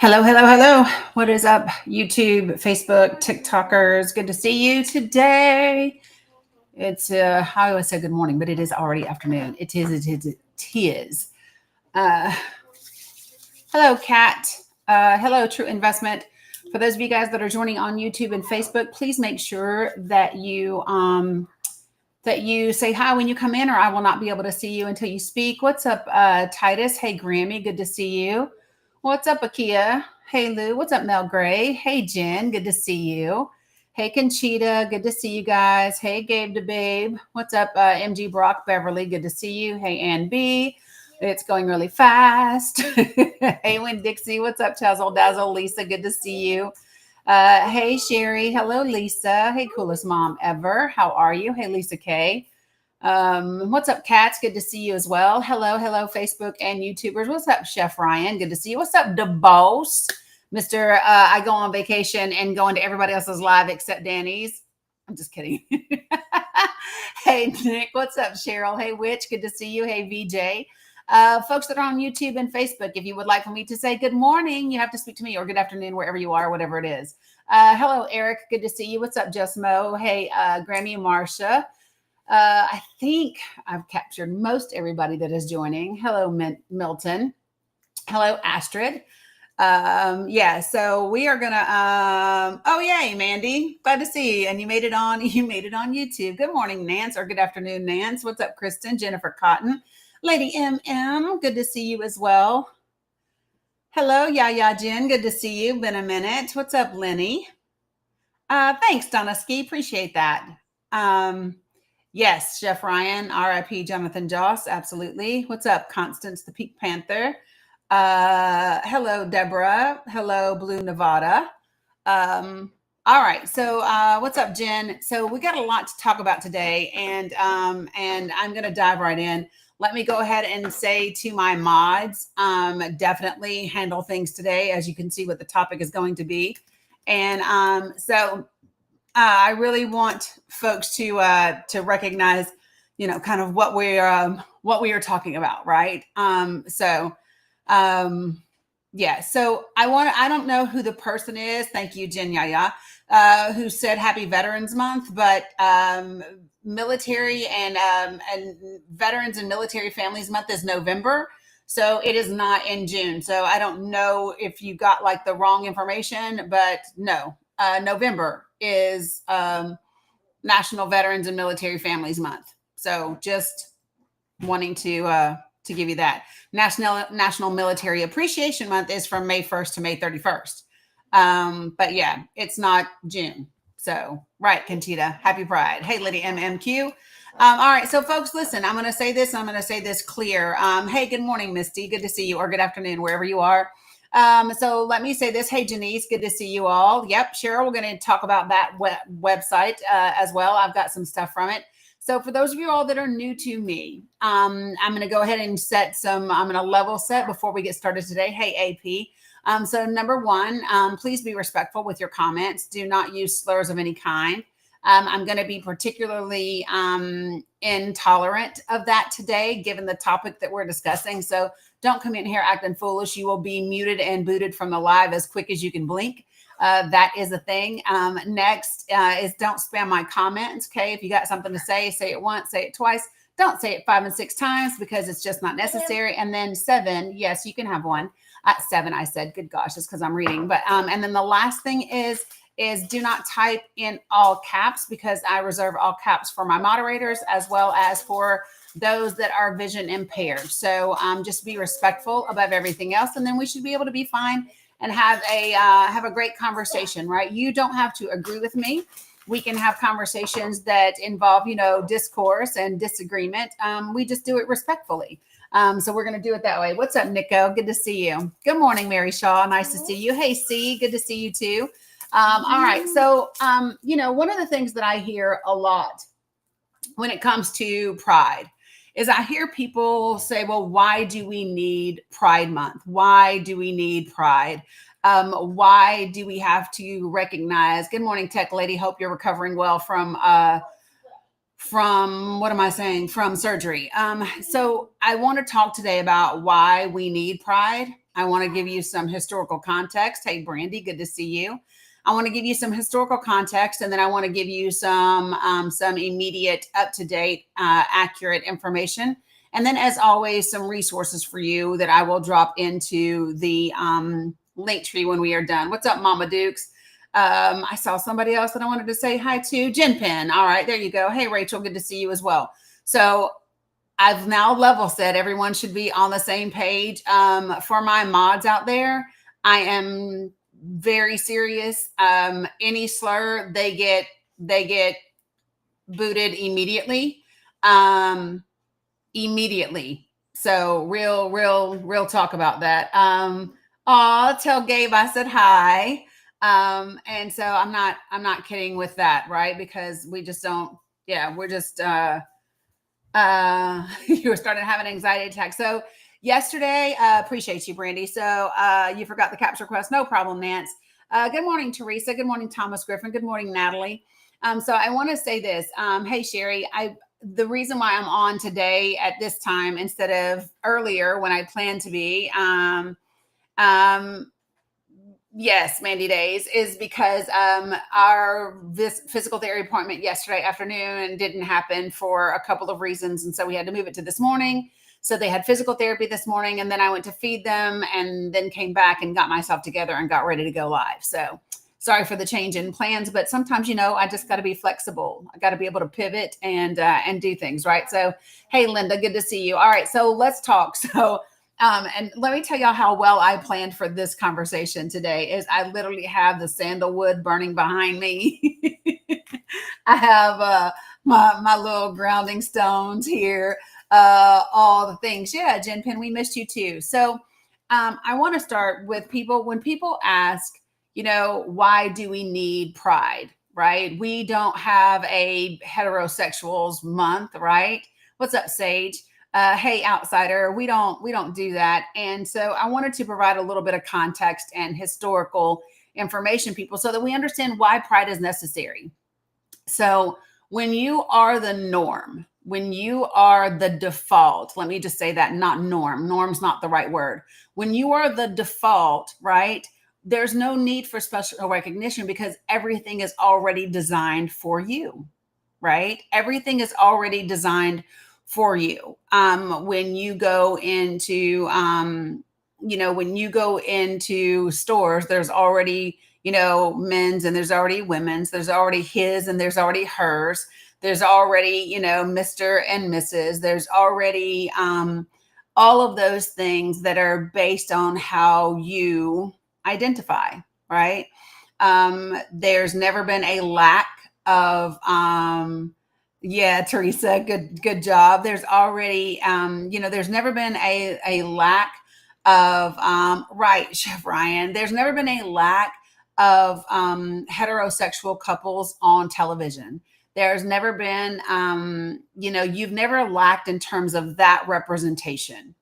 Hello, hello, hello. What is up, YouTube, Facebook, TikTokers? Good to see you today. It's I always say good morning, but it is already afternoon. It is. Uh, hello, Kat. Hello, True Investment. For those of you guys that are joining on YouTube and Facebook, please make sure that you say hi when you come in, or I will not be able to see you until you speak. What's up, Titus? Hey, Grammy. Good to see you. What's up, Akia? Hey, Lou. What's up, Mel Gray? Hey, Jen. Good to see you. Hey, Conchita. Good to see you guys. Hey, Gabe to Babe. What's up, MG Brock Beverly? Good to see you. Hey, Ann B. It's going really fast. Hey, Win Dixie. What's up, Chazzle Dazzle? Lisa. Good to see you. Hey, Sherry. Hello, Lisa. Hey, coolest mom ever. How are you? Hey, Lisa K. What's up, Cats? Good to see you as well. Hello, Facebook and YouTubers. What's up, Chef Ryan? Good to see you. What's up, DeBose? Mr. I go on vacation and go into everybody else's live except Danny's. I'm just kidding. Hey, Nick. What's up, Cheryl? Hey, Witch. Good to see you. Hey, VJ. Folks that are on YouTube and Facebook, if you would like for me to say good morning, you have to speak to me, or good afternoon, wherever you are, whatever it is. Hello, Eric. Good to see you. What's up, Just Mo? Hey, Grammy and Marsha. I think I've captured most everybody that is joining. Hello, Milton. Hello, Astrid. So we are gonna oh yay, Mandy. Glad to see you. And you made it on YouTube. Good morning, Nance, or good afternoon, Nance. What's up, Kristen? Jennifer Cotton. Lady MM, good to see you as well. Hello, Yaya Jen. Good to see you. Been a minute. What's up, Lenny? Thanks, Donna Ski. Appreciate that. Yes, Chef Ryan, RIP Jonathan Joss, absolutely. What's up, Constance the Pink Panther? Hello, Deborah. Hello, Blue Nevada. All right, so what's up, Jen? So we got a lot to talk about today, and I'm going to dive right in. Let me go ahead and say to my mods, definitely handle things today, as you can see what the topic is going to be. And I really want folks to recognize, kind of what we are talking about, right? So I don't know who the person is. Thank you, Jen Yaya, who said Happy Veterans Month, but military and Veterans and Military Families Month is November. So it is not in June. So I don't know if you got like the wrong information, but no, November is National Veterans and Military Families Month. So just wanting to give you that. National Military Appreciation Month is from May 1st to May 31st. But yeah, it's not June. So, right, Conchita, happy Pride. Hey, Lydia MMQ. All right, so folks, listen, I'm going to say this. I'm going to say this clear. Hey, good morning, Misty. Good to see you, or good afternoon, wherever you are. So let me say this. Hey, Janice, good to see you all. Yep, Cheryl, we're going to talk about that website as well. I've got some stuff from it. So for those of you all that are new to me, I'm going to go ahead and I'm going to level set before we get started today. Hey, AP. So number one, please be respectful with your comments. Do not use slurs of any kind. I'm going to be particularly intolerant of that today, given the topic that we're discussing. So don't come in here acting foolish. You will be muted and booted from the live as quick as you can blink. That is a thing. Next is don't spam my comments. Okay. If you got something to say it once, say it twice. Don't say it 5 and 6 times because it's just not necessary. And then 7, yes, you can have one. 7, I said, good gosh, it's because I'm reading. But and then the last thing is do not type in all caps, because I reserve all caps for my moderators as well as for those that are vision impaired. So just be respectful above everything else, and then we should be able to be fine and have a great conversation, right? You don't have to agree with me. We can have conversations that involve, discourse and disagreement. We just do it respectfully. So we're going to do it that way. What's up, Nico? Good to see you. Good morning, Mary Shaw. Nice to see you. Hey, C, good to see you too. All right. So, one of the things that I hear a lot when it comes to pride is I hear people say, well, why do we need Pride Month? Why do we need pride? Why do we have to recognize? Good morning, Tech Lady. Hope you're recovering well from what am I saying? From surgery. So I want to talk today about why we need pride. I want to give you some historical context. Hey, Brandy, good to see you. I want to give you some historical context, and then I want to give you some immediate, up to date, accurate information. And then, as always, some resources for you that I will drop into the link tree when we are done. What's up, Mama Dukes? I saw somebody else that I wanted to say hi to. Jen Pen. All right, there you go. Hey, Rachel, good to see you as well. So I've now level set. Everyone should be on the same page. For my mods out there, I am very serious. Any slur, they get booted immediately. Immediately. So real talk about that. Tell Gabe I said hi. And so I'm not kidding with that, right? Because we just don't, we're just you were starting to have an anxiety attack. So yesterday, appreciate you, Brandy. So you forgot the caps request. No problem, Nance. Good morning, Teresa. Good morning, Thomas Griffin. Good morning, Natalie. So I want to say this. Hey, Sherry, the reason why I'm on today at this time instead of earlier when I planned to be, yes, Mandy Days, is because our physical therapy appointment yesterday afternoon didn't happen for a couple of reasons. And so we had to move it to this morning. So they had physical therapy this morning, and then I went to feed them and then came back and got myself together and got ready to go live. So sorry for the change in plans, but sometimes, I just got to be flexible. I got to be able to pivot and do things, right? So, hey, Linda, good to see you. All right, so let's talk. So, and let me tell y'all how well I planned for this conversation today is I literally have the sandalwood burning behind me. I have my little grounding stones here, all the things. Yeah, Jen Pen, we missed you too. So I want to start with people. When people ask, why do we need pride, right? We don't have a heterosexuals month, right? What's up, Sage? Hey, outsider, we don't do that. And so I wanted to provide a little bit of context and historical information, people, so that we understand why pride is necessary. So when you are the norm, when you are the default, let me just say that, not norm. Norm's not the right word. When you are the default, right? There's no need for special recognition because everything is already designed for you, right? Everything is already designed for you. When you go into, when you go into stores, there's already, men's and there's already women's, there's already his and there's already hers. There's already, Mr. and Mrs. There's already all of those things that are based on how you identify, right? There's never been a lack of, yeah, Teresa, good job. There's already, there's never been a lack of, right, Chef Ryan, there's never been a lack of heterosexual couples on television. There's never been, you've never lacked in terms of that representation.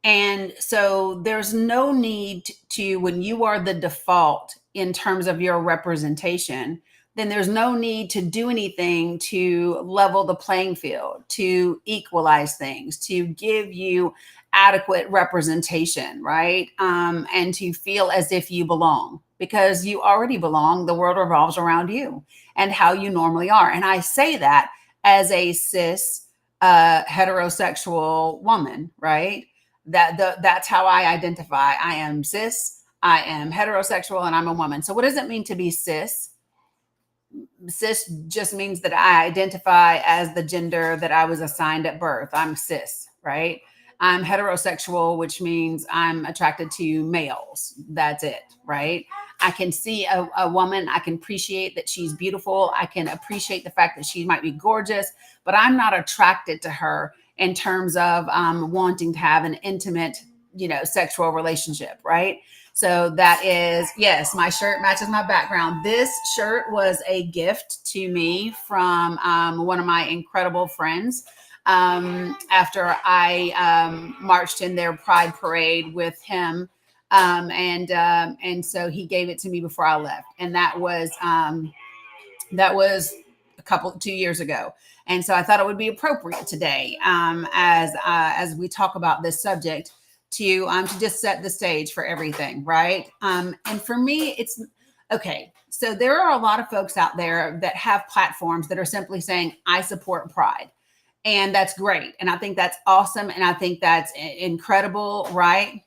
And so there's no need to, when you are the default in terms of your representation, then there's no need to do anything to level the playing field, to equalize things, to give you adequate representation, right? And to feel as if you belong, because you already belong. The world revolves around you and how you normally are. And I say that as a cis heterosexual woman, right? That's how I identify. I am cis, I am heterosexual, and I'm a woman. So what does it mean to be cis? Cis just means that I identify as the gender that I was assigned at birth. I'm cis, right? I'm heterosexual, which means I'm attracted to males. That's it, right? I can see a woman. I can appreciate that she's beautiful. I can appreciate the fact that she might be gorgeous, but I'm not attracted to her in terms of wanting to have an intimate, sexual relationship, right? So that is, yes, my shirt matches my background. This shirt was a gift to me from one of my incredible friends after I marched in their pride parade with him. And so he gave it to me before I left. And that was 2 years ago. And so I thought it would be appropriate today, as we talk about this subject, to just set the stage for everything, right? And for me, it's okay. So there are a lot of folks out there that have platforms that are simply saying, I support Pride. And that's great. And I think that's awesome. And I think that's incredible, right?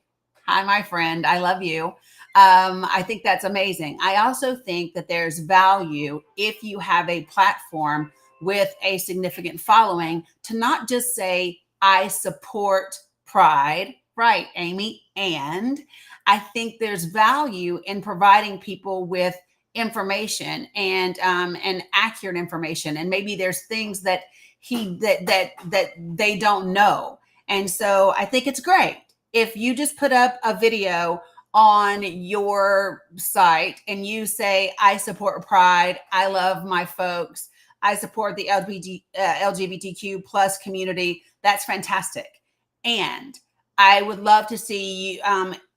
Hi, my friend. I love you. I think that's amazing. I also think that there's value if you have a platform with a significant following to not just say, I support Pride, right, Amy? And I think there's value in providing people with information and accurate information. And maybe there's things that that they don't know. And so I think it's great if you just put up a video on your site and you say, I support Pride, I love my folks, I support the LGBTQ plus community. That's fantastic. And I would love to see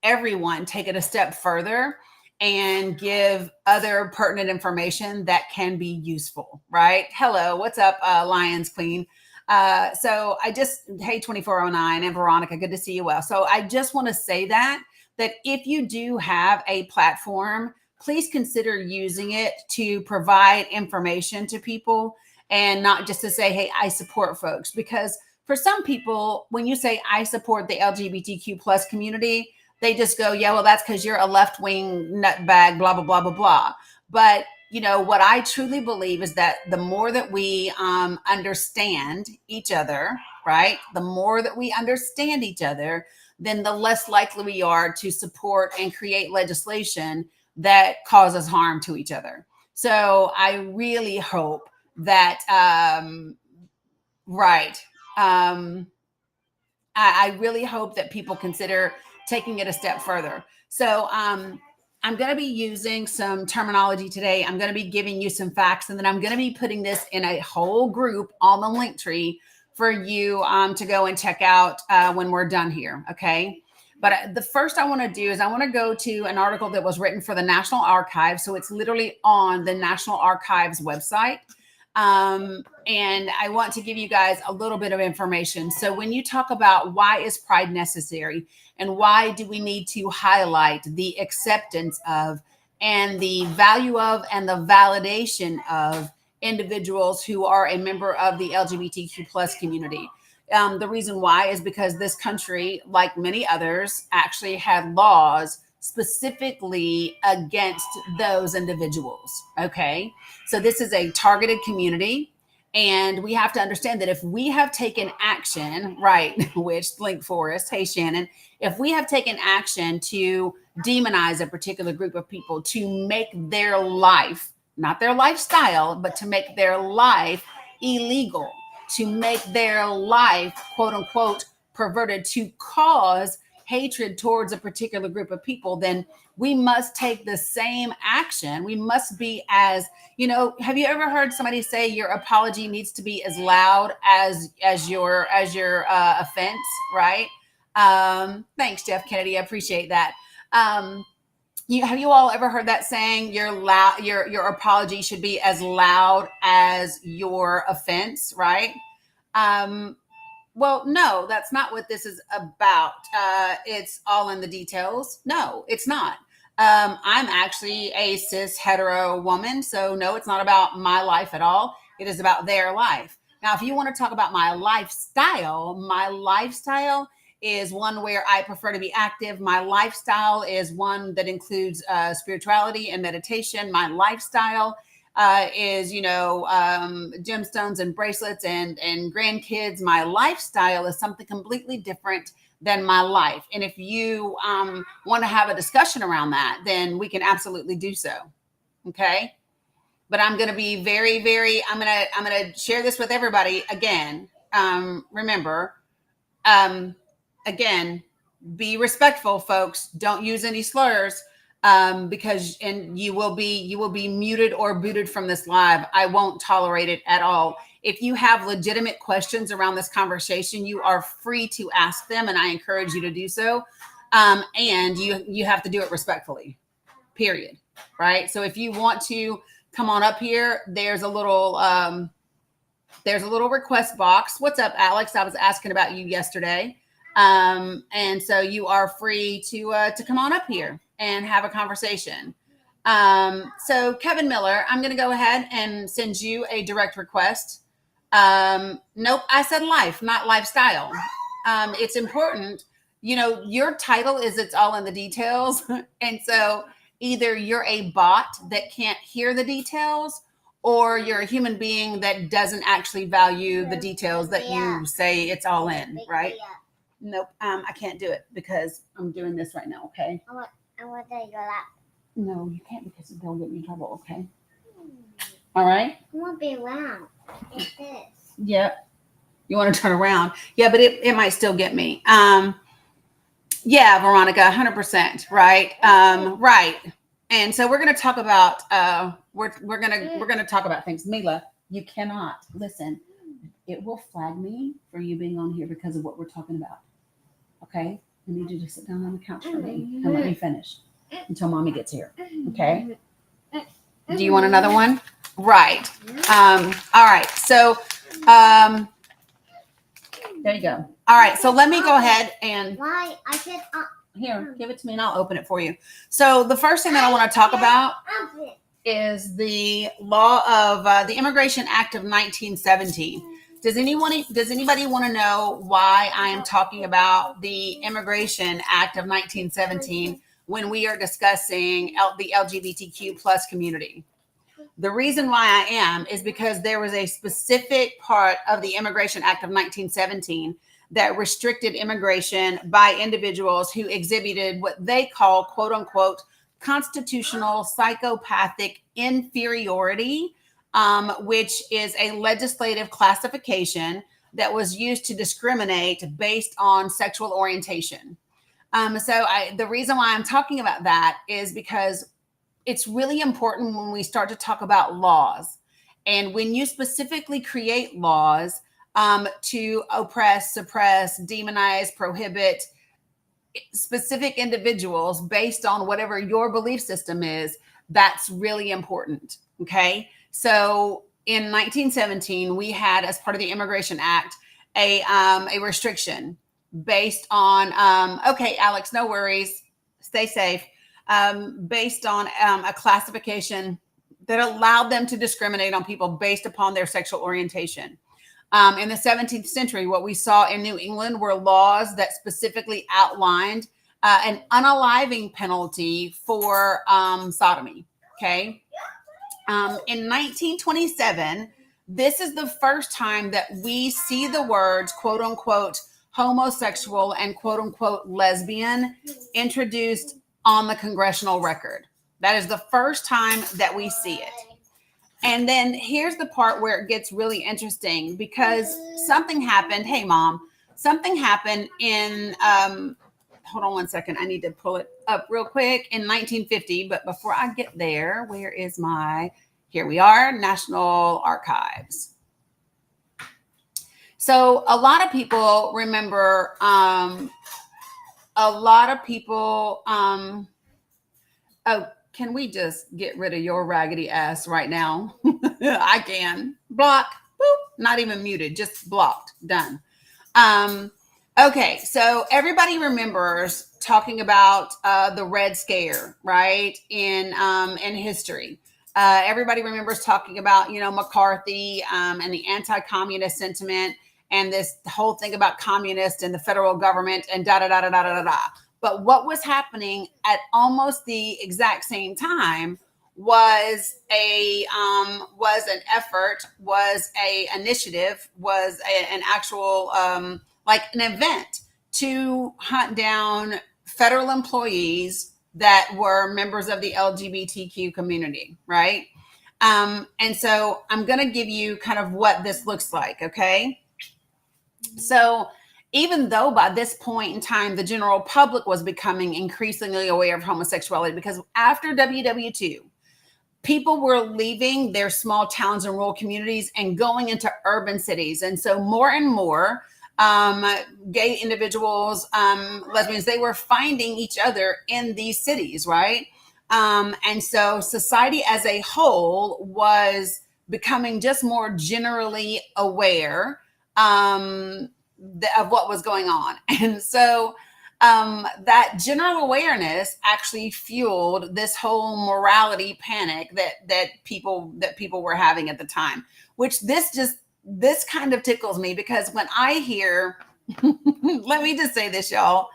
everyone take it a step further and give other pertinent information that can be useful, right? Hello, what's up, Lions Queen? So hey, 2409 and Veronica, good to see you well. So I just want to say that if you do have a platform, please consider using it to provide information to people and not just to say, hey, I support folks. Because for some people, when you say I support the LGBTQ plus community, they just go, yeah, well, that's because you're a left-wing nutbag, blah, blah, blah, blah, blah. But what I truly believe is that the more that we understand each other, right? The more that we understand each other, then the less likely we are to support and create legislation that causes harm to each other. So I really hope that, I really hope that people consider taking it a step further. So I'm going to be using some terminology today. I'm going to be giving you some facts, and then I'm going to be putting this in a whole group on the Linktree for you to go and check out when we're done here. Okay. But the first I want to do is I want to go to an article that was written for the National Archives. So it's literally on the National Archives website. And I want to give you guys a little bit of information. So when you talk about why is Pride necessary and why do we need to highlight the acceptance of and the value of and the validation of individuals who are a member of the LGBTQ plus community. The reason why is because this country, like many others, actually had laws specifically against those individuals. Okay. So this is a targeted community. And we have to understand that if we have taken action, right, which Link Forest, hey, Shannon, if we have taken action to demonize a particular group of people, to make their life, not their lifestyle, but to make their life illegal, to make their life, quote unquote, perverted, to cause hatred towards a particular group of people, then we must take the same action. We must be as, have you ever heard somebody say your apology needs to be as loud as your offense, right? Thanks, Jeff Kennedy. I appreciate that. Have you all ever heard that saying? Your apology should be as loud as your offense, right? Well, no, that's not what this is about. It's all in the details. No, it's not. I'm actually a cis hetero woman. So no, it's not about my life at all. It is about their life. Now, if you want to talk about my lifestyle is one where I prefer to be active. My lifestyle is one that includes spirituality and meditation. My lifestyle is, gemstones and bracelets and grandkids. My lifestyle is something completely different than my life. And if you want to have a discussion around that, then we can absolutely do so. Okay. But I'm going to be very, very, I'm going to share this with everybody again. Remember, again, be respectful, folks. Don't use any slurs. Because you will be muted or booted from this live. I won't tolerate it at all. If you have legitimate questions around this conversation, you are free to ask them, and I encourage you to do so. And you have to do it respectfully, period. Right? So if you want to come on up here. There's a little request box. What's up, Alex? I was asking about you yesterday. And so you are free to come on up here and have a conversation. So Kevin Miller, I'm going to go ahead and send you a direct request. Nope, I said life, not lifestyle. It's important. You know, your title is It's All in the Details. And so either you're a bot that can't hear the details, or you're a human being that doesn't actually value the details that you say it's all in, right? Nope, I can't do it because I'm doing this right now, okay? I want to go up. No, you can't because they'll get me in trouble, okay? All right? I want to be around. Like this. Yep. You want to turn around. Yeah, but it might still get me. Yeah, Veronica, 100%, right? Right. And so we're going to talk about we're going to talk about things. Mila, you cannot listen. It will flag me for you being on here because of what we're talking about. Okay? I need you to sit down on the couch for me and let me finish until mommy gets here. Okay? Do you want another one? Right. All right. So there you go. All right. So let me go ahead and Why? I said here, give it to me and I'll open it for you. So the first thing that I want to talk about is the law of the Immigration Act of 1917. Does anybody want to know why I am talking about the Immigration Act of 1917 when we are discussing the LGBTQ plus community? The reason why I am is because there was a specific part of the Immigration Act of 1917 that restricted immigration by individuals who exhibited what they call, quote unquote, constitutional psychopathic inferiority, which is a legislative classification that was used to discriminate based on sexual orientation. The reason why I'm talking about that is because it's really important when we start to talk about laws. And when you specifically create laws to oppress, suppress, demonize, prohibit specific individuals based on whatever your belief system is, that's really important. Okay. So in 1917, we had, as part of the Immigration Act, a restriction based on, okay, Alex, no worries. Stay safe. Based on a classification that allowed them to discriminate on people based upon their sexual orientation. In the 17th century, what we saw in New England were laws that specifically outlined an unaliving penalty for sodomy. Okay. In 1927, this is the first time that we see the words, quote unquote, homosexual and quote unquote lesbian introduced on the congressional record. That is the first time that we see it. And then here's the part where it gets really interesting because something happened. Hey, Mom, something happened in, hold on one second. I need to pull it up real quick in 1950. But before I get there, where is here we are, National Archives. So a lot of people remember, oh, can we just get rid of your raggedy ass right now? I can. Block. Boop. Not even muted, just blocked. Done. Okay, so everybody remembers talking about the Red Scare, right? In history. Everybody remembers talking about, McCarthy and the anti-communist sentiment and this whole thing about communists and the federal government and da-da-da-da-da-da-da. But what was happening at almost the exact same time was an effort, was a initiative, was an actual like an event to hunt down federal employees that were members of the LGBTQ community, right? And so I'm going to give you kind of what this looks like, okay? So even though by this point in time, the general public was becoming increasingly aware of homosexuality, because after WW2, people were leaving their small towns and rural communities and going into urban cities. And so more and more gay individuals, lesbians, they were finding each other in these cities, right? And so society as a whole was becoming just more generally aware of what was going on. And so that general awareness actually fueled this whole morality panic that people were having at the time, which this kind of tickles me, because when I hear let me just say this, y'all.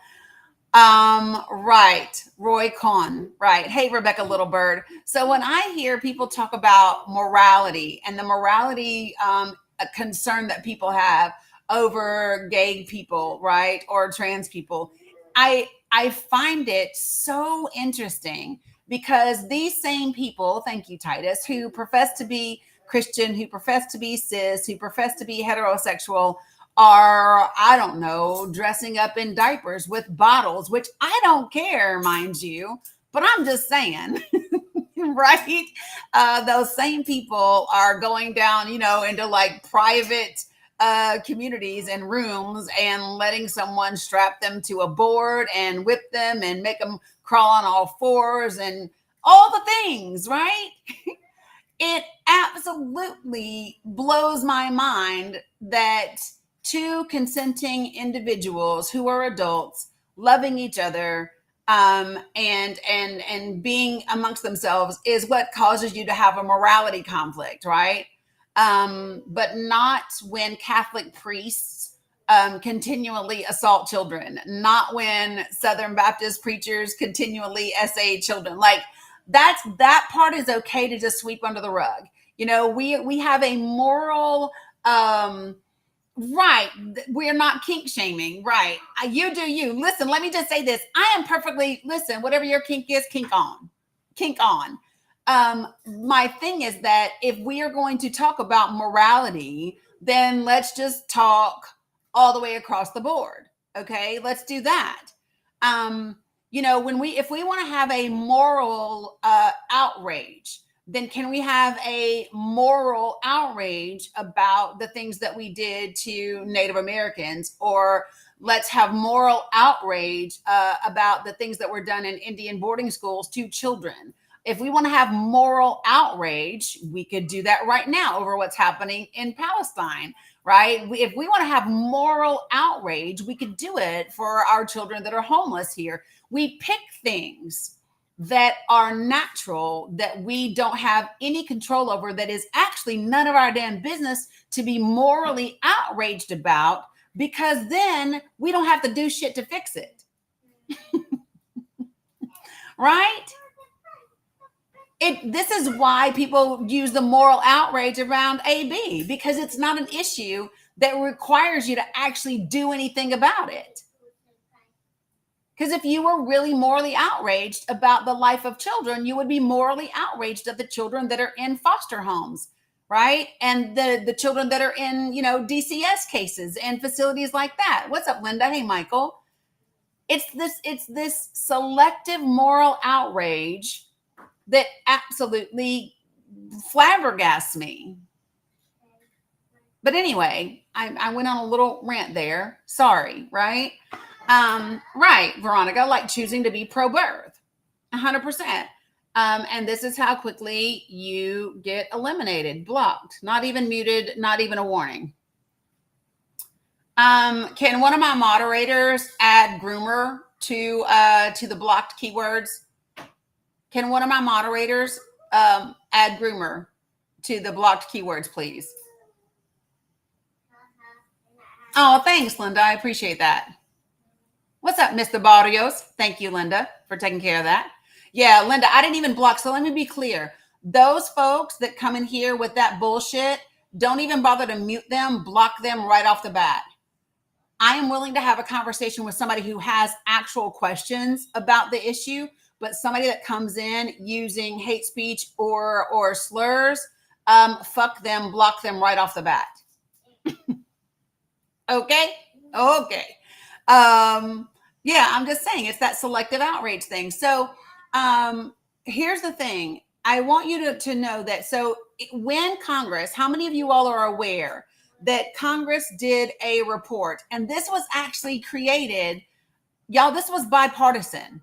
Right. Roy Cohn. Right. Hey, Rebecca Littlebird. So when I hear people talk about morality and the morality a concern that people have over gay people, right, or trans people, I find it so interesting, because these same people, thank you, Titus, who profess to be Christian, who profess to be cis, who profess to be heterosexual, are, I don't know, dressing up in diapers with bottles, which I don't care, mind you, but I'm just saying, right? Those same people are going down, into like private communities and rooms and letting someone strap them to a board and whip them and make them crawl on all fours and all the things, right? It absolutely blows my mind that two consenting individuals who are adults loving each other and being amongst themselves is what causes you to have a morality conflict, right? But not when Catholic priests continually assault children, not when Southern Baptist preachers continually essay children. Like, that part is okay to just sweep under the rug. We have a moral right. We're not kink shaming. Right. You do you. Listen, let me just say this. I am perfectly, listen, whatever your kink is, kink on. Kink on. My thing is that if we are going to talk about morality, then let's just talk all the way across the board. Okay, let's do that. If we want to have a moral outrage, then can we have a moral outrage about the things that we did to Native Americans? Or let's have moral outrage about the things that were done in Indian boarding schools to children. If we want to have moral outrage, we could do that right now over what's happening in Palestine, right? If we want to have moral outrage, we could do it for our children that are homeless here. We pick things that are natural, that we don't have any control over, that is actually none of our damn business to be morally outraged about, because then we don't have to do shit to fix it. Right? This is why people use the moral outrage around AB, because it's not an issue that requires you to actually do anything about it. Because if you were really morally outraged about the life of children, you would be morally outraged at the children that are in foster homes, right? And the children that are in, DCS cases and facilities like that. What's up, Linda? Hey, Michael. It's this selective moral outrage that absolutely flabbergasts me. But anyway, I went on a little rant there. Sorry, right? Right, Veronica, like choosing to be pro-birth, 100%. And this is how quickly you get eliminated, blocked, not even muted, not even a warning. Can one of my moderators add groomer to the blocked keywords? Can one of my moderators add groomer to the blocked keywords, please? Oh, thanks, Linda. I appreciate that. What's up, Mr. Barrios? Thank you, Linda, for taking care of that. Yeah, Linda, I didn't even block. So let me be clear. Those folks that come in here with that bullshit, don't even bother to mute them, block them right off the bat. I am willing to have a conversation with somebody who has actual questions about the issue, but somebody that comes in using hate speech or slurs, fuck them, block them right off the bat. Okay. Yeah, I'm just saying it's that selective outrage thing. So here's the thing. I want you to know that. So when Congress, how many of you all are aware that Congress did a report, and this was actually created, y'all, this was bipartisan.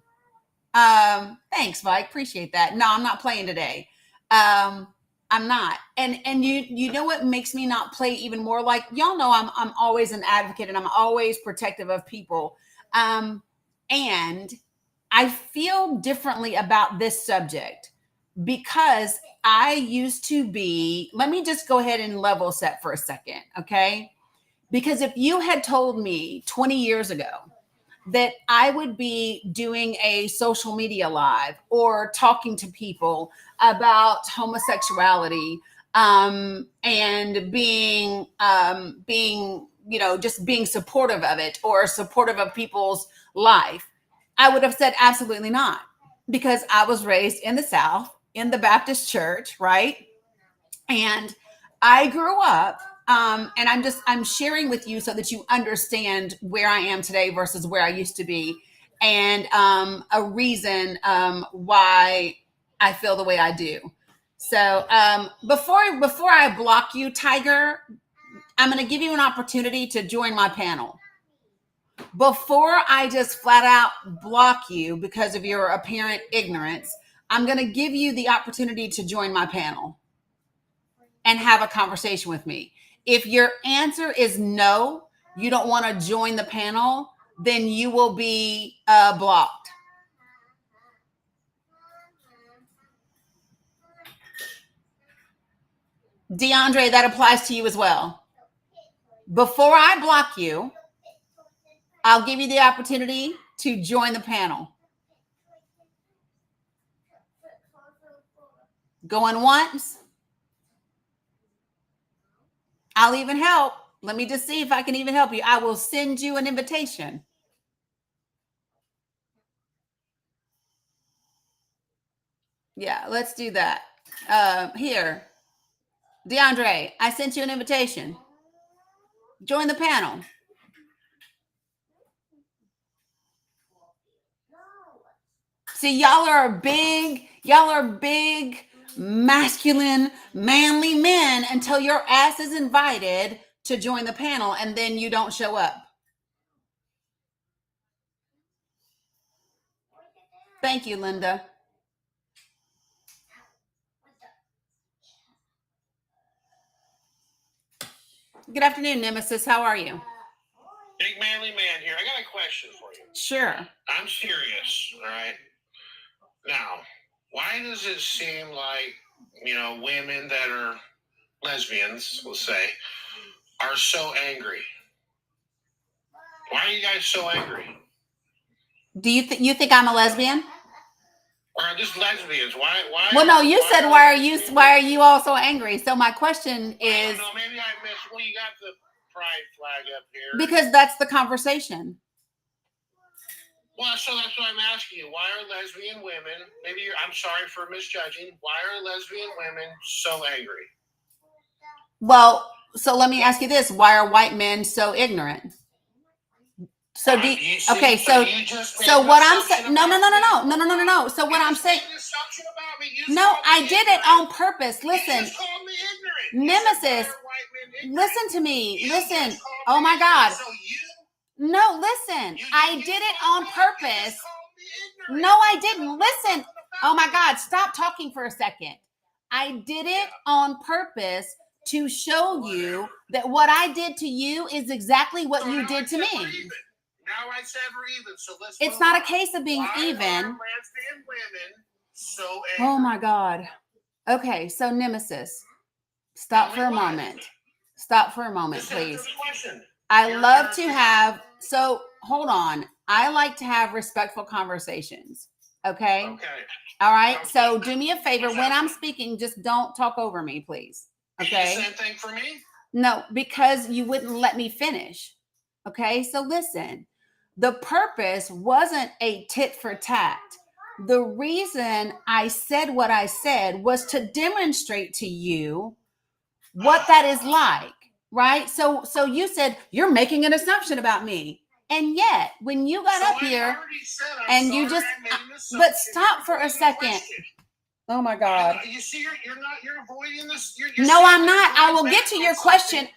Thanks, Mike. Appreciate that. No, I'm not playing today. I'm not. And you know what makes me not play even more? Like y'all know I'm always an advocate and I'm always protective of people. And I feel differently about this subject because I used to be, let me just go ahead and level set for a second, okay? Because if you had told me 20 years ago that I would be doing a social media live or talking to people about homosexuality and being just being supportive of it or supportive of people's life, I would have said absolutely not, because I was raised in the South in the Baptist church, right? And I grew up, and I'm sharing with you so that you understand where I am today versus where I used to be, and a reason why I feel the way I do. So before I block you, Tiger, I'm going to give you an opportunity to join my panel. Before I just flat out block you because of your apparent ignorance, I'm going to give you the opportunity to join my panel and have a conversation with me. If your answer is no, you don't want to join the panel, then you will be blocked. DeAndre, that applies to you as well. Before I block you, I'll give you the opportunity to join the panel. Going once. I'll even help. Let me just see if I can even help you. I will send you an invitation. Yeah, let's do that. Here, DeAndre, I sent you an invitation. Join the panel. See, y'all are big, masculine, manly men until your ass is invited to join the panel and then you don't show up. Thank you, Linda. Good afternoon, Nemesis. How are you? Big manly man here. I got a question for you. Sure. I'm serious, all right? Now, why does it seem like, women that are lesbians, let's say, are so angry? Why are you guys so angry? Do you think I'm a lesbian? Or just lesbians? Why? Well, no, you said why are you all so angry? So my question is, I don't know, maybe I missed. Well, you got the pride flag up here. Because that's the conversation. Well, so that's what I'm asking you. Why are lesbian women, I'm sorry for misjudging, why are lesbian women so angry? Well, so let me ask you this. Why are white men so ignorant? So what I'm saying, no. So what I'm saying, no, I did it on purpose. Listen, Nemesis, listen to me. Listen. Oh my God. No, listen. I did it on purpose. No, I didn't. Listen. Oh my God. Stop talking for a second. I did it on purpose to show you that what I did to you is exactly what you did to me. Now I said we're even, so let's. It's not a case of being even. Lesbian women so angry? Oh my God. Okay, so Nemesis, stop for a moment. Stop for a moment, please. I love to have, so hold on. I like to have respectful conversations. Okay? Okay. All right. So do me a favor. When I'm speaking, just don't talk over me, please. Okay? The same thing for me? No, because you wouldn't let me finish. Okay? So listen. The purpose wasn't a tit for tat. The reason I said what I said was to demonstrate to you what that is like, right? So you said you're making an assumption about me. And yet, when you got up here and you just, but stop for a second. Oh my God. You see, you're avoiding this. No, I'm not. I will get to your question.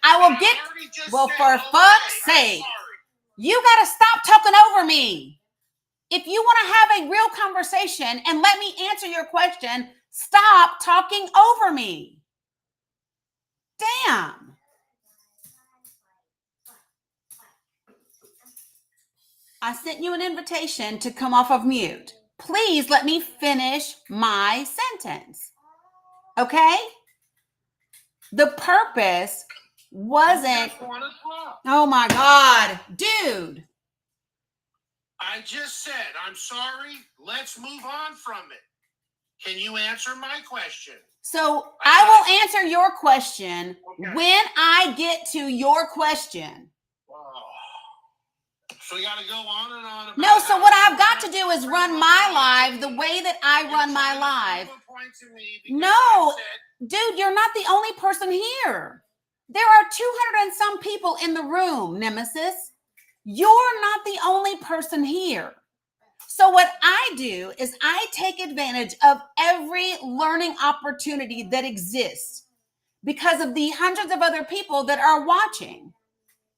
Well, for fuck's sake. You got to stop talking over me. If you want to have a real conversation and let me answer your question, stop talking over me. Damn. I sent you an invitation to come off of mute. Please let me finish my sentence. Okay? The purpose wasn't. Oh my God, dude. I just said, I'm sorry. Let's move on from it. Can you answer my question? So I will answer your question when I get to your question. Oh. So we got to go on and on. No, so what I've got to do is run my live the way that I run my live. No, dude, you're not the only person here. There are 200 and some people in the room, Nemesis. You're not the only person here. So what I do is I take advantage of every learning opportunity that exists because of the hundreds of other people that are watching.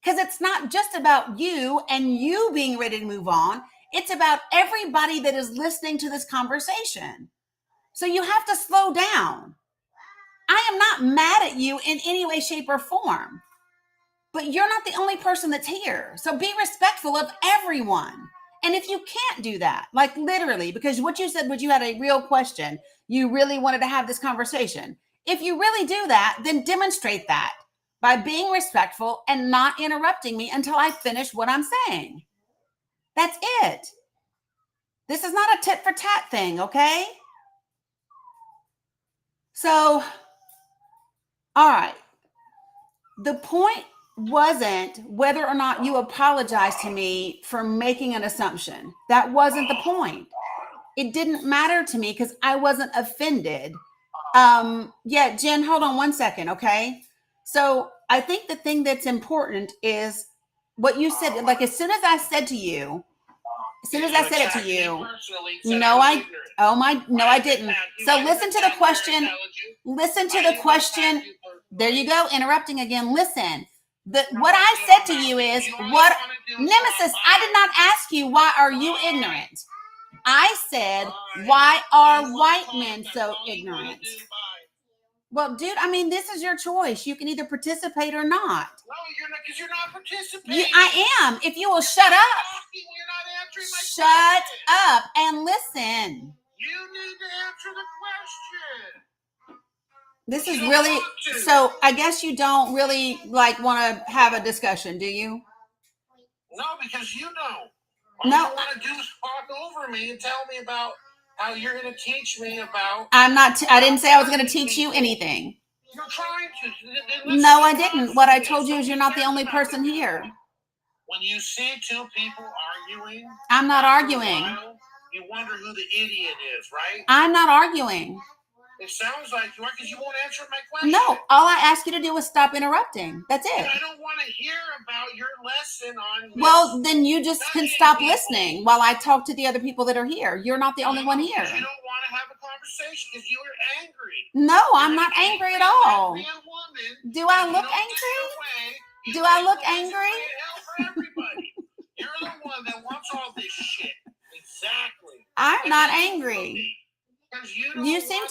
Because it's not just about you and you being ready to move on. It's about everybody that is listening to this conversation. So you have to slow down. I am not mad at you in any way, shape, or form. But you're not the only person that's here. So be respectful of everyone. And if you can't do that, like literally, because what you said was you had a real question, you really wanted to have this conversation. If you really do that, then demonstrate that by being respectful and not interrupting me until I finish what I'm saying. That's it. This is not a tit for tat thing, okay? So, all right. The point wasn't whether or not you apologized to me for making an assumption. That wasn't the point. It didn't matter to me because I wasn't offended. Yeah, Jen, hold on one second, okay? So I think the thing that's important is what you said. Like as soon as I said it to you, no, I didn't. So listen to the question. Listen to the question. There you go, interrupting again. Listen. What I said to you is, what, Nemesis, I did not ask you, why are you ignorant? I said, why are white men so ignorant? Well, dude, I mean, this is your choice. You can either participate or not. No, you're not, because you're not participating. I am. If you will shut up. Shut up and listen. You need to answer the question. This is really, so I guess you don't really like want to have a discussion, do you? No, because you don't. No. All you want to do is talk over me and tell me about how you're going to teach me about. I didn't say I was going to teach you anything. You're trying to. No, I didn't. What I told you is you're not the only person here. When you see two people arguing. I'm not arguing. You wonder who the idiot is, right? I'm not arguing. It sounds like you are because you won't answer my question. No, all I asked you to do was stop interrupting. That's it. And I don't want to hear about your lesson on. Well, then you just can stop listening while I talk to the other people that are here. You're not the only one here. You don't want to have a conversation because you are angry. No, I'm not angry at all. Do I look angry? Do I look angry? You're the one that wants all this shit. Exactly. I'm not angry. You seem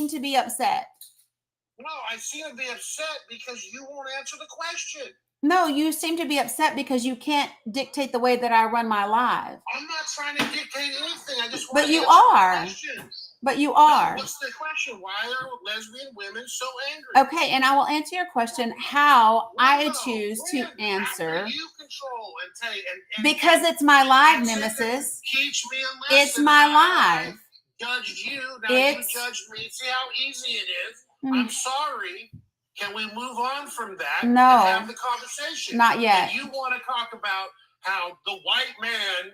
to be upset. No, I seem to be upset because you won't answer the question. No, you seem to be upset because you can't dictate the way that I run my live. I'm not trying to dictate anything. I just want But to you answer are. questions. But you are. What's the question? Why are lesbian women so angry? Okay, and I will answer your question how I choose to answer. You control and say, and because it's my live, Nemesis. Teach me a lesson. It's my live. Judge you. Now you judge me. See how easy it is. I'm sorry. Can we move on from that? No. And have the conversation. Not yet. And you want to talk about how the white man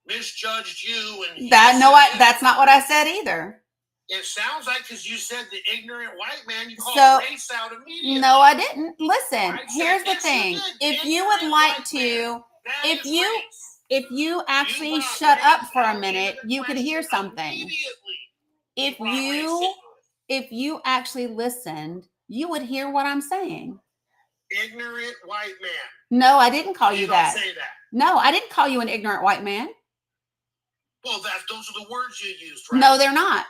misjudged you and that's not what I said either. It sounds like because you said the ignorant white man, you called race out immediately. No, I didn't. Listen, here's the thing. If you would like to, if you actually shut up for a minute, you could hear something. If you actually listened, you would hear what I'm saying. Ignorant white man. No, I didn't call you that. Don't say that. No, I didn't call you an ignorant white man. Well, those are the words you used, right? No, they're not.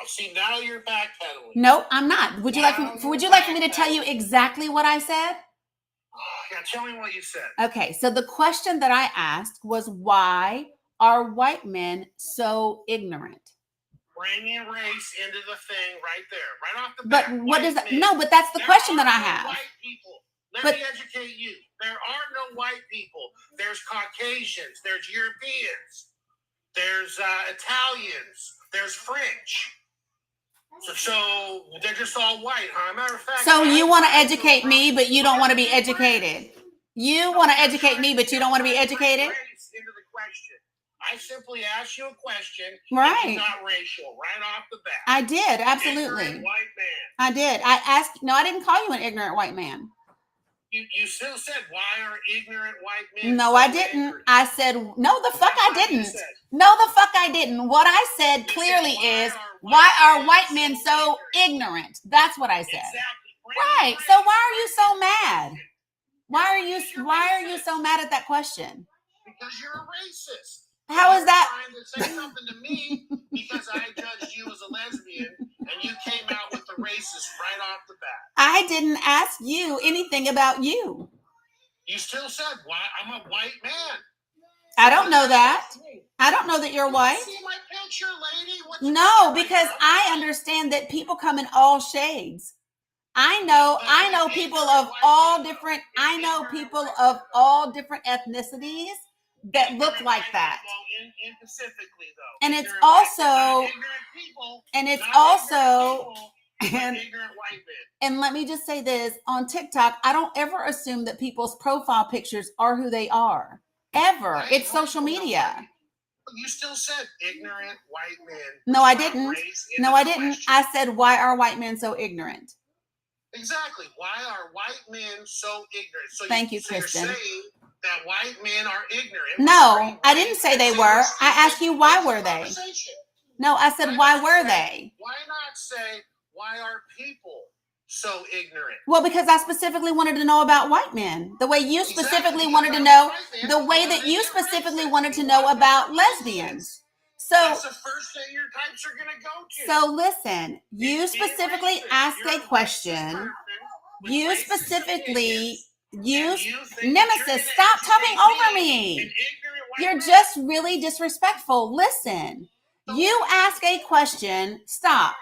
See, now you're backpedaling. No, I'm not. Would you like for me to tell you exactly what I said? Yeah, tell me what you said. Okay, so the question that I asked was, why are white men so ignorant? Bringing race into the thing right there, right off the But bat. what does that? Men. No, but that's the question that I There are no have. white people. Let But- me educate you. There are no white people. There's Caucasians. There's Europeans. There's Italians. There's French. So they're just all white, huh? Matter of fact. So you want to educate me, but you don't want to be educated. You want to educate me, but you don't want to be educated? Into the question. I simply asked you a question. Right. And you got racial right off the bat. I did, absolutely. Ignorant white man. I did. I asked. No, I didn't call you an ignorant white man. You still said, why are ignorant white men? No, so I didn't. angry? I said, no, the fuck I That's what you didn't. said. No, the fuck I didn't. What I said clearly is, why are white men so ignorant? That's what I said. Exactly. Right. So why are you so mad? Why are you so mad at that question? Because you're a racist. How is You're that? trying to say something to me because I judged you as a lesbian and you came out with the racist right off the bat. I didn't ask you anything about you. You still said, "Why? I'm a white man." I don't know that. I don't know that you're white. See my picture, lady? What's your No, picture because right I now? understand that people come in all shades. I know people of all different, ethnicities that look Ignorant like white that. people in specifically, though. And it's Ignorant white people, also, not ignorant people, and it's not also, ignorant people, but and, ignorant white men. and let me just say this, on TikTok, I don't ever assume that people's profile pictures are who they are. Ever. Right, It's right, social no, media. But you still said ignorant white men. No, I Brought didn't. race into No, I the didn't. question. I said, why are white men so ignorant? Exactly. Why are white men so ignorant? So Thank you, so you're Kristen. saying that white men are ignorant. No, I didn't say they were. I asked you, why were they? Conversation. No, I said, why were they? Why not say, why are people so ignorant? Well, because I specifically wanted to know about white men. The way you specifically Exactly. wanted to know, the way that you specifically wanted to know about lesbians. So, That's the first thing your types are going to go to. so listen, you Being specifically racist. asked You're a question. racist with You racist specifically, opinions, you, and you think Nemesis, that you're stop gonna talking educate over an me. ignorant white You're man. just really disrespectful. Listen, you ask a question. Stop.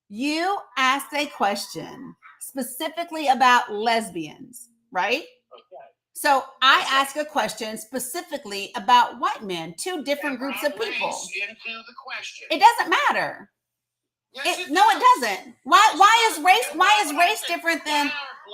You asked a question specifically about lesbians, right? Okay. So I ask a question specifically about white men, two different groups of Brought people. race into the question. It doesn't matter. Yes, it No, it does. doesn't. Why is race different than,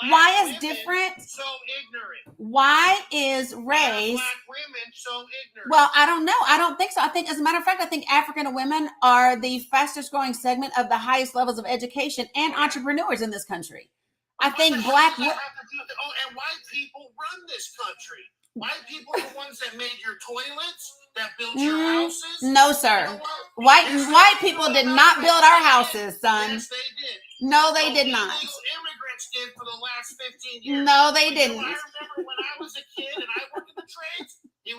why is different? So ignorant. Why is Why are race? black women so ignorant? Well, I don't know. I don't think so. I think, as a matter of fact, I think African women are the fastest growing segment of the highest levels of education and entrepreneurs in this country. I What think the hell black. does that have to do with it? Oh, and white people run this country. White people are the ones that made your toilets, that built your houses. No, You sir. know what? White Yes, people they did did. not build our houses, son. Yes, they did. No, they So did not. illegal immigrants did for the last 15 years. No, they But you know, didn't. I remember when I was a kid and I worked in the trades, it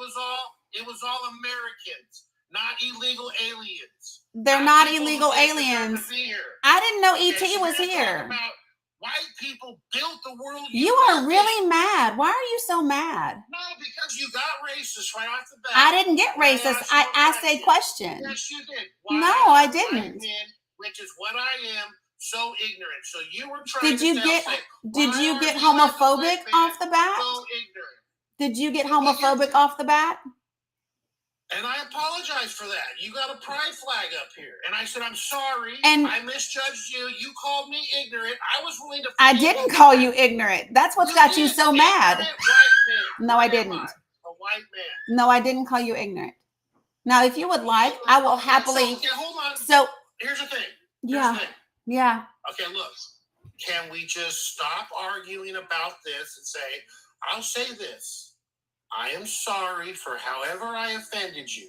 was all Americans, not illegal aliens. They're not people who illegal didn't deserve aliens. to be here. I didn't know Okay, ET so was we're gonna talk here. about white people built the world. You are live in. really mad. Why are you so mad? No, because you got racist right off the bat. I didn't get racist. I asked a question. Yes, you did. No, Why I are didn't. white men, which is what I am, so ignorant? So you were trying Did to you tell get say, did why you are get you as a homophobic white man off the bat? so ignorant? Did you get homophobic off the bat? And I apologize for that. You got a pride flag up here. And I said, I'm sorry. And- I misjudged you. You called me ignorant. I was willing to I forgive didn't you. call you ignorant. That's what's got you did. so mad. Ignorant white man. No, I What am didn't. A white man. No, I didn't call you ignorant. Now, if you would like, I will happily. Okay, hold on. So, Here's the thing. yeah, yeah. Okay, look. Can we just stop arguing about this and say, I'll say this. I am sorry for however I offended you.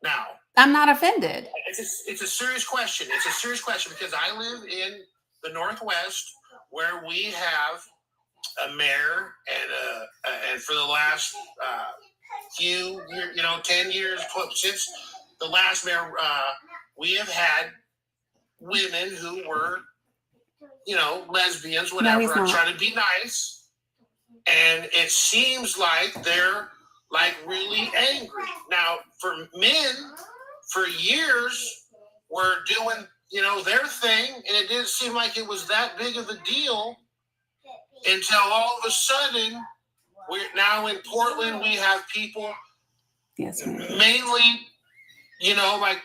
Now, I'm not offended. it's a serious question. It's a serious question because I live in the Northwest where we have a mayor and for the last 10 years since the last mayor, we have had women who were, lesbians, whatever. he's I'm not. trying to be nice. And it seems like they're like really angry. Now, for men, for years, were doing, their thing. And it didn't seem like it was that big of a deal until all of a sudden, we're now in Portland, we have people Yes, ma'am. mainly, like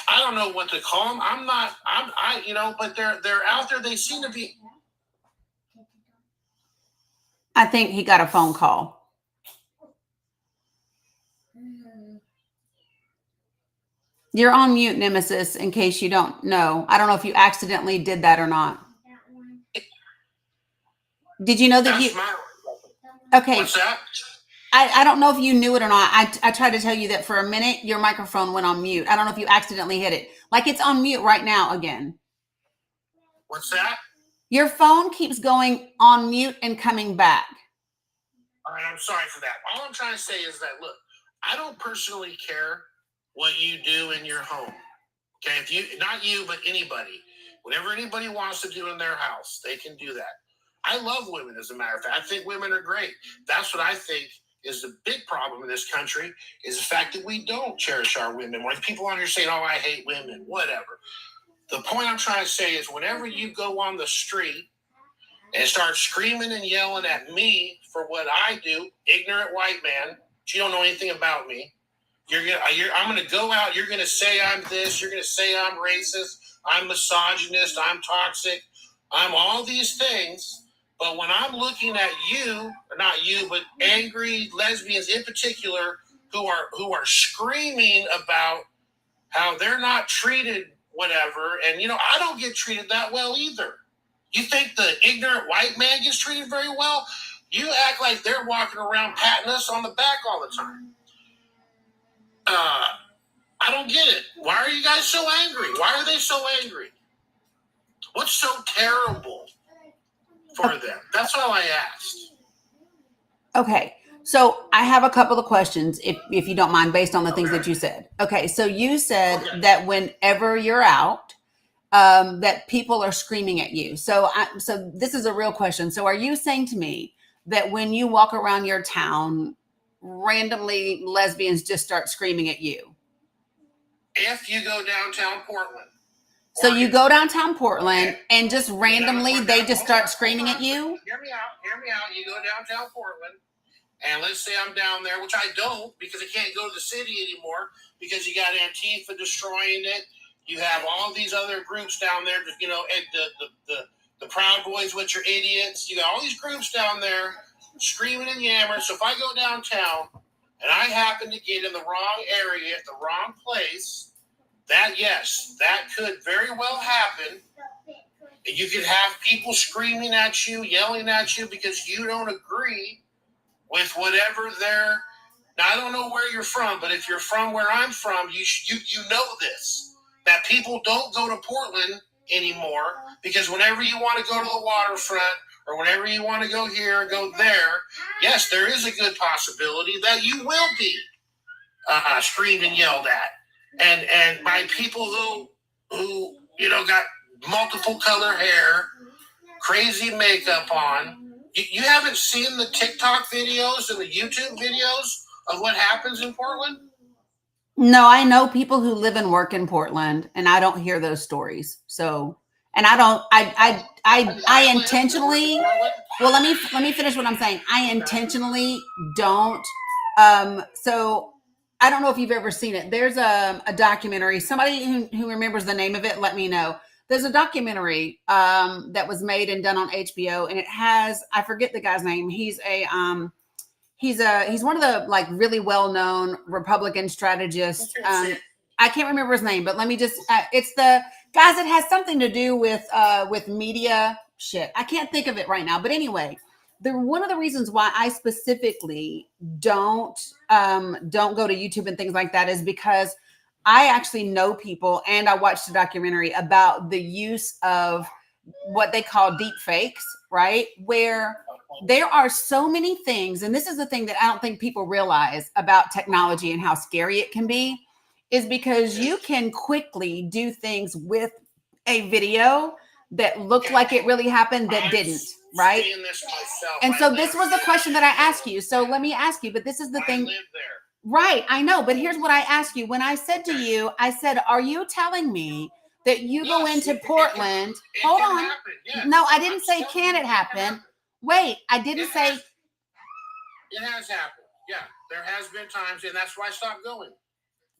I don't know what to call them. But they're out there. They seem to be. I think he got a phone call. You're on mute, Nemesis, in case you don't know. I don't know if you accidentally did that or not. Did you know that That's okay. What's that? I don't know if you knew it or not. I tried to tell you that for a minute, your microphone went on mute. I don't know if you accidentally hit it. Like it's on mute right now again. What's that? Your phone keeps going on mute and coming back. All right, I'm sorry for that. All I'm trying to say is that, look, I don't personally care what you do in your home. Okay, not you, but anybody. Whatever anybody wants to do in their house, they can do that. I love women, as a matter of fact. I think women are great. That's what I think is the big problem in this country, is the fact that we don't cherish our women. When people on here saying, oh, I hate women, whatever. The point I'm trying to say is whenever you go on the street and start screaming and yelling at me for what I do, ignorant white man, but you don't know anything about me, I'm going to go out, you're going to say I'm this, you're going to say I'm racist, I'm misogynist, I'm toxic, I'm all these things. But when I'm looking at you, or not you, but angry lesbians in particular, who are screaming about how they're not treated, whatever, and I don't get treated that well either. You think the ignorant white man gets treated very well? You act like they're walking around patting us on the back all the time. I don't get it. Why are you guys so angry? Why are they so angry? What's so terrible for them? That's all I asked. Okay. So I have a couple of questions, if you don't mind, based on the things that you said. Okay. So you said that whenever you're out, that people are screaming at you. So this is a real question. So are you saying to me that when you walk around your town, randomly lesbians just start screaming at you? If you go downtown Portland. So you go downtown Portland and just randomly they just start screaming at you? Hear me out. You go downtown Portland, and let's say I'm down there, which I don't, because I can't go to the city anymore because you got Antifa destroying it. You have all these other groups down there, and the Proud Boys, which are idiots. You got all these groups down there screaming and yammering. So if I go downtown and I happen to get in the wrong area at the wrong place, that could very well happen. You could have people screaming at you, yelling at you because you don't agree with whatever they're. Now I don't know where you're from, but if you're from where I'm from, you know this, that people don't go to Portland anymore because whenever you want to go to the waterfront or whenever you want to go here and go there, yes, there is a good possibility that you will be screamed and yelled at. And by people who got multiple color hair, crazy makeup on. You haven't seen the TikTok videos and the YouTube videos of what happens in Portland? No, I know people who live and work in Portland, and I don't hear those stories. So, and I intentionally. Well, let me finish what I'm saying. I intentionally don't. So I don't know if you've ever seen it. There's a documentary. Somebody who remembers the name of it, let me know. There's a documentary that was made and done on HBO, and it has, I forget the guy's name. He's one of the like really well-known Republican strategists. I can't remember his name, but let me just. It's the guys that has something to do with media shit. I can't think of it right now, but anyway. One of the reasons why I specifically don't go to YouTube and things like that is because I actually know people, and I watched a documentary about the use of what they call deep fakes, right? Where there are so many things, and this is the thing that I don't think people realize about technology and how scary it can be, is because you can quickly do things with a video that looked like it really happened that didn't, right? Seen this myself. And I so live this was the there. question that I asked you. So let me ask you, but this is the I thing. live there. Right, I know, but here's what I asked you. When I said to you, I said, are you telling me that you go Yes, into it Portland? It Hold can on. happen, yes. No, I didn't I'm say telling can you, it happen. Wait, I didn't It say. has- It has happened. Yeah, there has been times, and that's why I stopped going.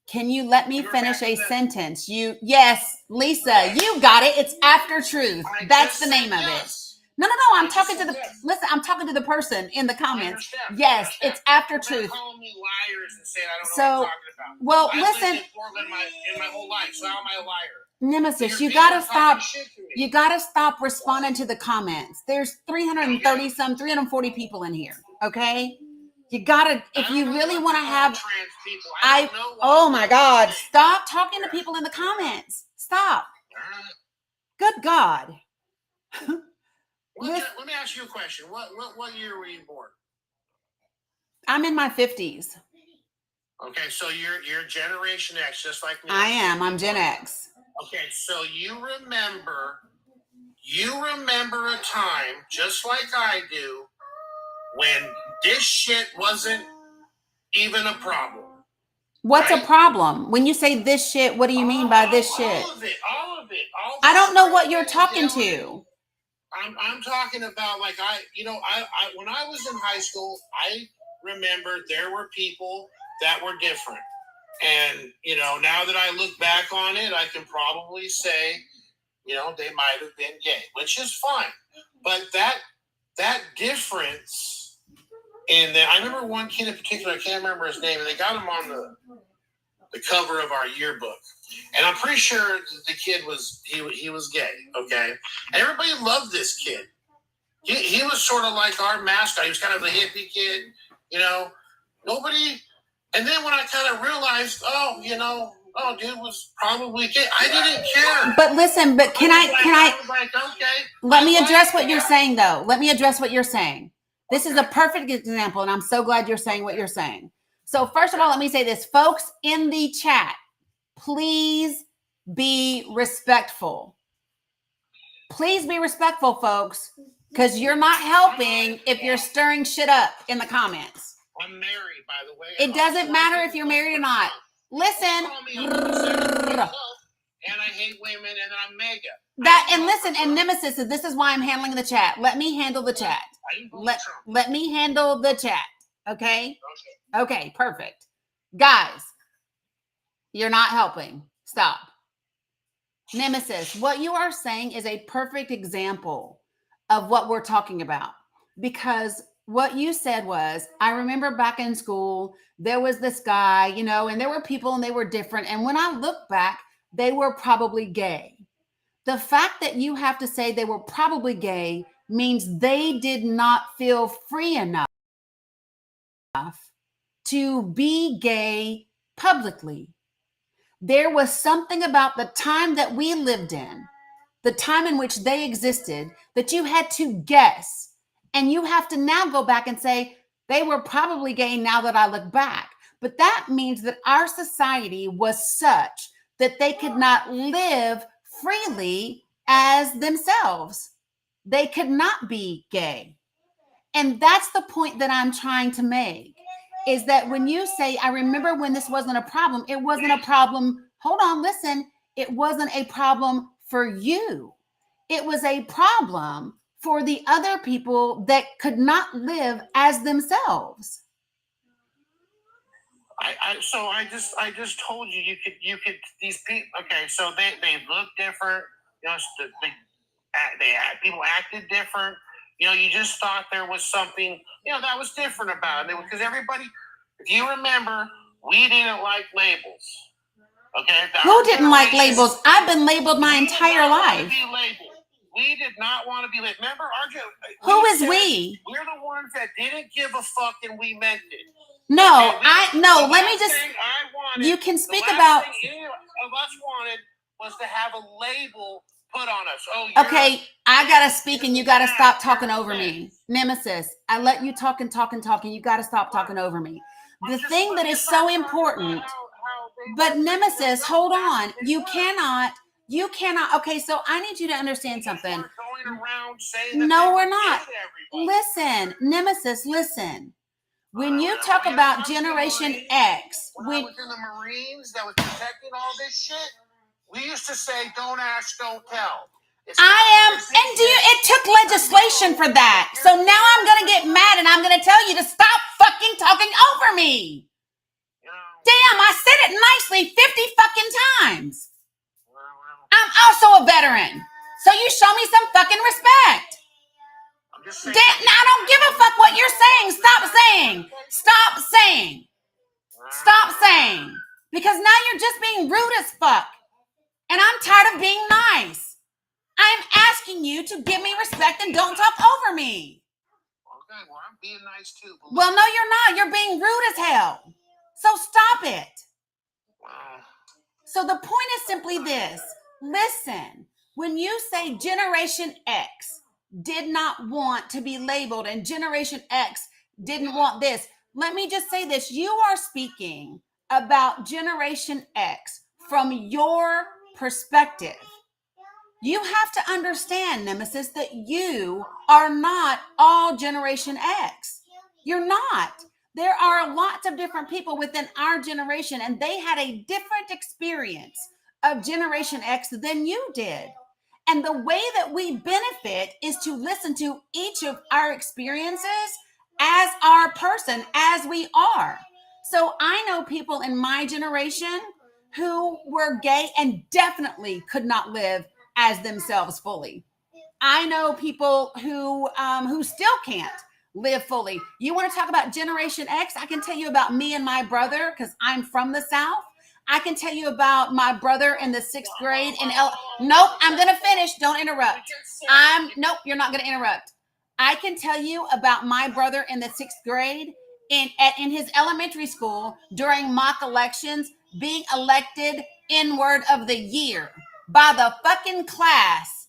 Can you let me We're finish back a to that. sentence? Yes, Lisa, you got it. It's After Truth. I That's just the name said of it. yes. No, I I'm just talking to said the yes. listen. I'm talking to the person in the I comments. understand. Yes, I understand. it's After Well, they're Truth. calling me liars and saying I don't know So, what I'm talking about. well, I listen, lived in Portland in my whole life, so how am I a liar? Nemesis, Your you people gotta are talking stop. shit to me. You gotta stop responding to the comments. There's 330 some, 340 people in here. Okay, you gotta. If you really want to have, trans people, oh my God, stop talking to people in the comments. Stop. Good God. Let me ask you a question. What year were you born? I'm in my 50s. Okay, so you're Generation X, just like me. I am. I'm Gen X. Okay, so you remember a time, just like I do, when this shit wasn't even a problem. What's right? a problem? When you say this shit, what do you mean by this shit? All of it. I don't know what you're talking to. I'm talking about, like, I when I was in high school, I remember there were people that were different. And, now that I look back on it, I can probably say, they might have been gay, which is fine. But that difference I remember one kid in particular, I can't remember his name, and they got him on the cover of our yearbook. And I'm pretty sure the kid was gay, okay? And everybody loved this kid. He was sort of like our mascot. He was kind of a hippie kid, nobody. And then when I kind of realized, dude was probably gay, I didn't care. But listen, can I was like, okay. Let me address what you're saying, though. Let me address what you're saying. This is a perfect example, and I'm so glad you're saying what you're saying. So first of all, let me say this. Folks in the chat, please be respectful. Please be respectful, folks, because you're not helping if you're stirring shit up in the comments. I'm married, by the way. It doesn't matter if you're married or not. Listen. And I hate women, and I'm mega. And Nemesis, this is why I'm handling the chat. Let me handle the chat. Let me handle the chat. Okay? Okay, perfect. Guys, you're not helping. Stop. Nemesis, what you are saying is a perfect example of what we're talking about. Because what you said was, I remember back in school, there was this guy, and there were people and they were different. And when I look back, they were probably gay. The fact that you have to say they were probably gay means they did not feel free enough to be gay publicly. There was something about the time that we lived in, the time in which they existed, that you had to guess. And you have to now go back and say, they were probably gay now that I look back. But that means that our society was such that they could not live freely as themselves. They could not be gay. And that's the point that I'm trying to make, is that when you say, I remember when this wasn't a problem, it wasn't a problem. Hold on, listen. It wasn't a problem for you. It was a problem for the other people that could not live as themselves. I just told you could these people. Okay, so they look different. People acted different. You just thought there was something that was different about it, because everybody. If you remember, we didn't like labels. Okay, who didn't like labels? I've been labeled my entire life. We did not want to be labeled. Remember, RJ? Who is we? We're the ones that didn't give a fuck, and we meant it. No, okay, let me just. You can speak about. Any of us wanted was to have a label put on us. Oh, you're Okay, I gotta speak and you gotta stop talking over me. Nemesis, I let you talk and talk and talk and you gotta stop talking over me. The thing that is so important, but Nemesis, hold on. You cannot, okay, so I need you to understand something. Going around saying that No, they we're not. killed everybody. Listen, Nemesis, listen. When you talk about Generation X, When I was in the Marines that was protecting all this shit, we used to say, "Don't ask, don't tell." It's not and it took legislation for that. So now I'm gonna get mad and I'm gonna tell you to stop fucking talking over me. Damn, I said it nicely 50 fucking times. I'm also a veteran. So you show me some fucking respect. Damn, I don't give a fuck what you're saying. Stop saying. Stop saying. Stop saying. Because now you're just being rude as fuck. And I'm tired of being nice. I'm asking you to give me respect and don't talk over me. Okay, well, I'm being nice too. Well, no, you're not. You're being rude as hell. So stop it. Wow. So the point is simply this. Listen, when you say Generation X did not want to be labeled and Generation X didn't want this, let me just say this. You are speaking about Generation X from your perspective. You have to understand, Nemesis, that you are not all Generation X. You're not. There are lots of different people within our generation, and they had a different experience of Generation X than you did. And the way that we benefit is to listen to each of our experiences as our person, as we are. So I know people in my generation who were gay and definitely could not live as themselves fully. I know people who still can't live fully. You want to talk about Generation X? I can tell you about me and my brother because I'm from the South. I can tell you about my brother in the 6th grade in Nope, I'm going to finish. Don't interrupt. Nope, you're not going to interrupt. I can tell you about my brother in the 6th grade in his elementary school during mock elections being elected N-word of the year by the fucking class,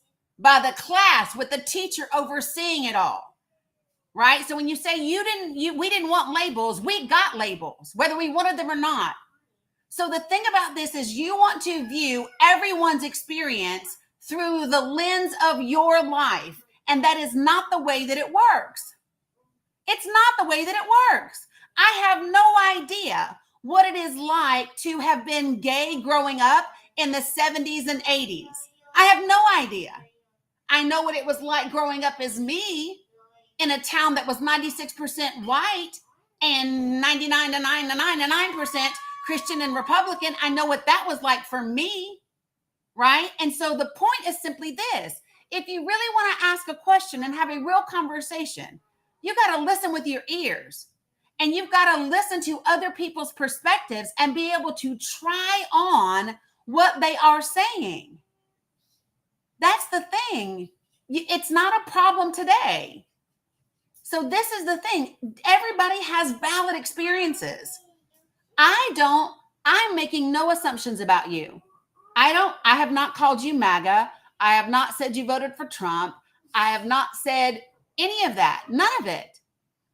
with the teacher overseeing it all. Right? So when you say we didn't want labels, we got labels, whether we wanted them or not. So the thing about this is you want to view everyone's experience through the lens of your life. And that is not the way that it works. It's not the way that it works. I have no idea what it is like to have been gay growing up in the 70s and 80s. I have no idea. I know what it was like growing up as me in a town that was 96% white and 99% Christian and Republican. I know what that was like for me, right? And so the point is simply this. If you really want to ask a question and have a real conversation, you got to listen with your ears. And you've got to listen to other people's perspectives and be able to try on what they are saying. That's the thing. It's not a problem today. So this is the thing. Everybody has valid experiences. I'm making no assumptions about you. I have not called you MAGA. I have not said you voted for Trump. I have not said any of that. None of it.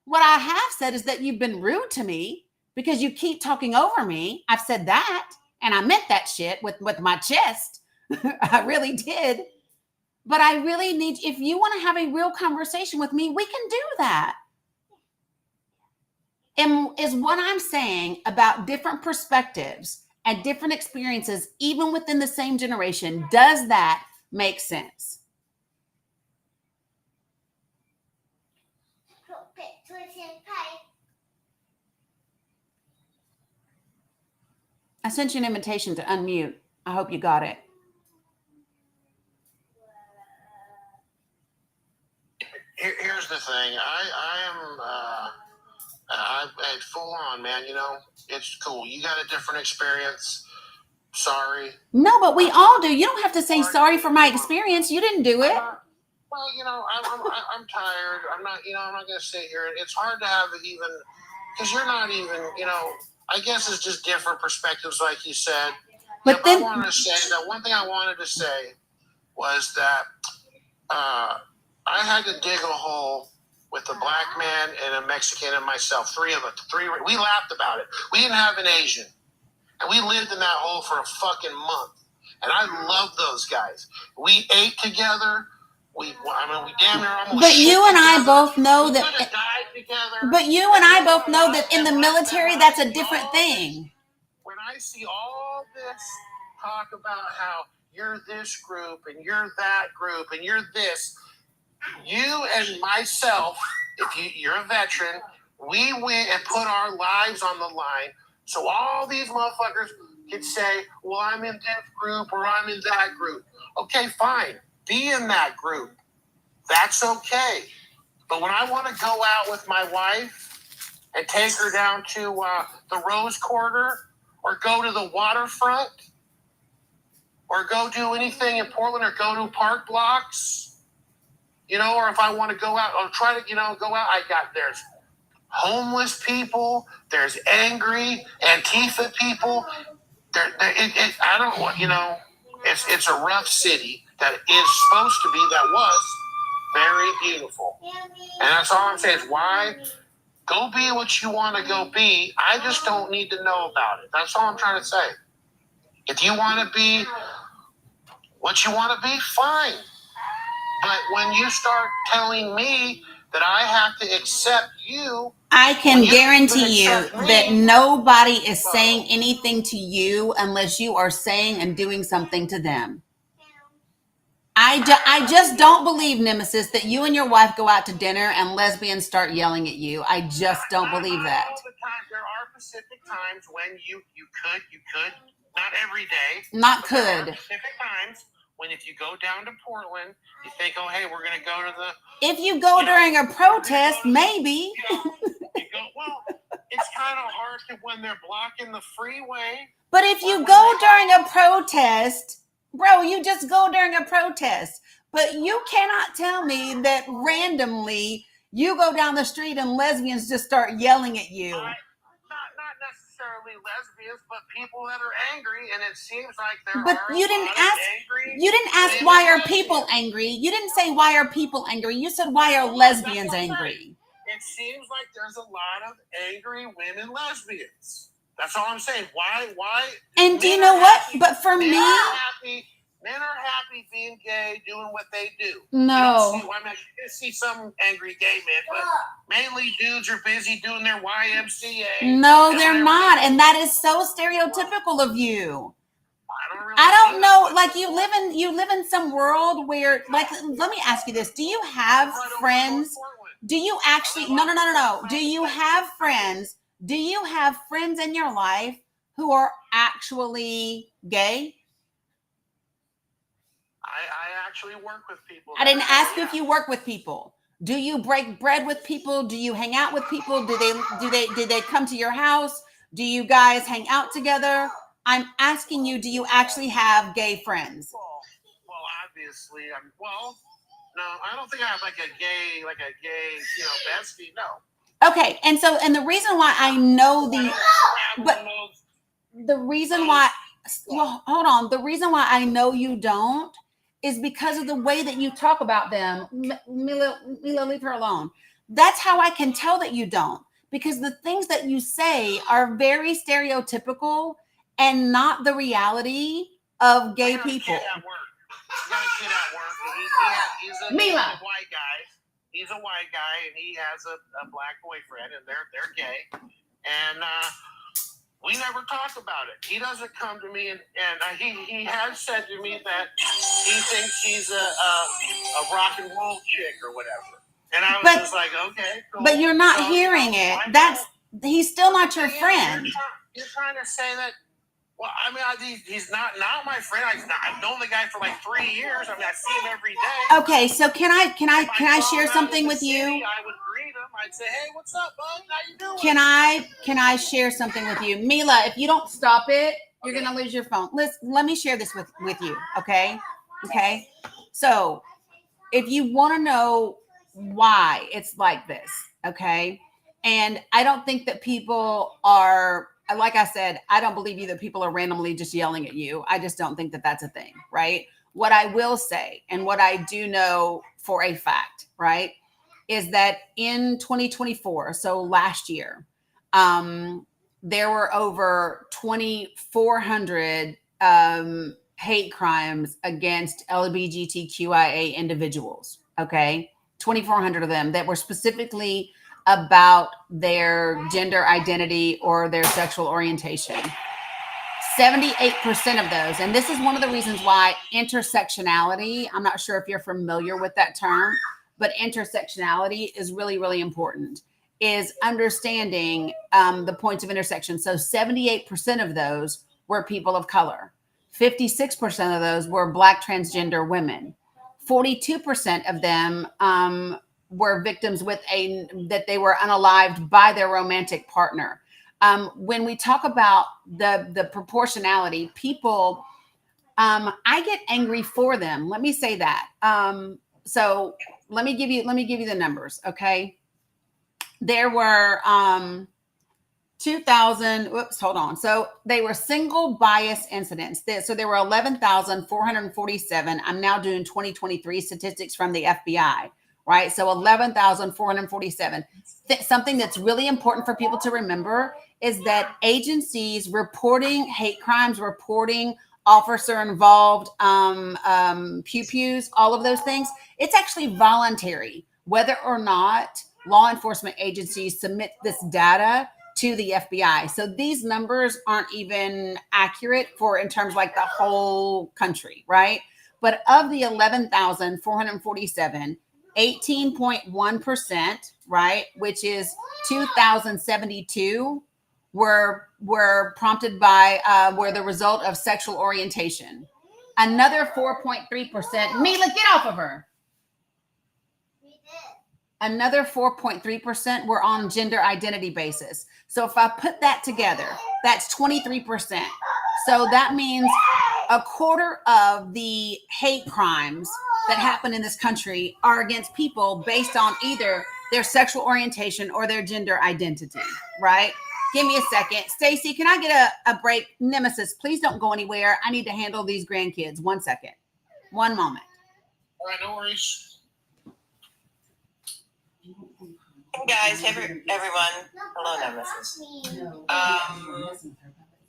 What I have said is that you've been rude to me because you keep talking over me. I've said that, and I meant that shit with my chest. I really did. But I really need, if you want to have a real conversation with me, we can do that. And is what I'm saying about different perspectives and different experiences, even within the same generation, does that make sense? I sent you an invitation to unmute. I hope you got it. Here's the thing. I'm full on, man. You know, it's cool. You got a different experience. Sorry. No, but we all do. You don't have to say sorry for my experience. You didn't do it. Well, you know, I'm tired. I'm not going to sit here. It's hard to have even, because you're not even, you know, I guess it's just different perspectives, like you said. But then I wanted to say that one thing I wanted to say was that I had to dig a hole with a black man and a Mexican and myself. Three of us. We laughed about it. We didn't have an Asian. And we lived in that hole for a fucking month. And I love those guys. We ate together. We damn near almost. But you and I together. both know We that. could have died together. But you and I both know that in the military, that's a different thing. When I see all this talk about how you're this group and you're that group and you're this, you and myself, if you're a veteran, we went and put our lives on the line. So all these motherfuckers can say, well, I'm in this group or I'm in that group. Okay, fine. Be in that group. That's okay. But when I want to go out with my wife and take her down to the Rose Quarter or go to the waterfront or go do anything in Portland or go to park blocks, or if I want to go out or try to, go out, there's homeless people, there's angry Antifa people. I don't want, it's a rough city that is supposed to be, that was very beautiful. And that's all I'm saying is why go be what you want to go be. I just don't need to know about it. That's all I'm trying to say. If you want to be what you want to be, fine. But when you start telling me that I have to accept you, I can guarantee you that nobody is saying anything to you unless you are saying and doing something to them. I just don't believe, Nemesis, that you and your wife go out to dinner and lesbians start yelling at you. I just don't believe that. All the time, there are specific times when you could, not every day. Not There are could. specific times when if you go down to Portland, you think, oh, hey, we're going to go to the... If you go during a protest, maybe. Well, it's kind of hard when they're blocking the freeway. But if you go during a protest, bro, you just go during a protest. But you cannot tell me that randomly you go down the street and lesbians just start yelling at you. Not necessarily lesbians, but people that are angry, and it seems like there But are you didn't ask why are people angry. You didn't say why are people angry. You said why are lesbians angry. It seems like there's a lot of angry women lesbians. That's all I'm saying. Why? And do you know what? But for me, men are happy being gay, doing what they do. No. You can see some angry gay men, but mainly dudes are busy doing their YMCA. No, they're not. And that is so stereotypical of you. I don't know. Like you live in some world where, like, let me ask you this. Do you have friends? Do you actually, no. Do you have friends? Do you have friends in your life who are actually gay? I actually work with people. I didn't ask you if you work with people. Do you break bread with people? Do you hang out with people? Do they come to your house? Do you guys hang out together? I'm asking you, do you actually have gay friends? Well, obviously, no, I don't think I have like a gay, bestie. No. Okay, and the reason why I know the reason why, well, hold on. The reason why I know you don't is because of the way that you talk about them. Mila, leave her alone. That's how I can tell that you don't, because the things that you say are very stereotypical and not the reality of gay people. Got a kid at work. He's a white guy. He's a white guy, and he has a black boyfriend, and they're gay. And we never talk about it. He doesn't come to me, and he has said to me that he thinks she's a rock and roll chick or whatever. And I was just like, okay, cool. But you're not hearing it. He's still not your friend. You're trying to say that. Well, he's not my friend. I've known the guy for like 3 years. I see him every day. Okay, so can I share something with you? I would greet him. I'd say, hey, what's up, bud? How you doing? Can I share something with you? Mila, if you don't stop it, you're going to lose your phone. Let me share this with you, okay? Okay? So, if you want to know why it's like this, okay? And I don't think that people are, like I said, I don't believe you that people are randomly just yelling at you. I just don't think that that's a thing, right? What I will say, and what I do know for a fact, right, is that in 2024, so last year, there were over 2,400 hate crimes against LGBTQIA individuals. Okay. 2,400 of them that were specifically about their gender identity or their sexual orientation. 78% of those, and this is one of the reasons why intersectionality, I'm not sure if you're familiar with that term, but intersectionality is really, really important, is understanding the points of intersection. So 78% of those were people of color. 56% of those were Black transgender women. 42% of them were victims that they were unalived by their romantic partner. When we talk about the proportionality, people, I get angry for them. Let me say that. So let me give you the numbers. Okay. There were 2,000. Whoops, hold on. So they were single bias incidents. So there were 11,447. I'm now doing 2023 statistics from the FBI. Right. So 11,447. Something that's really important for people to remember is that agencies reporting hate crimes, reporting officer involved pew-pews, all of those things, it's actually voluntary, whether or not law enforcement agencies submit this data to the FBI. So these numbers aren't even accurate for in terms like the whole country, right? But of the 11,447, 18.1%, right, which is 2,072, were prompted by were the result of sexual orientation. Another 4.3%, Mila, get off of her. Another 4.3% were on gender identity basis. So if I put that together, that's 23%. So that means a quarter of the hate crimes that happen in this country are against people based on either their sexual orientation or their gender identity, right? Give me a second. Stacy, can I get a break? Nemesis, please don't go anywhere. I need to handle these grandkids. 1 second. One moment. All right, no worries. Hey guys, hey everyone. Hello, Nemesis.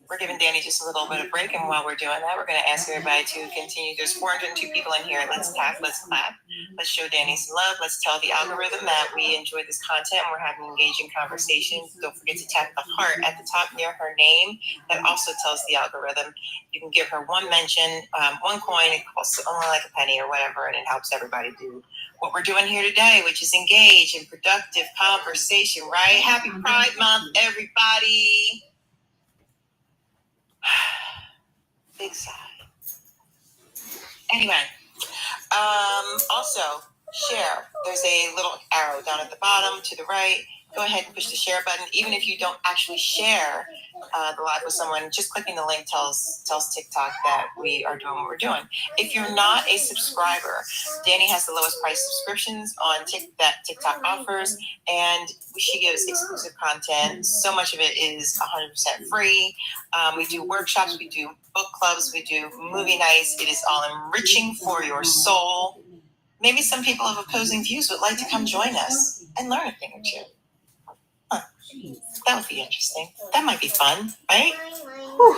We're giving Danny just a little bit of break, and while we're doing that, we're going to ask everybody to continue. There's 402 people in here. Let's tap, let's clap, let's show Danny some love. Let's tell the algorithm that we enjoy this content and we're having engaging conversations. Don't forget to tap the heart at the top near her name. That also tells the algorithm you can give her one mention, one coin. It costs only like a penny or whatever, and it helps everybody do what we're doing here today, which is engage in productive conversation, right? Happy Pride Month, everybody. Big sigh. Anyway, also share. There's a little arrow down at the bottom to the right. Go ahead and push the share button. Even if you don't actually share the live with someone, just clicking the link tells TikTok that we are doing what we're doing. If you're not a subscriber, Danny has the lowest price subscriptions on that TikTok offers, and she gives exclusive content. So much of it is 100% free. We do workshops, we do book clubs, we do movie nights. It is all enriching for your soul. Maybe some people of opposing views would like to come join us and learn a thing or two. That would be interesting. That might be fun, right? Whew.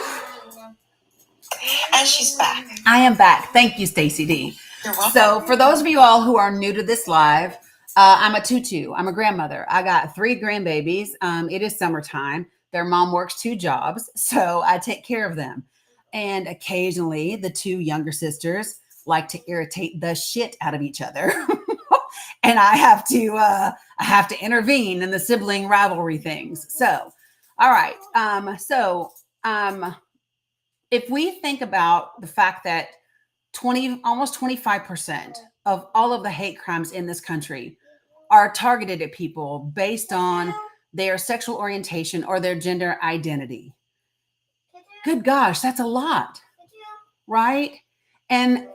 And she's back. I am back. Thank you, Stacy D. You're welcome. So for those of you all who are new to this live, I'm a tutu. I'm a grandmother. I got 3 grandbabies. It is summertime. Their mom works 2 jobs, so I take care of them. And occasionally the 2 younger sisters like to irritate the shit out of each other. And I have to intervene in the sibling rivalry things. So, all right. If we think about the fact that almost 25% of all of the hate crimes in this country are targeted at people based on their sexual orientation or their gender identity. Good gosh, that's a lot, right? And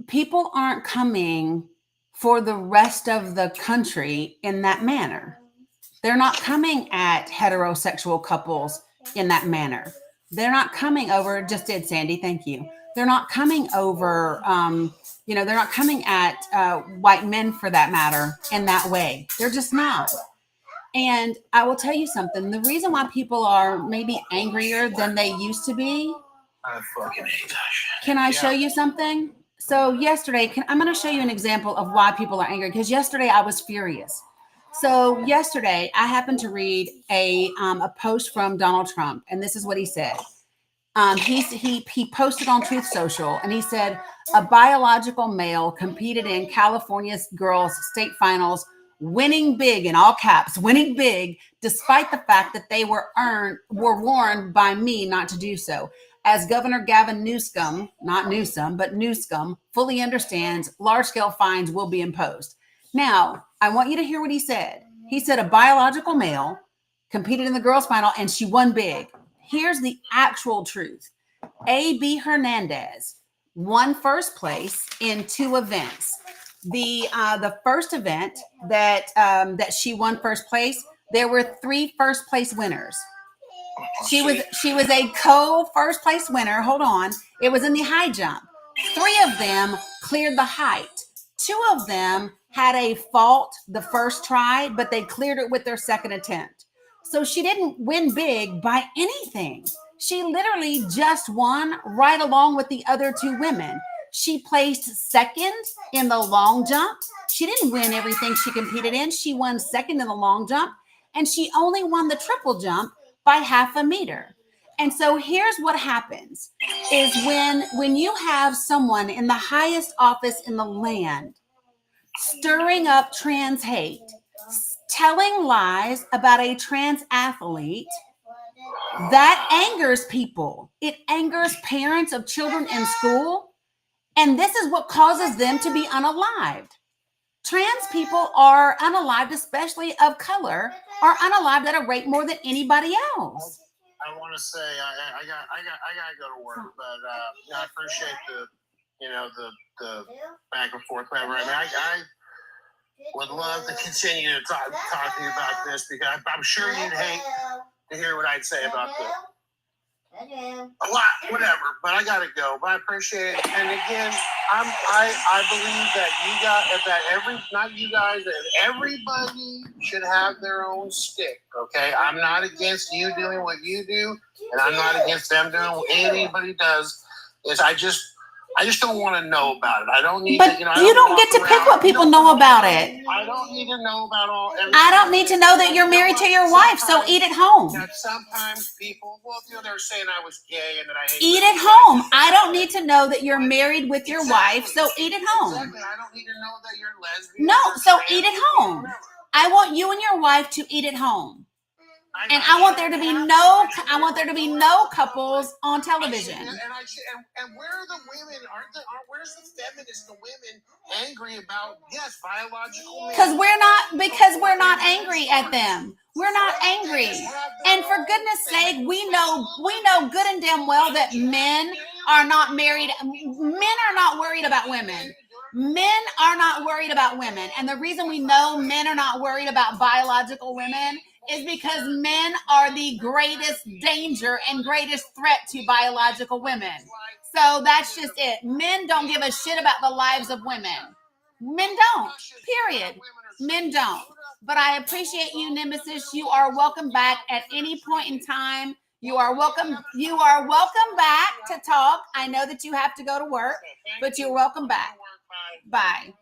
people aren't coming for the rest of the country in that manner. They're not coming at heterosexual couples in that manner. They're not coming over, just did Sandy, thank you. They're not coming over, they're not coming at white men for that matter in that way. They're just not. And I will tell you something. The reason why people are maybe angrier than they used to be. I fucking hate that shit. Can I show you something? So yesterday, I'm going to show you an example of why people are angry, because yesterday I was furious. So yesterday I happened to read a post from Donald Trump, and this is what he said. He posted on Truth Social, and he said a biological male competed in California's girls' state finals, winning big, in all caps, winning big, despite the fact that they were warned by me not to do so. As Governor Gavin Newsom, not Newsom, but Newsom, fully understands, large-scale fines will be imposed. Now, I want you to hear what he said. He said a biological male competed in the girls' final, and she won big. Here's the actual truth. A.B. Hernandez won first place in 2 events. The first event that she won first place, there were 3 first place winners. She was a co-first place winner. Hold on. It was in the high jump. 3 of them cleared the height. 2 of them had a fault the first try, but they cleared it with their second attempt. So she didn't win big by anything. She literally just won right along with the other 2 women. She placed second in the long jump. She didn't win everything she competed in. She won second in the long jump, and she only won the triple jump by half a meter. And so here's what happens is when you have someone in the highest office in the land stirring up trans hate, telling lies about a trans athlete, that angers people. It angers parents of children in school. And this is what causes them to be unalived. Trans people are unalived, especially of color, are unalived at a rate more than anybody else. I want to say I gotta go to work, but I appreciate the back and forth, whatever. I mean, I would love to continue to talk to you about this, because I'm sure you'd hate to hear what I'd say about this. A lot, whatever, but I gotta go. But I appreciate it. And again, I believe that everybody should have their own stick. Okay, I'm not against you doing what you do, and I'm not against them doing what anybody does. I just don't want to know about it. I don't need but to, you don't get to pick what people know about it. I don't need to know about I don't need to know that you're married to your wife, so eat at home. That sometimes people, they're saying I was gay and that I hate Eat at home. I don't need to know that you're married with your wife, so eat at home. Exactly. I don't need to know that you're lesbian. No, or so trans eat at or home. whatever. I want you and your wife to eat at home. And I want there to be no couples on television. And where are the women? Where's the feminists, the women angry about biological men? Because we're not angry at them. We're not angry. And for goodness sake, we know good and damn well that men are not married. Men are not worried about women. Men are not worried about women. And the reason we know men are not worried about biological women is because men are the greatest danger and greatest threat to biological women. So that's just it. Men don't give a shit about the lives of women. Men don't, period. Men don't. But I appreciate you, Nemesis. You are welcome back at any point in time. You are welcome back to talk. I know that you have to go to work, but you're welcome back. Bye.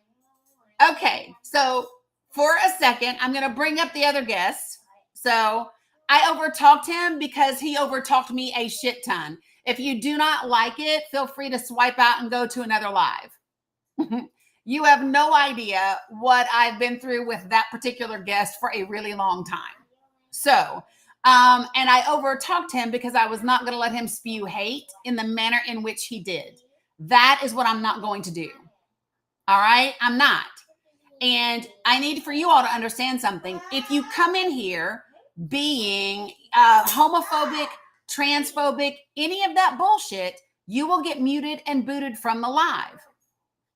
Okay, so for a second, I'm going to bring up the other guests. So I overtalked him because he overtalked me a shit ton. If you do not like it, feel free to swipe out and go to another live. You have no idea what I've been through with that particular guest for a really long time. So, and I overtalked him because I was not going to let him spew hate in the manner in which he did. That is what I'm not going to do. All right? I'm not. And I need for you all to understand something. If you come in here being homophobic, transphobic, any of that bullshit, you will get muted and booted from the live.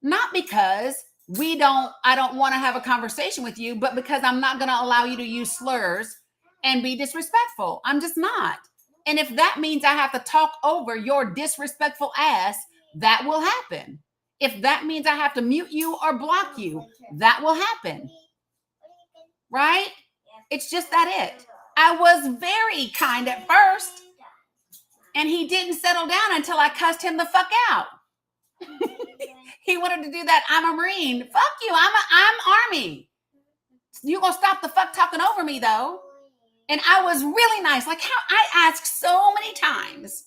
Not because I don't want to have a conversation with you, but because I'm not going to allow you to use slurs and be disrespectful. I'm just not. And if that means I have to talk over your disrespectful ass, that will happen. If that means I have to mute you or block you, that will happen. Right? It's just that it. I was very kind at first, and he didn't settle down until I cussed him the fuck out. He wanted to do that. I'm a Marine. Fuck you. I'm Army. You gonna stop the fuck talking over me though? And I was really nice. Like how I asked so many times.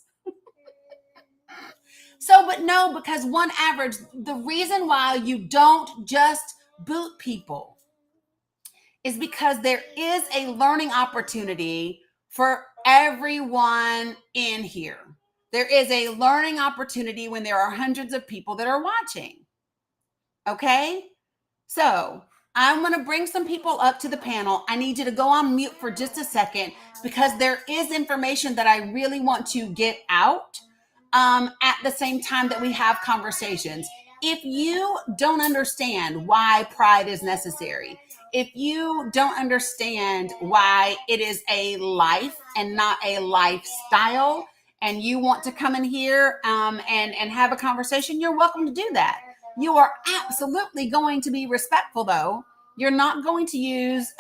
So, but no, because one average, the reason why you don't just boot people is because there is a learning opportunity for everyone in here. There is a learning opportunity when there are hundreds of people that are watching. Okay? So I'm going to bring some people up to the panel. I need you to go on mute for just a second because there is information that I really want to get out at the same time that we have conversations. If you don't understand why pride is necessary, if you don't understand why it is a life and not a lifestyle, and you want to come in here and have a conversation, you're welcome to do that. You are absolutely going to be respectful, though. You're not going to use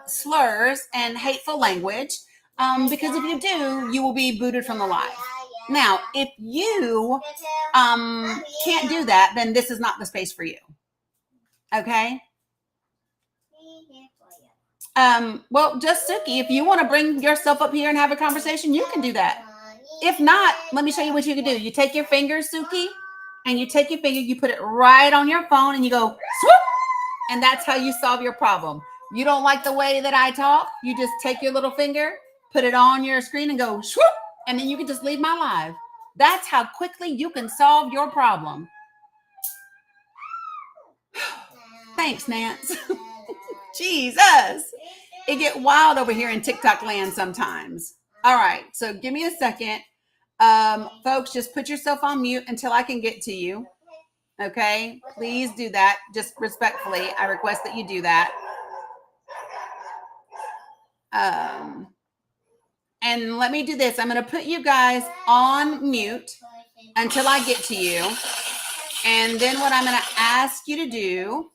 slurs and hateful language because if you do, you will be booted from the live. Now, if you can't do that, then this is not the space for you. Okay? Well, just Suki, if you want to bring yourself up here and have a conversation, you can do that. If not, let me show you what you can do. You take your fingers, Suki, and you take your finger, you put it right on your phone, and you go, swoop, and that's how you solve your problem. You don't like the way that I talk? You just take your little finger, put it on your screen, and go, swoop, and then you can just leave my live. That's how quickly you can solve your problem. Thanks, Nance. Jesus. It get wild over here in TikTok land sometimes. All right, so give me a second. Folks, just put yourself on mute until I can get to you. Okay, please do that. Just respectfully, I request that you do that. And let me do this. I'm going to put you guys on mute until I get to you. And then what I'm going to ask you to do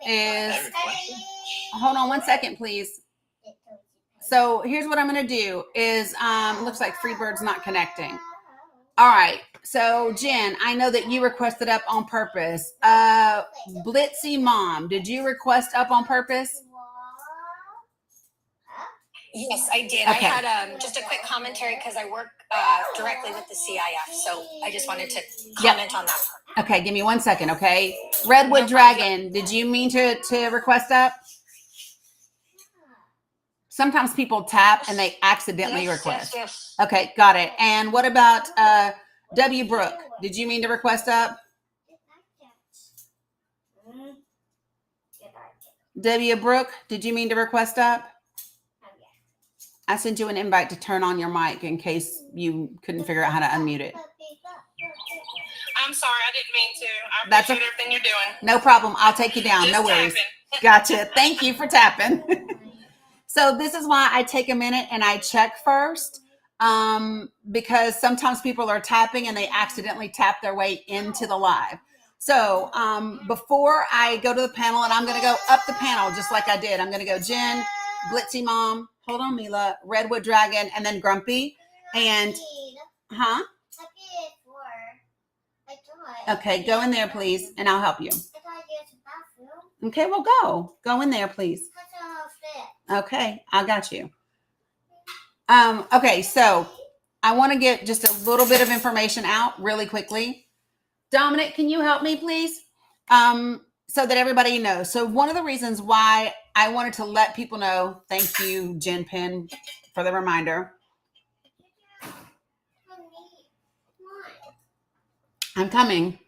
is, hold on one second, please. So here's what I'm going to do is, looks like Freebird's not connecting. All right. So Jen, I know that you requested up on purpose. Blitzy Mom, did you request up on purpose? Yes, I did. Okay. I had just a quick commentary because I work directly with the CIF. So I just wanted to comment on that part. Okay. Give me 1 second. Okay. Redwood Dragon, did you mean to request up? Sometimes people tap and they accidentally request. Yes. Okay, got it. And what about W. Brooke? Did you mean to request up? W. Brooke, did you mean to request up? I sent you an invite to turn on your mic in case you couldn't figure out how to unmute it. I'm sorry, I didn't mean to. I That's appreciate everything you're doing. No problem. I'll take you down. Just No worries. tapping. Gotcha. Thank you for tapping. So this is why I take a minute and I check first, because sometimes people are tapping and they accidentally tap their way into the live. So before I go to the panel, and I'm going to go up the panel just like I did. I'm going to go Jen, Blitzy Mom, hold on, Mila, Redwood Dragon, and then Grumpy. And, huh? Okay, go in there, please, and I'll help you. Okay, well, go. Go in there, please. Okay, I got you. Okay, so I want to get just a little bit of information out really quickly. Dominic, can you help me, please? So that everybody knows. So one of the reasons why I wanted to let people know, thank you, Jen Penn, for the reminder. I'm coming.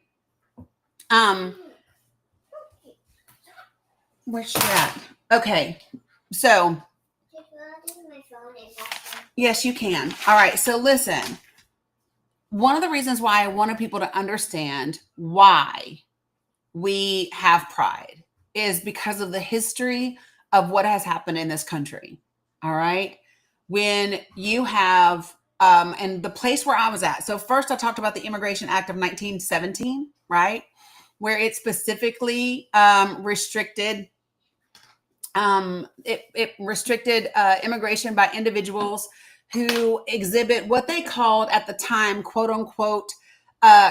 Where's she at? Okay. So, yes, you can. All right. So listen, one of the reasons why I wanted people to understand why we have pride is because of the history of what has happened in this country. All right. when you have, and the place where I was at. So first I talked about the Immigration Act of 1917, right? Where it specifically restricted immigration by individuals who exhibit what they called at the time, quote unquote,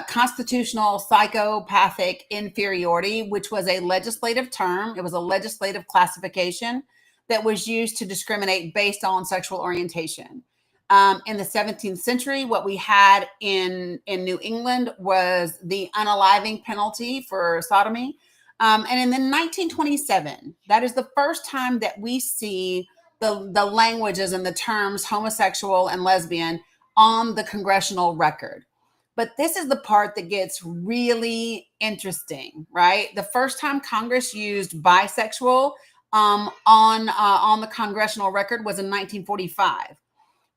constitutional psychopathic inferiority, which was a legislative term. It was a legislative classification that was used to discriminate based on sexual orientation. In the 17th century, what we had in New England was the unaliving penalty for sodomy. And in the 1927, that is the first time that we see the languages and the terms homosexual and lesbian on the congressional record. But this is the part that gets really interesting, right? The first time Congress used bisexual on the congressional record was in 1945.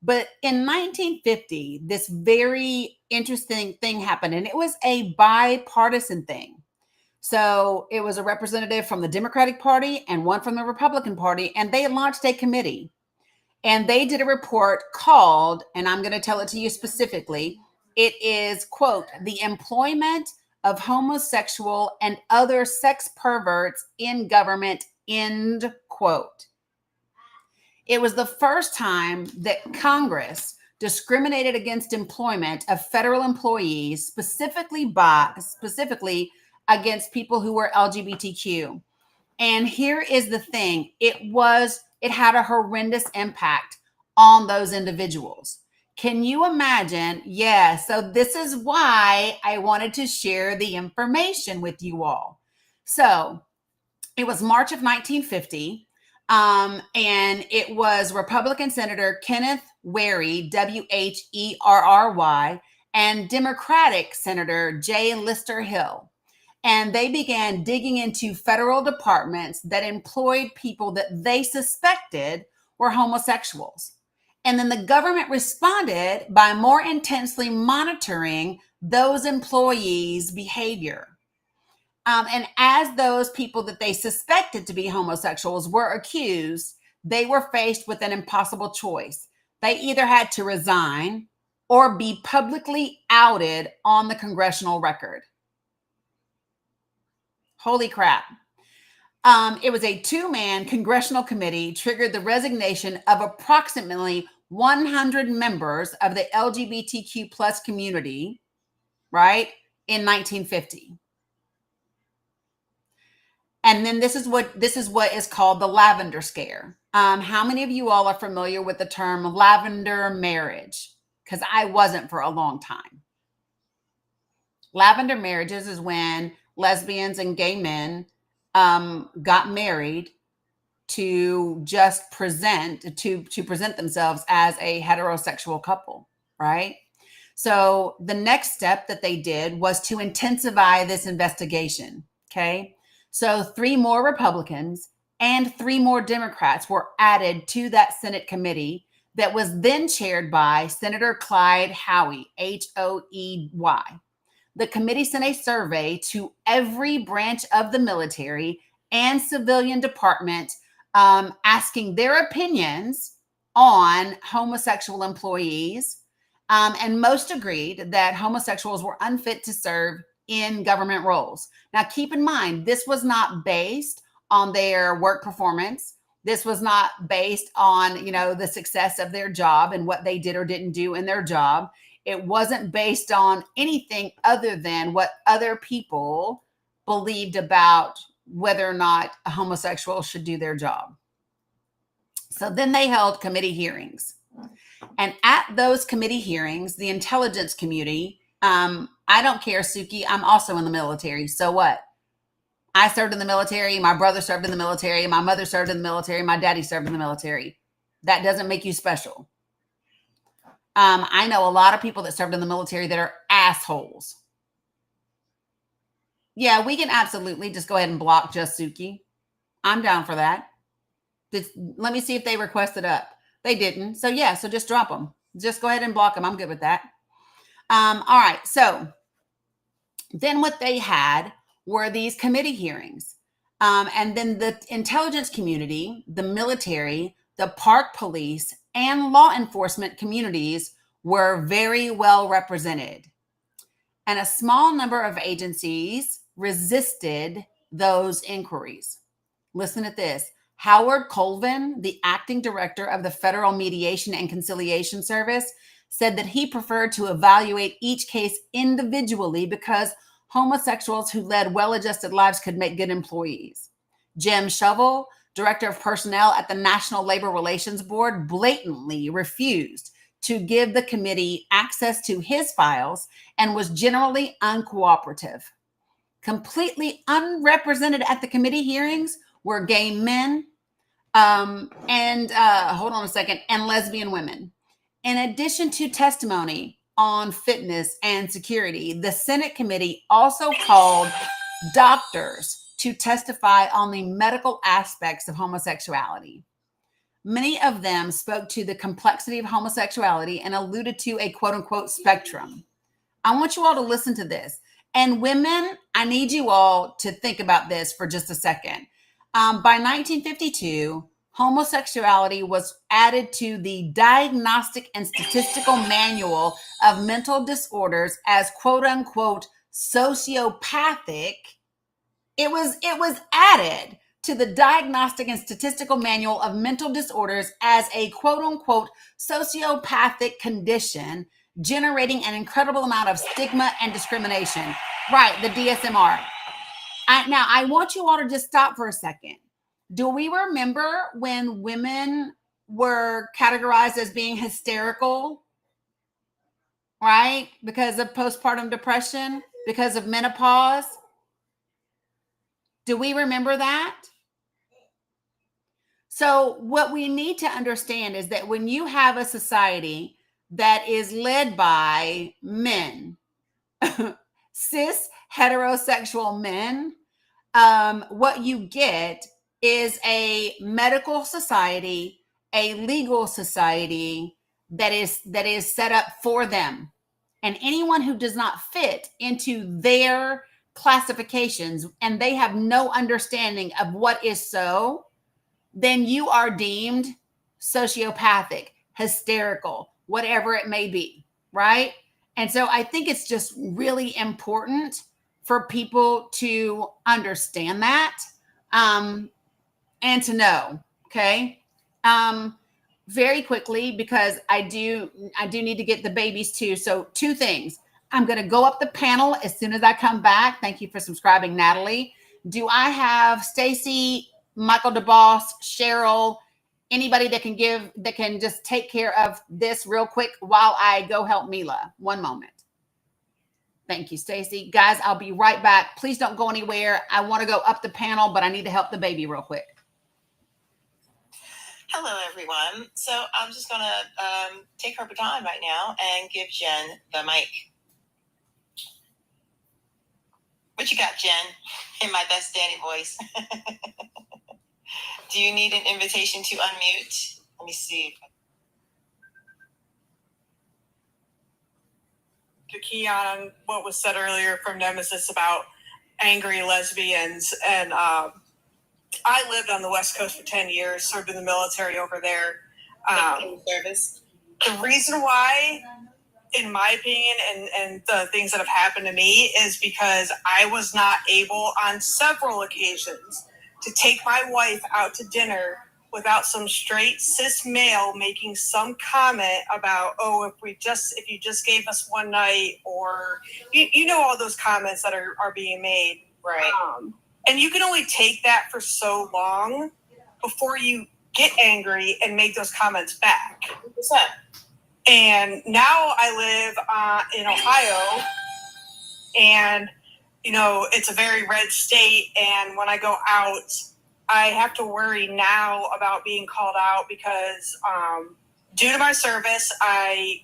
But in 1950, this very interesting thing happened, and it was a bipartisan thing. So it was a representative from the Democratic Party and one from the Republican Party, and they launched a committee. And they did a report called, and I'm going to tell it to you specifically, it is, quote, the employment of homosexual and other sex perverts in government, end quote. It was the first time that Congress discriminated against employment of federal employees, specifically against people who were LGBTQ. And here is the thing. It had a horrendous impact on those individuals. Can you imagine? Yeah. So this is why I wanted to share the information with you all. So it was March of 1950. And it was Republican Senator Kenneth Wherry, Wherry, and Democratic Senator J. Lister Hill. And they began digging into federal departments that employed people that they suspected were homosexuals. And then the government responded by more intensely monitoring those employees' behavior. And as those people that they suspected to be homosexuals were accused, they were faced with an impossible choice. They either had to resign or be publicly outed on the congressional record. Holy crap. It was a 2-man congressional committee triggered the resignation of approximately 100 members of the LGBTQ plus community, right, in 1950. And then this is what is called the lavender scare. How many of you all are familiar with the term lavender marriage? Because I wasn't for a long time. Lavender marriages is when lesbians and gay men got married to just present themselves as a heterosexual couple, right? So the next step that they did was to intensify this investigation, okay? So 3 more Republicans and 3 more Democrats were added to that Senate committee that was then chaired by Senator Clyde Hoey, Hoey. The committee sent a survey to every branch of the military and civilian department asking their opinions on homosexual employees. And most agreed that homosexuals were unfit to serve in government roles. Now, keep in mind, this was not based on their work performance. This was not based on, the success of their job and what they did or didn't do in their job. It wasn't based on anything other than what other people believed about whether or not a homosexual should do their job. So then they held committee hearings. And at those committee hearings, the intelligence community, I don't care, Suki, I'm also in the military. So what? I served in the military. My brother served in the military. My mother served in the military. My daddy served in the military. That doesn't make you special. I know a lot of people that served in the military that are assholes. Yeah, we can absolutely just go ahead and block Just Suki. I'm down for that. Let me see if they requested up. They didn't. So yeah, so just drop them. Just go ahead and block them. I'm good with that. All right. So then what they had were these committee hearings. And then the intelligence community, the military, the park police, and law enforcement communities were very well represented. And a small number of agencies resisted those inquiries. Listen to this. Howard Colvin, the acting director of the Federal Mediation and Conciliation Service, said that he preferred to evaluate each case individually because homosexuals who led well-adjusted lives could make good employees. Jim Shovel, director of personnel at the National Labor Relations Board, blatantly refused to give the committee access to his files and was generally uncooperative. Completely unrepresented at the committee hearings were gay men and lesbian women. In addition to testimony on fitness and security, the Senate committee also called doctors to testify on the medical aspects of homosexuality. Many of them spoke to the complexity of homosexuality and alluded to a quote unquote spectrum. I want you all to listen to this. And women, I need you all to think about this for just a second. By 1952, homosexuality was added to the Diagnostic and Statistical Manual of Mental Disorders as quote unquote sociopathic. It was added to the Diagnostic and Statistical Manual of Mental Disorders as a quote unquote sociopathic condition, generating an incredible amount of stigma and discrimination. Right, the DSM-5. Now, I want you all to just stop for a second. Do we remember when women were categorized as being hysterical, right? Because of postpartum depression, because of menopause? Do we remember that? So what we need to understand is that when you have a society that is led by men, cis heterosexual men, what you get is a medical society, a legal society that is set up for them. And anyone who does not fit into their classifications and they have no understanding of what is so, then you are deemed sociopathic, hysterical, whatever it may be, right? And so I think it's just really important for people to understand that and to know, okay? Very quickly, because I do need to get the babies too. So 2 things. I'm going to go up the panel as soon as I come back. Thank you for subscribing, Natalie. Do I have Stacy, Michael DeBoss, Cheryl, anybody that can just take care of this real quick while I go help Mila? One moment. Thank you, Stacy. Guys, I'll be right back. Please don't go anywhere. I want to go up the panel, but I need to help the baby real quick. Hello, everyone. So I'm just going to take her baton right now and give Jen the mic. What you got, Jen? In my best Danny voice. Do you need an invitation to unmute? Let me see. To key on what was said earlier from Nemesis about angry lesbians. And I lived on the West Coast for 10 years, served in the military over there. Service. The reason why, in my opinion, and the things that have happened to me is because I was not able on several occasions to take my wife out to dinner without some straight cis male making some comment about, oh, if you just gave us one night, or you know, all those comments that are being made. Right. And you can only take that for so long before you get angry and make those comments back. 100%. And now I live in Ohio, and, you know, it's a very red state. And when I go out, I have to worry now about being called out because due to my service, I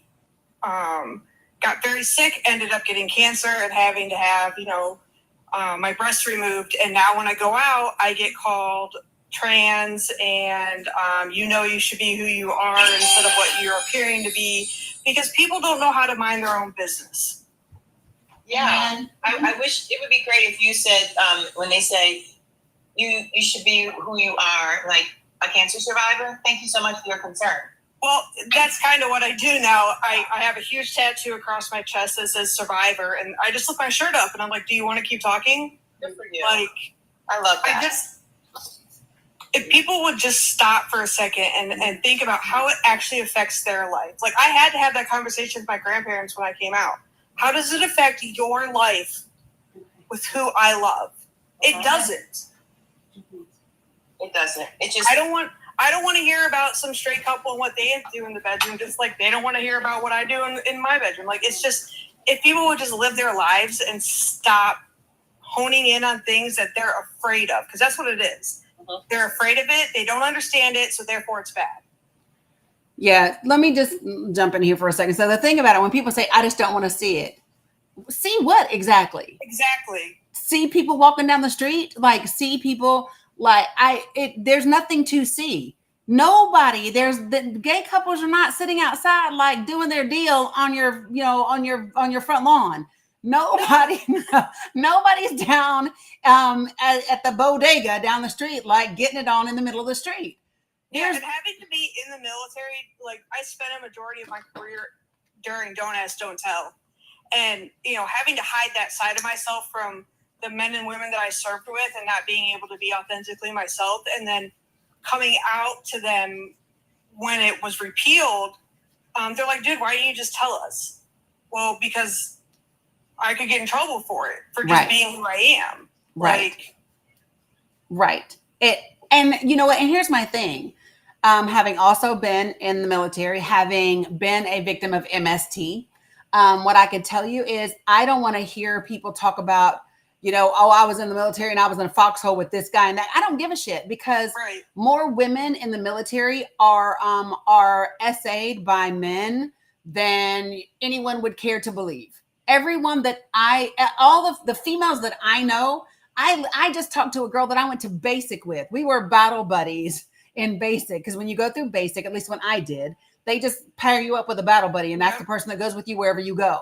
got very sick, ended up getting cancer and having to have, my breast removed. And now when I go out, I get called trans and, you should be who you are instead of what you're appearing to be, because people don't know how to mind their own business. Yeah. I wish it would be great if you said, when they say you should be who you are, like a cancer survivor, thank you so much for your concern. Well, that's kind of what I do now. I have a huge tattoo across my chest that says Survivor, and I just lift my shirt up and I'm like, do you want to keep talking? Good for you. Like, I love that. if people would just stop for a second and think about how it actually affects their life. Like, I had to have that conversation with my grandparents when I came out. How does it affect your life with who I love? It doesn't. It doesn't. It just. I don't want to hear about some straight couple and what they do in the bedroom, just like they don't want to hear about what I do in my bedroom. Like, it's just, if people would just live their lives and stop honing in on things that they're afraid of, because that's what it is. They're afraid of it. They don't understand it. So therefore it's bad. Yeah. Let me just jump in here for a second. So the thing about it, when people say, I just don't want to see it, see what exactly? Exactly. See people walking down the street, like see people like there's nothing to see. Nobody, the gay couples are not sitting outside like doing their deal on your, on your front lawn. Nobody's down at the bodega down the street, like getting it on in the middle of the street. Yeah, and having to be in the military, like I spent a majority of my career during Don't Ask, Don't Tell. And, having to hide that side of myself from the men and women that I served with and not being able to be authentically myself, and then coming out to them when it was repealed, they're like, dude, why didn't you just tell us? Well, because I could get in trouble for it, for just being who I am. Right. And you know what? And here's my thing. Having also been in the military, having been a victim of MST, what I could tell you is I don't want to hear people talk about, I was in the military and I was in a foxhole with this guy and that. I don't give a shit, because more women in the military are essayed by men than anyone would care to believe. Everyone that all of the females that I know, I just talked to a girl that I went to basic with. We were battle buddies in basic, because when you go through basic, at least when I did, they just pair you up with a battle buddy, and that's the person that goes with you wherever you go.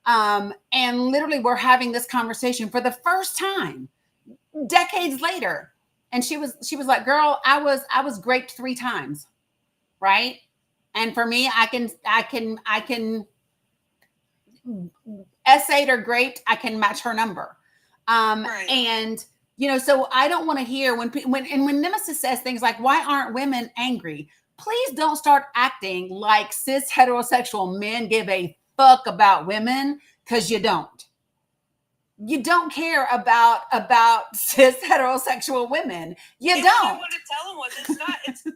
And literally we're having this conversation for the first time decades later. And she was like, girl, I was raped 3 times. Right. And for me, I can essayed or graped, I can match her number. And, so I don't want to hear when Nemesis says things like, why aren't women angry? Please don't start acting like cis heterosexual men give a fuck about women, because you don't. You don't care about cis heterosexual women. You don't. What I want to tell them was, it's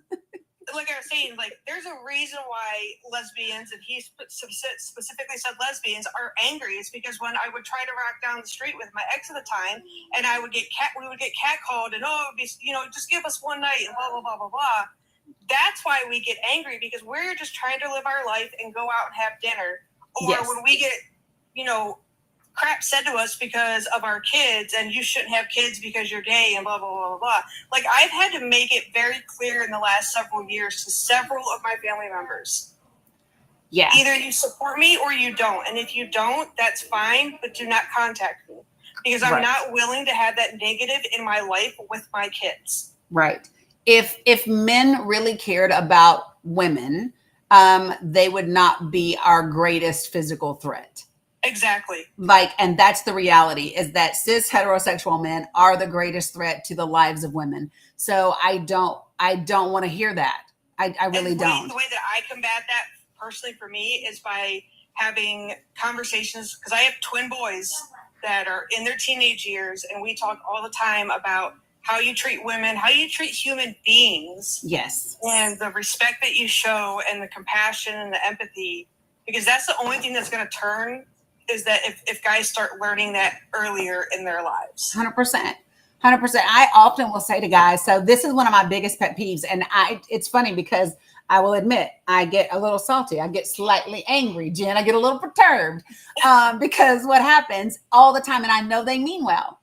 like I was saying, like there's a reason why lesbians, and he specifically said lesbians, are angry. It's because when I would try to rock down the street with my ex at the time, and we would get catcalled, and it would be, just give us one night and blah blah blah blah blah. That's why we get angry, because we're just trying to live our life and go out and have dinner. Or when we get, crap said to us because of our kids, and you shouldn't have kids because you're gay and blah, blah, blah, blah, blah. Like, I've had to make it very clear in the last several years to several of my family members. Yeah. Either you support me or you don't. And if you don't, that's fine, but do not contact me, because I'm not willing to have that negative in my life with my kids. Right. If men really cared about women, they would not be our greatest physical threat. Exactly. And that's the reality, is that cis heterosexual men are the greatest threat to the lives of women. So I don't want to hear that. I really don't. The way that I combat that personally for me is by having conversations, because I have twin boys that are in their teenage years, and we talk all the time about how you treat women, how you treat human beings. Yes. And the respect that you show, and the compassion and the empathy, because that's the only thing that's going to turn, is that if guys start learning that earlier in their lives. 100%. I often will say to guys, so this is one of my biggest pet peeves. And it's funny, because I will admit, I get a little salty. I get slightly angry, Jen. I get a little perturbed because what happens all the time, and I know they mean well,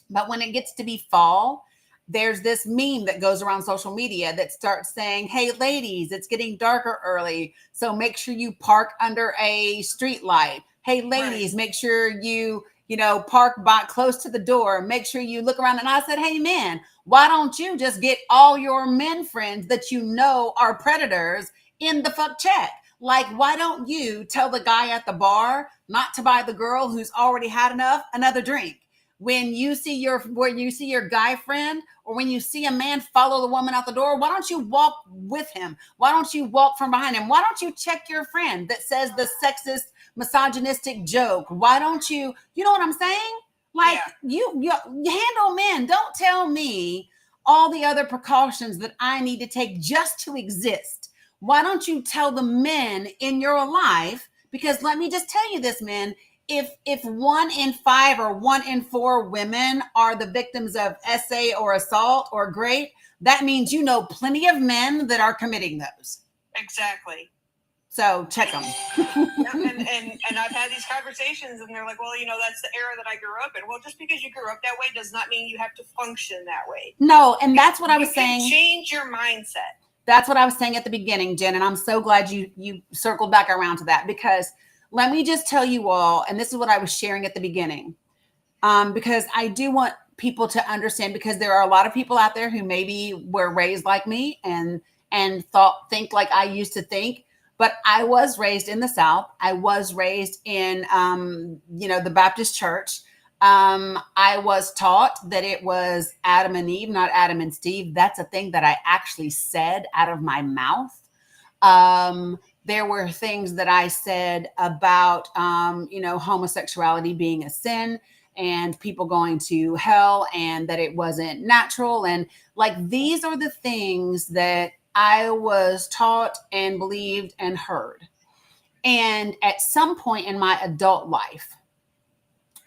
but when it gets to be fall, there's this meme that goes around social media that starts saying, hey, ladies, it's getting darker early, so make sure you park under a street light. Hey, ladies, make sure you park close to the door. Make sure you look around. And I said, hey, man, why don't you just get all your men friends that are predators in the fuck check. Like, why don't you tell the guy at the bar not to buy the girl who's already had enough another drink? When you see your guy friend, or when you see a man follow the woman out the door, why don't you walk with him? Why don't you walk from behind him? Why don't you check your friend that says the sexist, misogynistic joke? Why don't you know what I'm saying? Like, you handle men. Don't tell me all the other precautions that I need to take just to exist. Why don't you tell the men in your life? Because let me just tell you this, men, if 1 in 5 or 1 in 4 women are the victims of SA or assault or rape, that means you know plenty of men that are committing those. Exactly. So check them. and I've had these conversations, and they're like, well, that's the era that I grew up in. Well, just because you grew up that way does not mean you have to function that way. No, and that's what I was You can saying. change your mindset. That's what I was saying at the beginning, Jen, and I'm so glad you circled back around to that, because let me just tell you all, and this is what I was sharing at the beginning, because I do want people to understand, because there are a lot of people out there who maybe were raised like me and think like I used to think, but I was raised in the South. I was raised in, the Baptist church. I was taught that it was Adam and Eve, not Adam and Steve. That's a thing that I actually said out of my mouth. There were things that I said about, homosexuality being a sin and people going to hell, and that it wasn't natural. And like, these are the things that I was taught and believed and heard. And at some point in my adult life,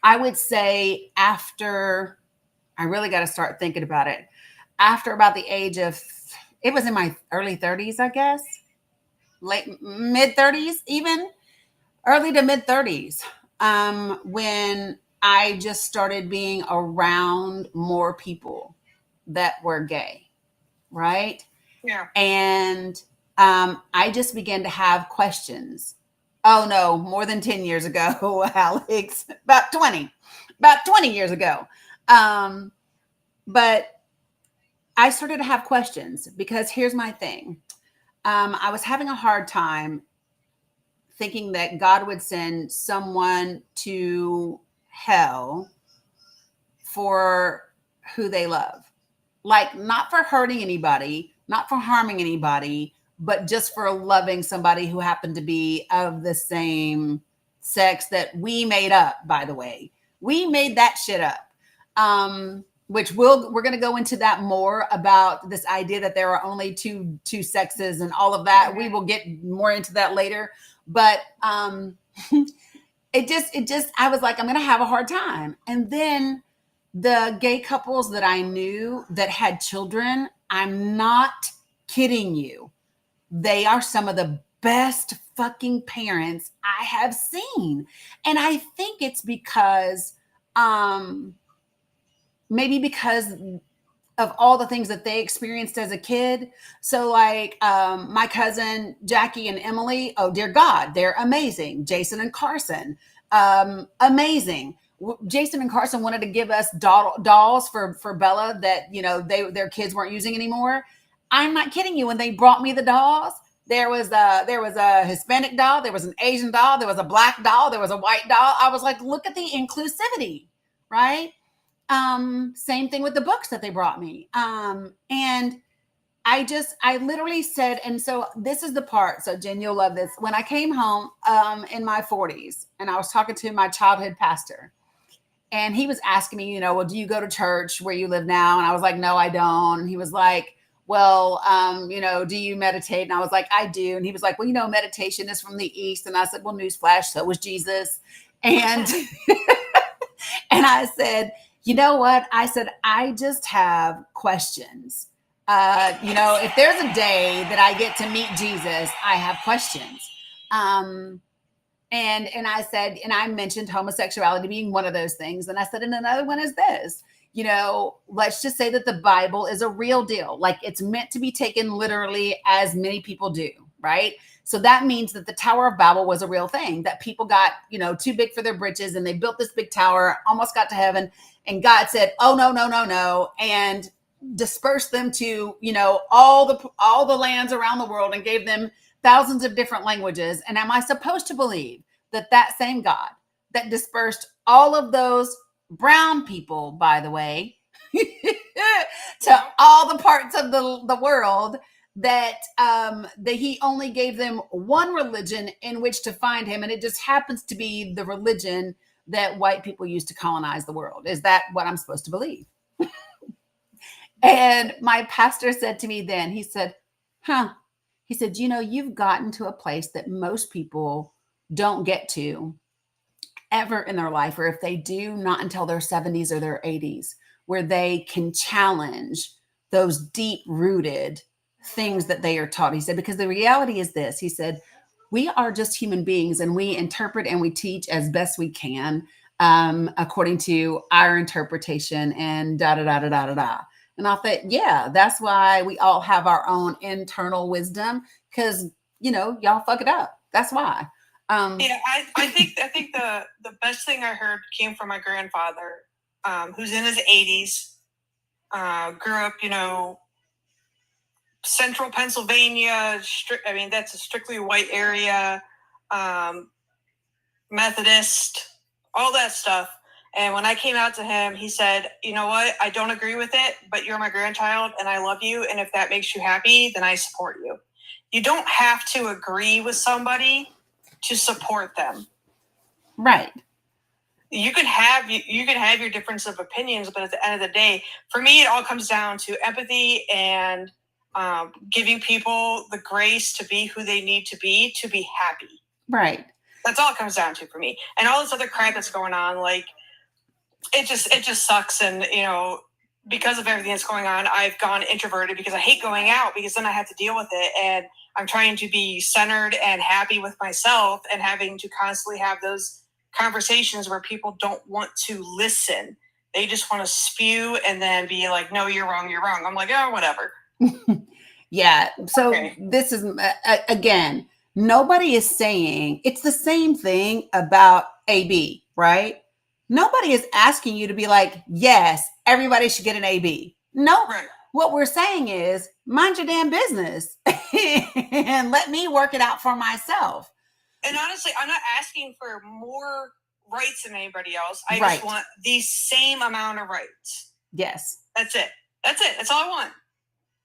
I would say after, I really got to start thinking about it, after about the age of, it was in my early 30s, I guess, mid 30s, even early to mid 30s, when I just started being around more people that were gay, right? Yeah. And I just began to have questions. Oh no, more than 10 years ago, Alex, about 20 years ago. But I started to have questions, because here's my thing. I was having a hard time thinking that God would send someone to hell for who they love. Like, not for hurting anybody, not for harming anybody, but just for loving somebody who happened to be of the same sex that we made up, by the way. We made that shit up. Which we're going to go into that more, about this idea that there are only two sexes and all of that. We will get more into that later. But it just, I was like, I'm going to have a hard time. And then the gay couples that I knew that had children, I'm not kidding you, they are some of the best fucking parents I have seen. And I think it's because, maybe because of all the things that they experienced as a kid. So like, my cousin Jackie and Emily, oh dear God, they're amazing. Jason and Carson, amazing. Jason and Carson wanted to give us dolls for Bella that, their kids weren't using anymore. I'm not kidding you. When they brought me the dolls, there was a Hispanic doll, there was an Asian doll, there was a black doll, there was a white doll. I was like, look at the inclusivity, right? Same thing with the books that they brought me. And I literally said, and so this is the part. So Jen, you'll love this. When I came home, in my 40s, and I was talking to my childhood pastor, and he was asking me, well, do you go to church where you live now? And I was like, no, I don't. And he was like, well, do you meditate? And I was like, I do. And he was like, well, meditation is from the East. And I said, well, newsflash, so was Jesus. And, and I said, you know what? I said, I just have questions. If there's a day that I get to meet Jesus, I have questions. And I said, and I mentioned homosexuality being one of those things. And I said, and another one is this, let's just say that the Bible is a real deal. Like, it's meant to be taken literally, as many people do, right? So that means that the Tower of Babel was a real thing, that people got, too big for their britches, and they built this big tower, almost got to heaven. And God said, oh, no, and dispersed them to, all the lands around the world, and gave them thousands of different languages. And am I supposed to believe that that same God that dispersed all of those brown people, by the way, to all the parts of the world, that he only gave them one religion in which to find him, and it just happens to be the religion that white people used to colonize the world? Is that what I'm supposed to believe? And my pastor said to me then, he said, he said, you've gotten to a place that most people don't get to ever in their life, or if they do, not until their 70s or their 80s, where they can challenge those deep rooted things that they are taught. He said, because the reality is this, he said, we are just human beings and we interpret and we teach as best we can, according to our interpretation, and da, da, da, da, da, da, da. And I thought, yeah, that's why we all have our own internal wisdom, because, y'all fuck it up. That's why. I think the best thing I heard came from my grandfather, who's in his 80s, grew up, central Pennsylvania. That's a strictly white area, Methodist, all that stuff. And when I came out to him, he said, you know what? I don't agree with it, but you're my grandchild and I love you. And if that makes you happy, then I support you. You don't have to agree with somebody to support them. Right. You can have your difference of opinions, but at the end of the day, for me, it all comes down to empathy and giving people the grace to be who they need to be happy. Right. That's all it comes down to for me. And all this other crap that's going on, like, it just sucks. And, because of everything that's going on, I've gone introverted because I hate going out, because then I have to deal with it. And I'm trying to be centered and happy with myself, and having to constantly have those conversations where people don't want to listen. They just want to spew and then be like, no, you're wrong. You're wrong. I'm like, oh, whatever. Yeah. So Okay. This is, again, nobody is saying it's the same thing about AB, right? Nobody is asking you to be like, yes, everybody should get an AB. No, Right. What we're saying is mind your damn business and let me work it out for myself. And honestly, I'm not asking for more rights than anybody else. I Right. just want the same amount of rights. Yes. That's it. That's all I want.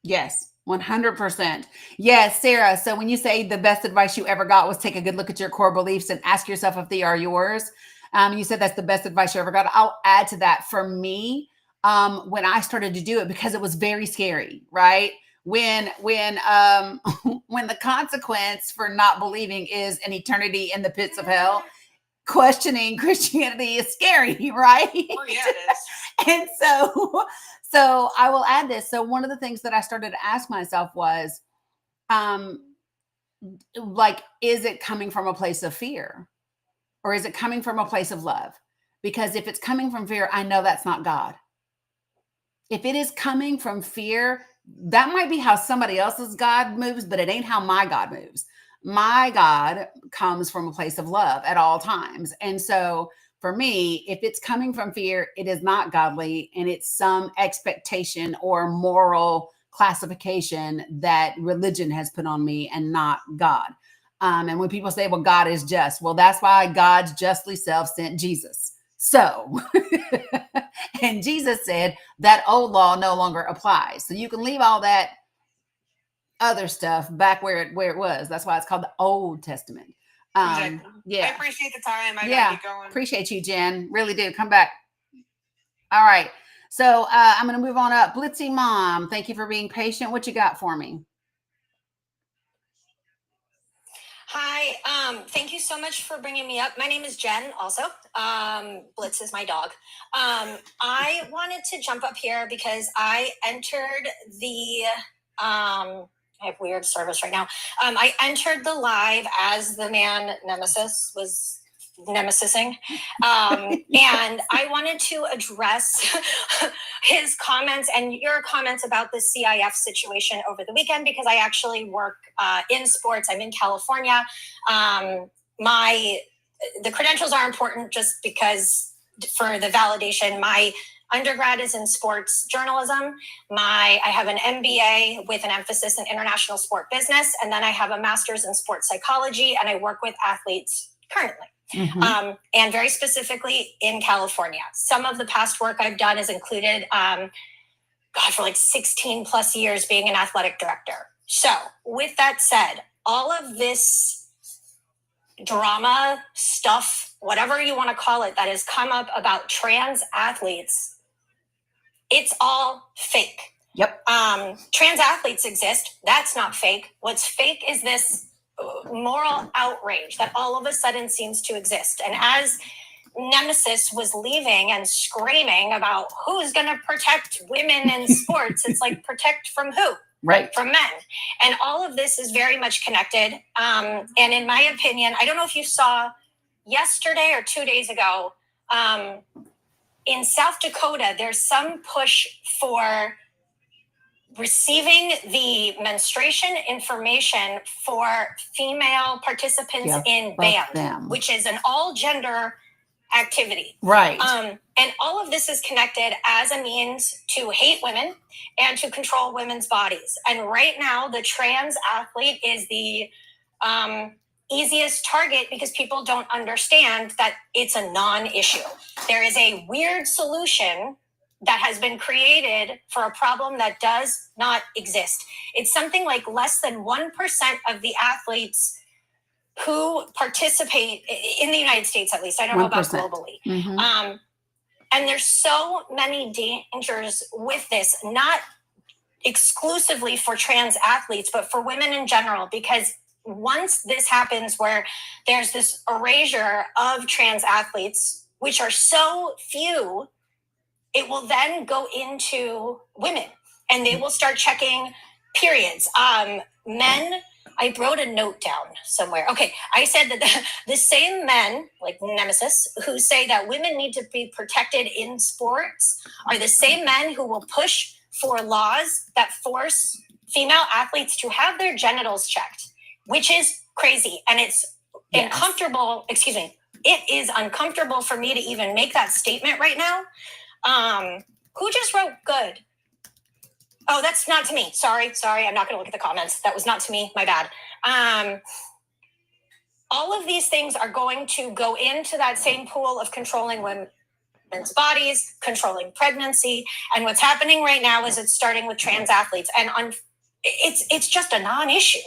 Yes. 100%. Yes, Sarah. So when you say the best advice you ever got was take a good look at your core beliefs and ask yourself if they are yours. You said that's the best advice you ever got. I'll add to that. For me, when I started to do it, because it was very scary, right? When when the consequence for not believing is an eternity in the pits of hell, questioning Christianity is scary, right? Oh yeah, it is. And so I will add this. So one of the things that I started to ask myself was, is it coming from a place of fear, or is it coming from a place of love? Because if it's coming from fear, I know that's not God. If it is coming from fear, that might be how somebody else's God moves, but it ain't how my God moves. My God comes from a place of love at all times. And so for me, if it's coming from fear, it is not godly, and it's some expectation or moral classification that religion has put on me and not God. And when people say, well, God is just, well, that's why God's justly self sent Jesus. So, and Jesus said that old law no longer applies. So you can leave all that other stuff back where it was. That's why it's called the Old Testament. Exactly. Yeah. I appreciate the time. I Yeah. gotta get going. Appreciate you, Jen. Really do. Come back. All right. So I'm going to move on up. Blitzy Mom, thank you for being patient. What you got for me? Hi, thank you so much for bringing me up. My name is Jen also. Blitz is my dog. I wanted to jump up here because I entered the, I have weird service right now. I entered the live as the man Nemesis was nemesising. And I wanted to address his comments and your comments about the CIF situation over the weekend, because I actually work in sports. I'm in California. The credentials are important just because for the validation. My undergrad is in sports journalism. I have an MBA with an emphasis in international sport business, and then I have a master's in sports psychology, and I work with athletes currently. And very specifically in California. Some of the past work I've done has included, for like 16 plus years being an athletic director. So with that said, all of this drama stuff, whatever you want to call it, that has come up about trans athletes, it's all fake. Yep. Trans athletes exist. That's not fake. What's fake is this moral outrage that all of a sudden seems to exist. And as Nemesis was leaving and screaming about who's going to protect women in sports, it's like, protect from who? Right. From men. And all of this is very much connected. And in my opinion, I don't know if you saw yesterday or 2 days ago, in South Dakota, there's some push for receiving the menstruation information for female participants in band, which is an all gender activity. Right. And all of this is connected as a means to hate women and to control women's bodies. And right now, the trans athlete is the easiest target because people don't understand that it's a non-issue. There is a weird solution that has been created for a problem that does not exist. It's something like less than 1% of the athletes who participate in the United States, at least. I don't know about 1%. globally. And there's so many dangers with this, not exclusively for trans athletes, but for women in general, because once this happens where there's this erasure of trans athletes, which are so few, it will then go into women and they will start checking periods. Men, I wrote a note down somewhere. Okay, I said that the same men, like Nemesis, who say that women need to be protected in sports are the same men who will push for laws that force female athletes to have their genitals checked, which is crazy. And it's uncomfortable, it is uncomfortable for me to even make that statement right now. Who just wrote good? Oh, that's not to me. Sorry. I'm not going to look at the comments. That was not to me. My bad. All of these things are going to go into that same pool of controlling women's bodies, controlling pregnancy. And what's happening right now is it's starting with trans athletes. And it's just a non-issue.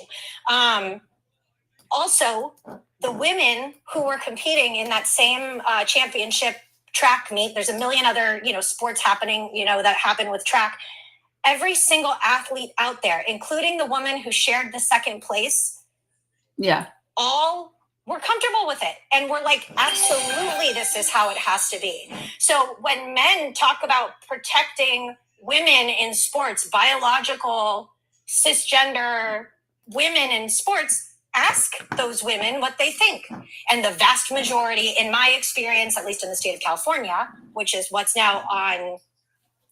Also, the women who were competing in that same championship track meet, there's a million other, sports happening, that happen with track. Every single athlete out there, including the woman who shared the second place, all were comfortable with it. And we're like, absolutely, this is how it has to be. So when men talk about protecting women in sports, biological, cisgender women in sports, ask those women what they think. And the vast majority, in my experience, at least in the state of California, which is what's now on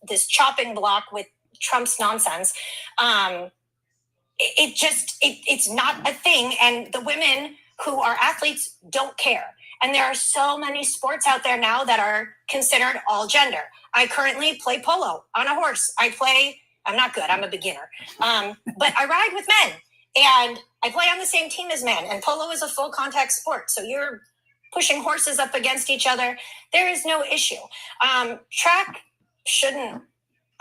this chopping block with Trump's nonsense, it's not a thing. And the women who are athletes don't care. And there are so many sports out there now that are considered all gender. I currently play polo on a horse. I'm not good. I'm a beginner. But I ride with men. And I play on the same team as men, and polo is a full contact sport. So you're pushing horses up against each other. There is no issue. Track shouldn't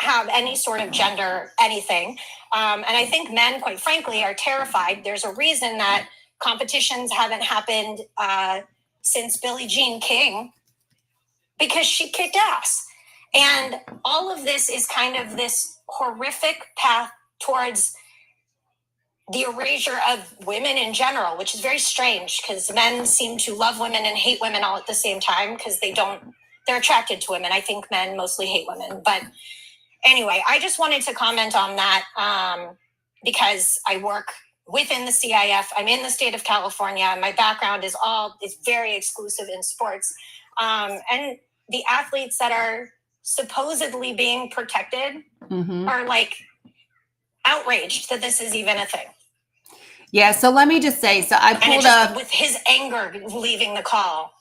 have any sort of gender anything. And I think men, quite frankly, are terrified. There's a reason that competitions haven't happened since Billie Jean King, because she kicked ass. And all of this is kind of this horrific path towards the erasure of women in general, which is very strange because men seem to love women and hate women all at the same time because they're attracted to women. I think men mostly hate women. But anyway, I just wanted to comment on that because I work within the CIF. I'm in the state of California. My background is very exclusive in sports. And the athletes that are supposedly being protected are like outraged that this is even a thing. Yeah, so let me just say, so I pulled up with his anger leaving the call.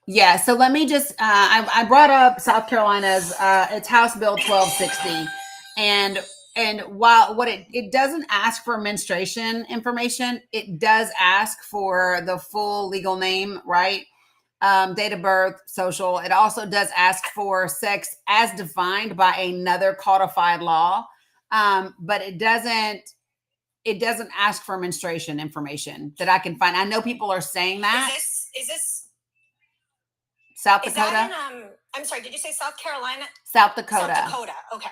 Yeah, so let me just I brought up South Carolina's it's House Bill 1260, and while what it doesn't ask for menstruation information, it does ask for the full legal name, right? Date of birth, social. It also does ask for sex as defined by another codified law, but it doesn't ask for menstruation information that I can find. I know people are saying that. Is this South is Dakota. that in I'm sorry, did you say South Carolina? South Dakota. South Dakota. Okay.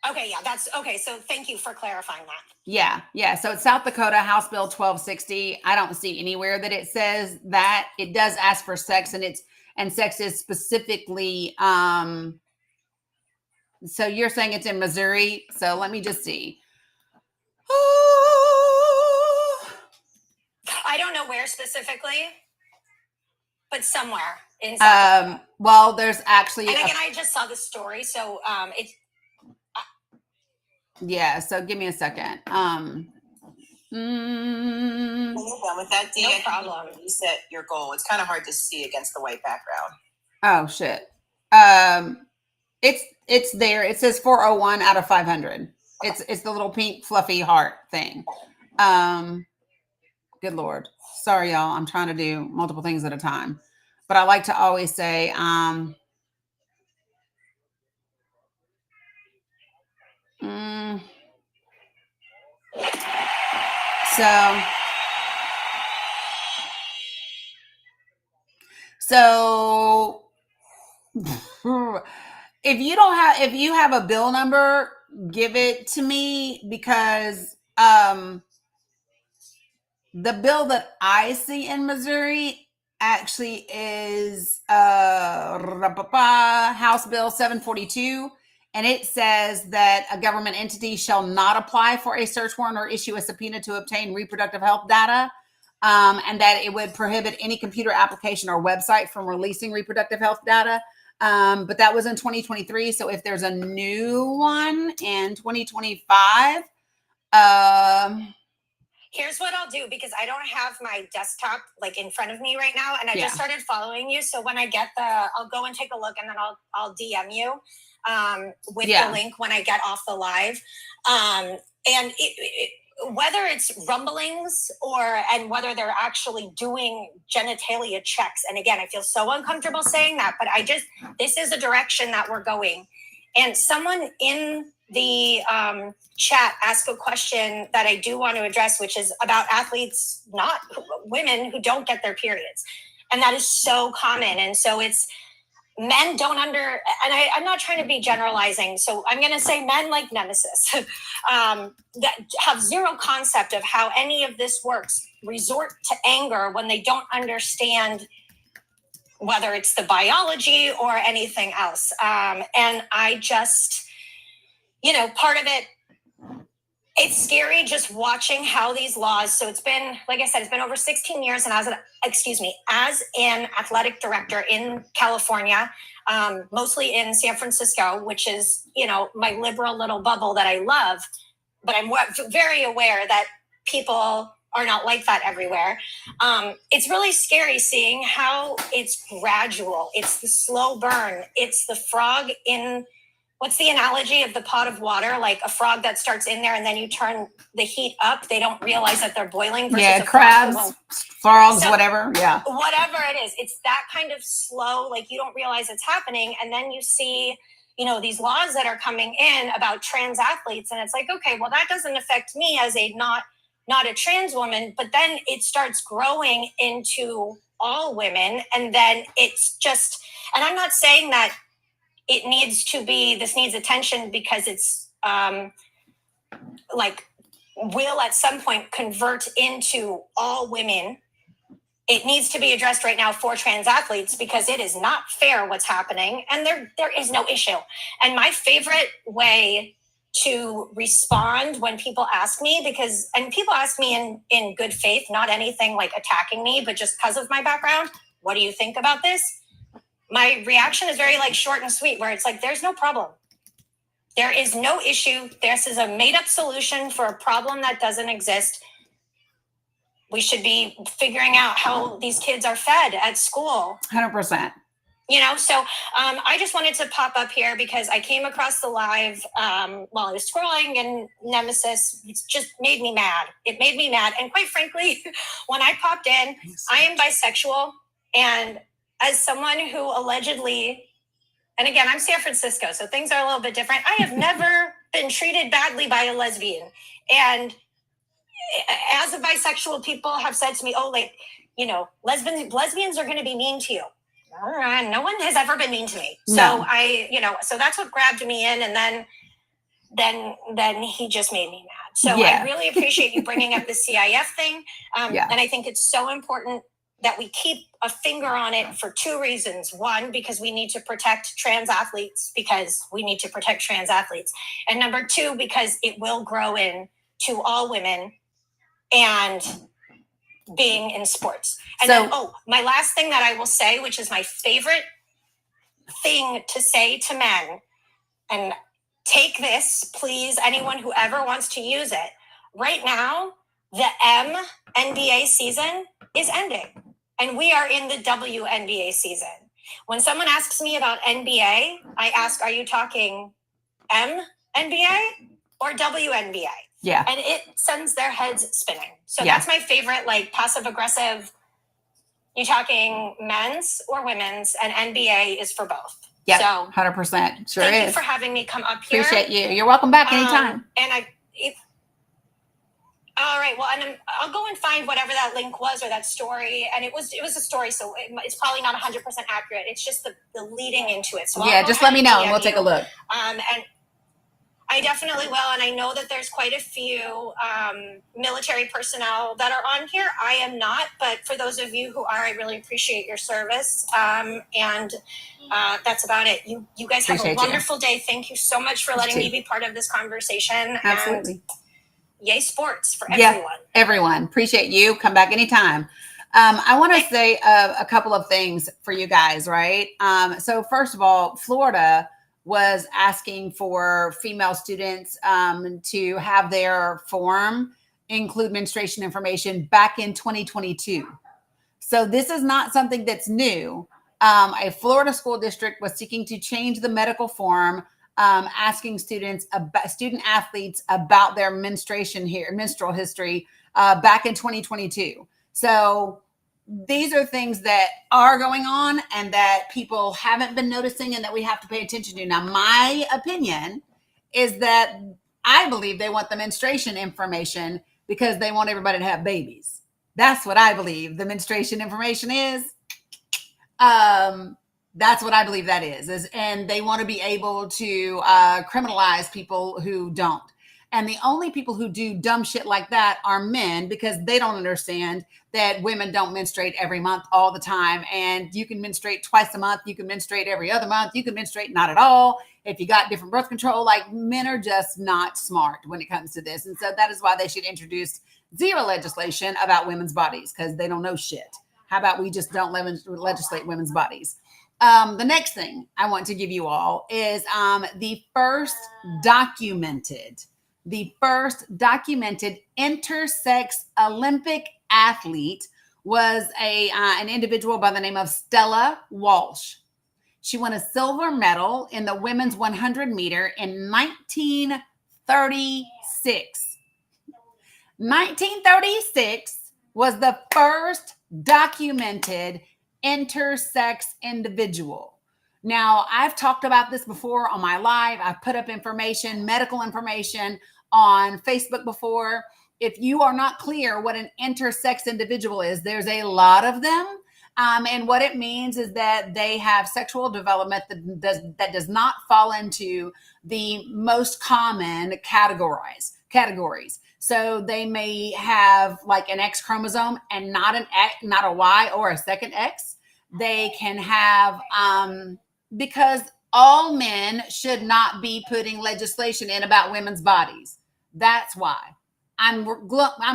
Okay, yeah, that's okay. So thank you for clarifying that. Yeah. So it's South Dakota, House Bill 1260. I don't see anywhere that it says that. It does ask for sex, and sex is specifically so you're saying it's in Missouri. So let me just see. I don't know where specifically, but somewhere in South Dakota. Well, there's actually And again, I just saw the story, so it's yeah, so give me a second. When you're done with that, Dee, No I think problem. you reset your goal. It's kind of hard to see against the white background. Oh shit. It's there. It says 401 out of 500. It's the little pink fluffy heart thing. Good Lord. Sorry, y'all. I'm trying to do multiple things at a time. But I like to always say, so if you have a bill number, give it to me, because the bill that I see in Missouri actually is House Bill 742, and it says that a government entity shall not apply for a search warrant or issue a subpoena to obtain reproductive health data, and that it would prohibit any computer application or website from releasing reproductive health data. But that was in 2023. So if there's a new one in 2025, here's what I'll do, because I don't have my desktop like in front of me right now, and I just started following you. So when I get I'll go and take a look, and then I'll DM you with the link when I get off the live. And whether it's rumblings and whether they're actually doing genitalia checks, and again, I feel so uncomfortable saying that, but this is a direction that we're going. And someone in the chat asked a question that I do want to address, which is about athletes, not women, who don't get their periods. And that is so common. And so it's men don't and I'm not trying to be generalizing. So I'm going to say men like Nemesis that have zero concept of how any of this works, resort to anger when they don't understand whether it's the biology or anything else. And I just, part of it, it's scary just watching how these laws, so it's been, like I said, it's been over 16 years, and as an athletic director in California, mostly in San Francisco, which is, my liberal little bubble that I love, but I'm very aware that people are not like that everywhere. It's really scary seeing how it's gradual. It's the slow burn. It's the frog in, what's the analogy of the pot of water? Like a frog that starts in there and then you turn the heat up. They don't realize that they're boiling. Versus crabs, frogs, whatever. Yeah. Whatever it is. It's that kind of slow, like you don't realize it's happening. And then you see, these laws that are coming in about trans athletes. And it's like, okay, well, that doesn't affect me as a not a trans woman. But then it starts growing into all women. And then it's just, and I'm not saying that this needs attention because it's will at some point convert into all women. It needs to be addressed right now for trans athletes because it is not fair what's happening, and there is no issue. And my favorite way to respond when people ask me, and people ask me in good faith, not anything like attacking me, but just because of my background, what do you think about this? My reaction is very short and sweet, where it's like, there's no problem. There is no issue. This is a made up solution for a problem that doesn't exist. we should be figuring out how these kids are fed at school. 100%. You know, so I just wanted to pop up here because I came across the live while I was scrolling, and Nemesis just made me mad. It made me mad. And quite frankly, when I popped in, I am bisexual. And as someone who allegedly, and again, I'm San Francisco, so things are a little bit different. I have never been treated badly by a lesbian. And as a bisexual, people have said to me, oh, like, you know, lesbians are going to be mean to you. No one has ever been mean to me. So No. So that's what grabbed me in. And then he just made me mad. So Yeah. I really appreciate you bringing up the CIF thing. Yeah. And I think it's so important that we keep a finger on it for two reasons. One, because we need to protect trans athletes, And number two, because it will grow into all women and being in sports. And So- then, my last thing that I will say, which is my favorite thing to say to men, and take this, please, anyone who ever wants to use it. Right now, the NBA season is ending, and we are in the WNBA season. When someone asks me about NBA, I ask, are you talking NBA or WNBA? Yeah. And it sends their heads spinning. So Yeah. that's my favorite, like, passive aggressive. You talking men's or women's, and NBA is for both. Yeah. So 100%. Sure thank is. you for having me come up here. Appreciate you. You're welcome back anytime. All right. Well, and I'll go and find whatever that link was or that story. And it was a story, so it's probably not 100% accurate. It's just the leading into it. So I'll Yeah, go just ahead let me know and DM we'll take a you. look. And I definitely will. And I know that there's quite a few military personnel that are on here. I am not, but for those of you who are, I really appreciate your service. And that's about it. You guys have Appreciate a you. wonderful day. Thank you so much for letting me be part of this conversation. Absolutely. And yay sports for Yeah. everyone. Everyone. Appreciate you. Come back anytime. I want to say a couple of things for you guys, right? So first of all, Florida was asking for female students to have their form include menstruation information back in 2022. So this is not something that's new. A Florida school district was seeking to change the medical form, asking student athletes about their menstrual history back in 2022. So these are things that are going on and that people haven't been noticing and that we have to pay attention to. Now, my opinion is that I believe they want the menstruation information because they want everybody to have babies. That's what I believe the menstruation information is. That's what I believe that is, and they want to be able to criminalize people who don't. And the only people who do dumb shit like that are men, because they don't understand that women don't menstruate every month all the time. And you can menstruate twice a month. You can menstruate every other month. You can menstruate not at all. If you got different birth control, like, men are just not smart when it comes to this. And so that is why they should introduce zero legislation about women's bodies, because they don't know shit. How about we just don't legislate women's bodies? The next thing I want to give you all is the first documented intersex Olympic athlete was an individual by the name of Stella Walsh. She won a silver medal in the women's 100 meter in 1936. 1936 was the first documented intersex individual. Now, I've talked about this before on my live. I've put up information, medical information on Facebook before. If you are not clear what an intersex individual is, there's a lot of them. And what it means is that they have sexual development that does not fall into the most common categories. So they may have like an X chromosome and not a Y or a second X. They can have, because all men should not be putting legislation in about women's bodies. That's why I'm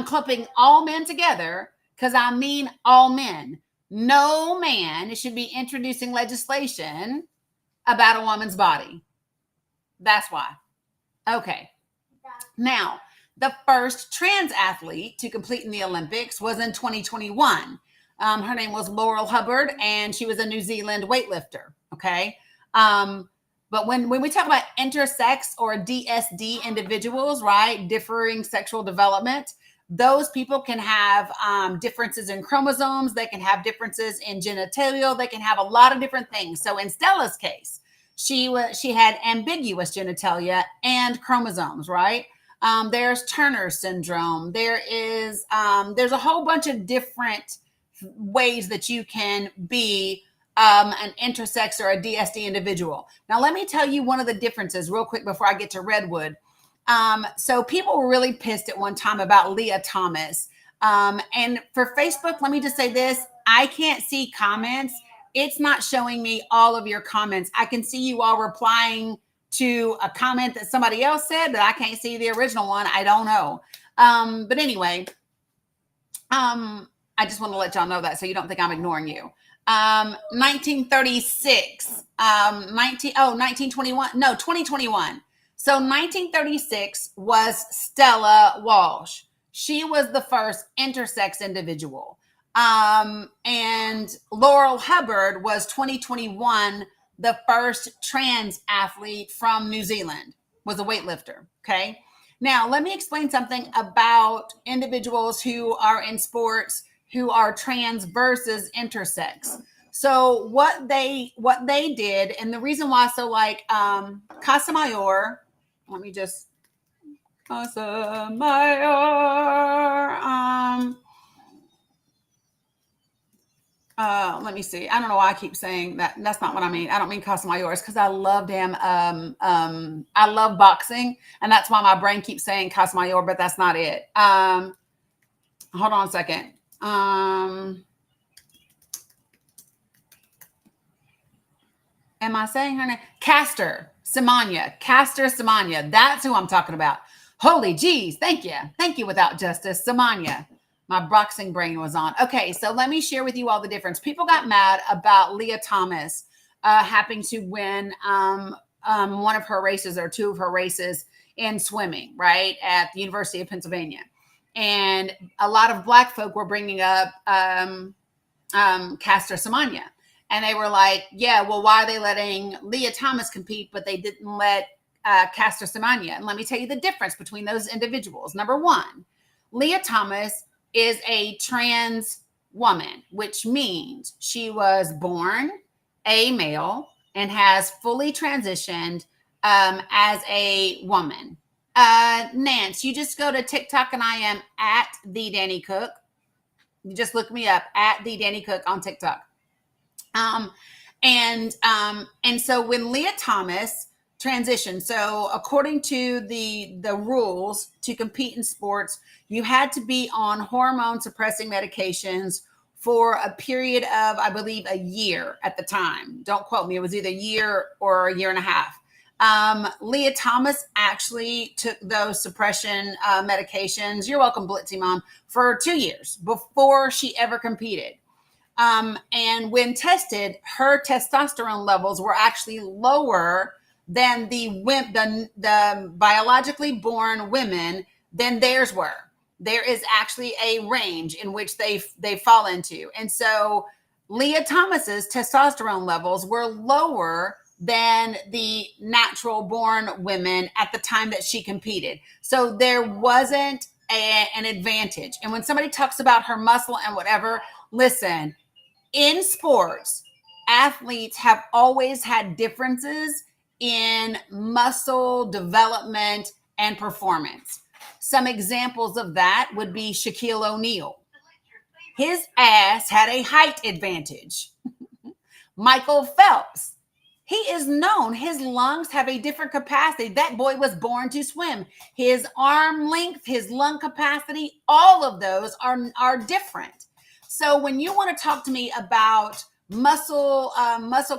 clumping all men together, because I mean all men. No man should be introducing legislation about a woman's body. That's why. Okay. Now, the first trans athlete to compete in the Olympics was in 2021. Her name was Laurel Hubbard, and she was a New Zealand weightlifter. Okay. But when we talk about intersex or DSD individuals, right, differing sexual development, those people can have differences in chromosomes. They can have differences in genitalia. They can have a lot of different things. So in Stella's case, she had ambiguous genitalia and chromosomes, right? There's Turner syndrome. There's a whole bunch of different ways that you can be an intersex or a DSD individual. Now, let me tell you one of the differences real quick before I get to Redwood. So people were really pissed at one time about Leah Thomas. And for Facebook, let me just say this. I can't see comments. It's not showing me all of your comments. I can see you all replying to a comment that somebody else said, but I can't see the original one. I don't know. But anyway, I just want to let y'all know that so you don't think I'm ignoring you. 1936, 1921, no, 2021. So 1936 was Stella Walsh. She was the first intersex individual. And Laurel Hubbard was 2021, the first trans athlete from New Zealand, was a weightlifter. Okay. Now, let me explain something about individuals who are in sports who are trans versus intersex. So what they did, and the reason why, so like Casamayor, let me just Casamayor, let me see. I don't know why I keep saying that. That's not what I mean. I don't mean Casamayor. It's because I loved him. I love boxing, and that's why my brain keeps saying Casamayor, but that's not it. Hold on a second. Am I saying her name? Caster Semenya. That's who I'm talking about. Holy geez. Thank you without justice. Semenya. My boxing brain was on. Okay. So let me share with you all the difference. People got mad about Leah Thomas having to win one of her races or two of her races in swimming, right, at the University of Pennsylvania. And a lot of Black folk were bringing up Caster Semenya. And they were like, yeah, well, why are they letting Leah Thomas compete, but they didn't let Caster Semenya? And let me tell you the difference between those individuals. Number one, Leah Thomas is a trans woman, which means she was born a male and has fully transitioned as a woman. Nance, you just go to TikTok and I am at the Danny Cook. You just look me up at the Danny Cook on TikTok. And so when Leah Thomas transitioned, so according to the rules to compete in sports, you had to be on hormone suppressing medications for a period of, I believe, a year at the time. Don't quote me. It was either a year or a year and a half. Leah Thomas actually took those suppression medications, you're welcome, Blitzy Mom, for 2 years before she ever competed. And when tested, her testosterone levels were actually lower than the biologically born women than theirs were. There is actually a range in which they fall into. And so Leah Thomas's testosterone levels were lower than the natural born women at the time that she competed. So there wasn't an advantage. And when somebody talks about her muscle and whatever, listen, in sports, athletes have always had differences in muscle development and performance. Some examples of that would be Shaquille O'Neal. His ass had a height advantage. Michael Phelps, he is known. His lungs have a different capacity. That boy was born to swim. His arm length, his lung capacity, all of those are different. So when you want to talk to me about muscle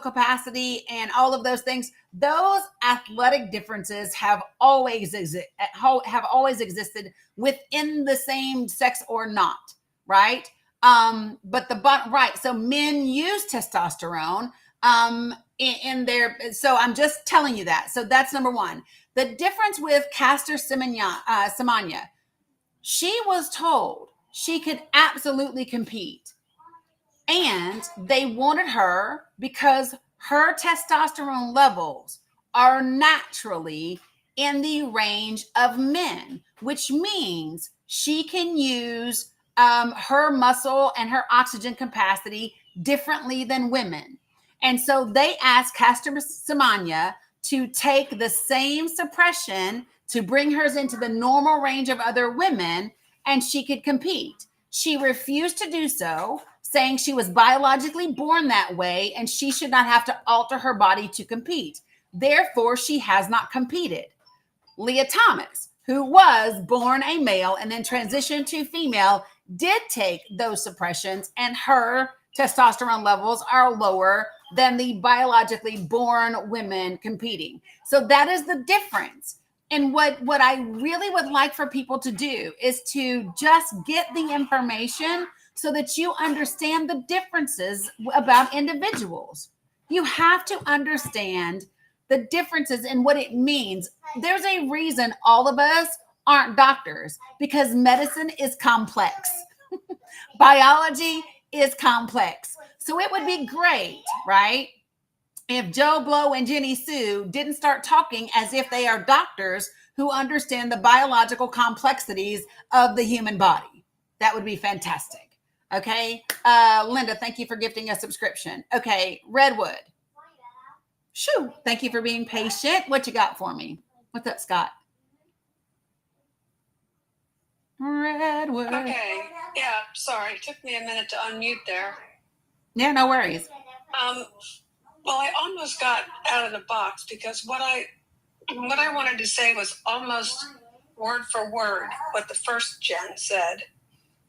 capacity and all of those things, those athletic differences have always existed within the same sex or not, right? But right. So men use testosterone. in their, so I'm just telling you that. So that's number one. The difference with Caster Semenya, she was told she could absolutely compete. And they wanted her because her testosterone levels are naturally in the range of men, which means she can use her muscle and her oxygen capacity differently than women. And so they asked Caster Semenya to take the same suppression to bring hers into the normal range of other women, and she could compete. She refused to do so, saying she was biologically born that way and she should not have to alter her body to compete. Therefore, she has not competed. Leah Thomas, who was born a male and then transitioned to female, did take those suppressions, and her testosterone levels are lower than the biologically born women competing. So that is the difference. And what I really would like for people to do is to just get the information so that you understand the differences about individuals. You have to understand the differences in what it means. There's a reason all of us aren't doctors, because medicine is complex. Biology is complex. So it would be great, right, if Joe Blow and Jenny Sue didn't start talking as if they are doctors who understand the biological complexities of the human body. That would be fantastic. Okay. Linda, thank you for gifting a subscription. Okay. Redwood. Shoo. Thank you for being patient. What you got for me? What's up, Scott? Redwood. Okay. Yeah, sorry. It took me a minute to unmute there. Yeah, no worries. Well, I almost got out of the box because what I wanted to say was almost word for word what the first Jen said.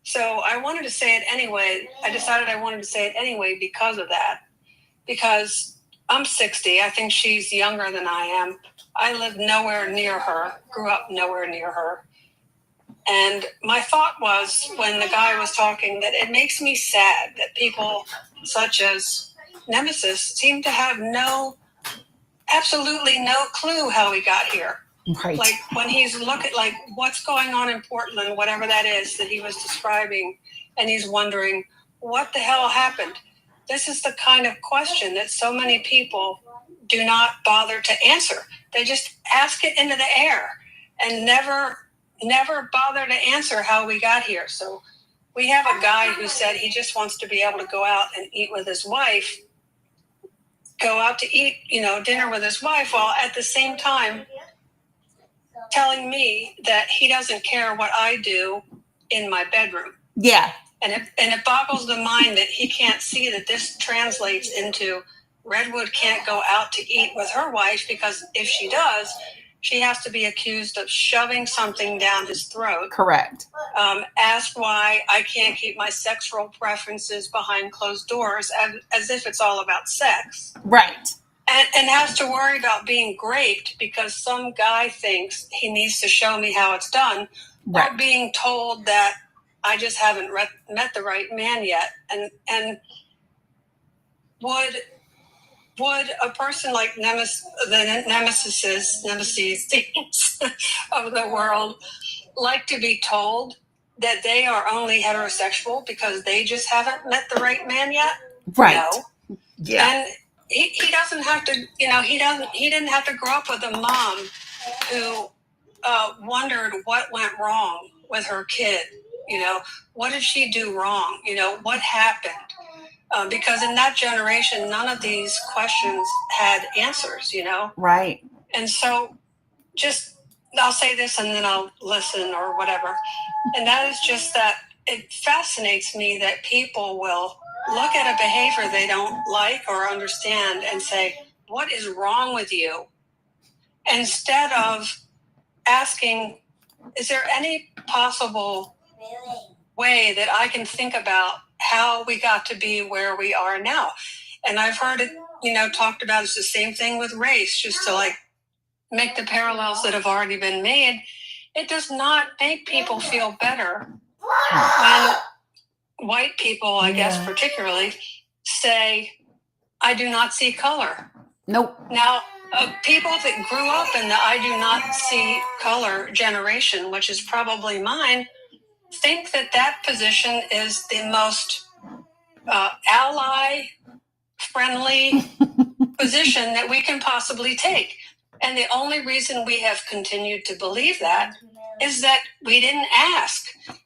So I wanted to say it anyway. I decided I wanted to say it anyway because of that. Because I'm 60. I think she's younger than I am. I live nowhere near her, grew up nowhere near her. And my thought was, when the guy was talking, that it makes me sad that people such as Nemesis seem to have absolutely no clue how we got here. Right. Like when he's looking, like what's going on in Portland, whatever that is that he was describing, and he's wondering what the hell happened. This is the kind of question that so many people do not bother to answer. They just ask it into the air and never bother to answer how we got here. So we have a guy who said he just wants to be able to go out and eat with his wife, go out to eat, dinner with his wife, while at the same time telling me that he doesn't care what I do in my bedroom. Yeah. And it boggles the mind that he can't see that this translates into Redwood can't go out to eat with her wife, because if she does, she has to be accused of shoving something down his throat. Correct. Ask why I can't keep my sexual preferences behind closed doors, as if it's all about sex. Right. And has to worry about being raped because some guy thinks he needs to show me how it's done. Right. Or being told that I just haven't met the right man yet. And would a person like Nemesis of the world like to be told that they are only heterosexual because they just haven't met the right man yet? Right. No. Yeah. And he doesn't have to, he didn't have to grow up with a mom who wondered what went wrong with her kid. What did she do wrong? What happened? Because in that generation, none of these questions had answers, Right. And so I'll say this and then I'll listen or whatever. And that is just that it fascinates me that people will look at a behavior they don't like or understand and say, what is wrong with you? Instead of asking, is there any possible way that I can think about how we got to be where we are now? And I've heard it, talked about. It's the same thing with race, just to make the parallels that have already been made. It does not make people feel better when white people, I guess particularly, say I do not see color. Nope. Now, people that grew up in the I do not see color generation, which is probably mine, think that that position is the most ally friendly position that we can possibly take. And the only reason we have continued to believe that is that we didn't ask.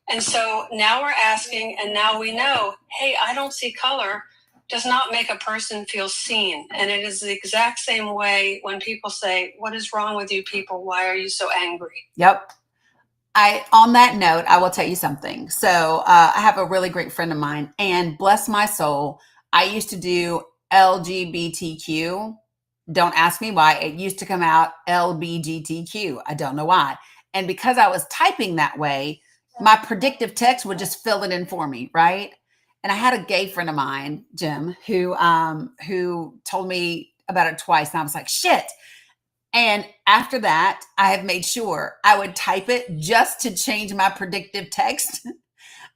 And so now we're asking, and now we know, hey, I don't see color does not make a person feel seen. And it is the exact same way when people say, what is wrong with you people? Why are you so angry? Yep. On that note, I will tell you something. So I have a really great friend of mine, and bless my soul, I used to do LGBTQ. Don't ask me why. It used to come out LBGTQ. I don't know why. And because I was typing that way, my predictive text would just fill it in for me, right? And I had a gay friend of mine, Jim, who told me about it twice, and I was like, shit. And after that, I have made sure I would type it just to change my predictive text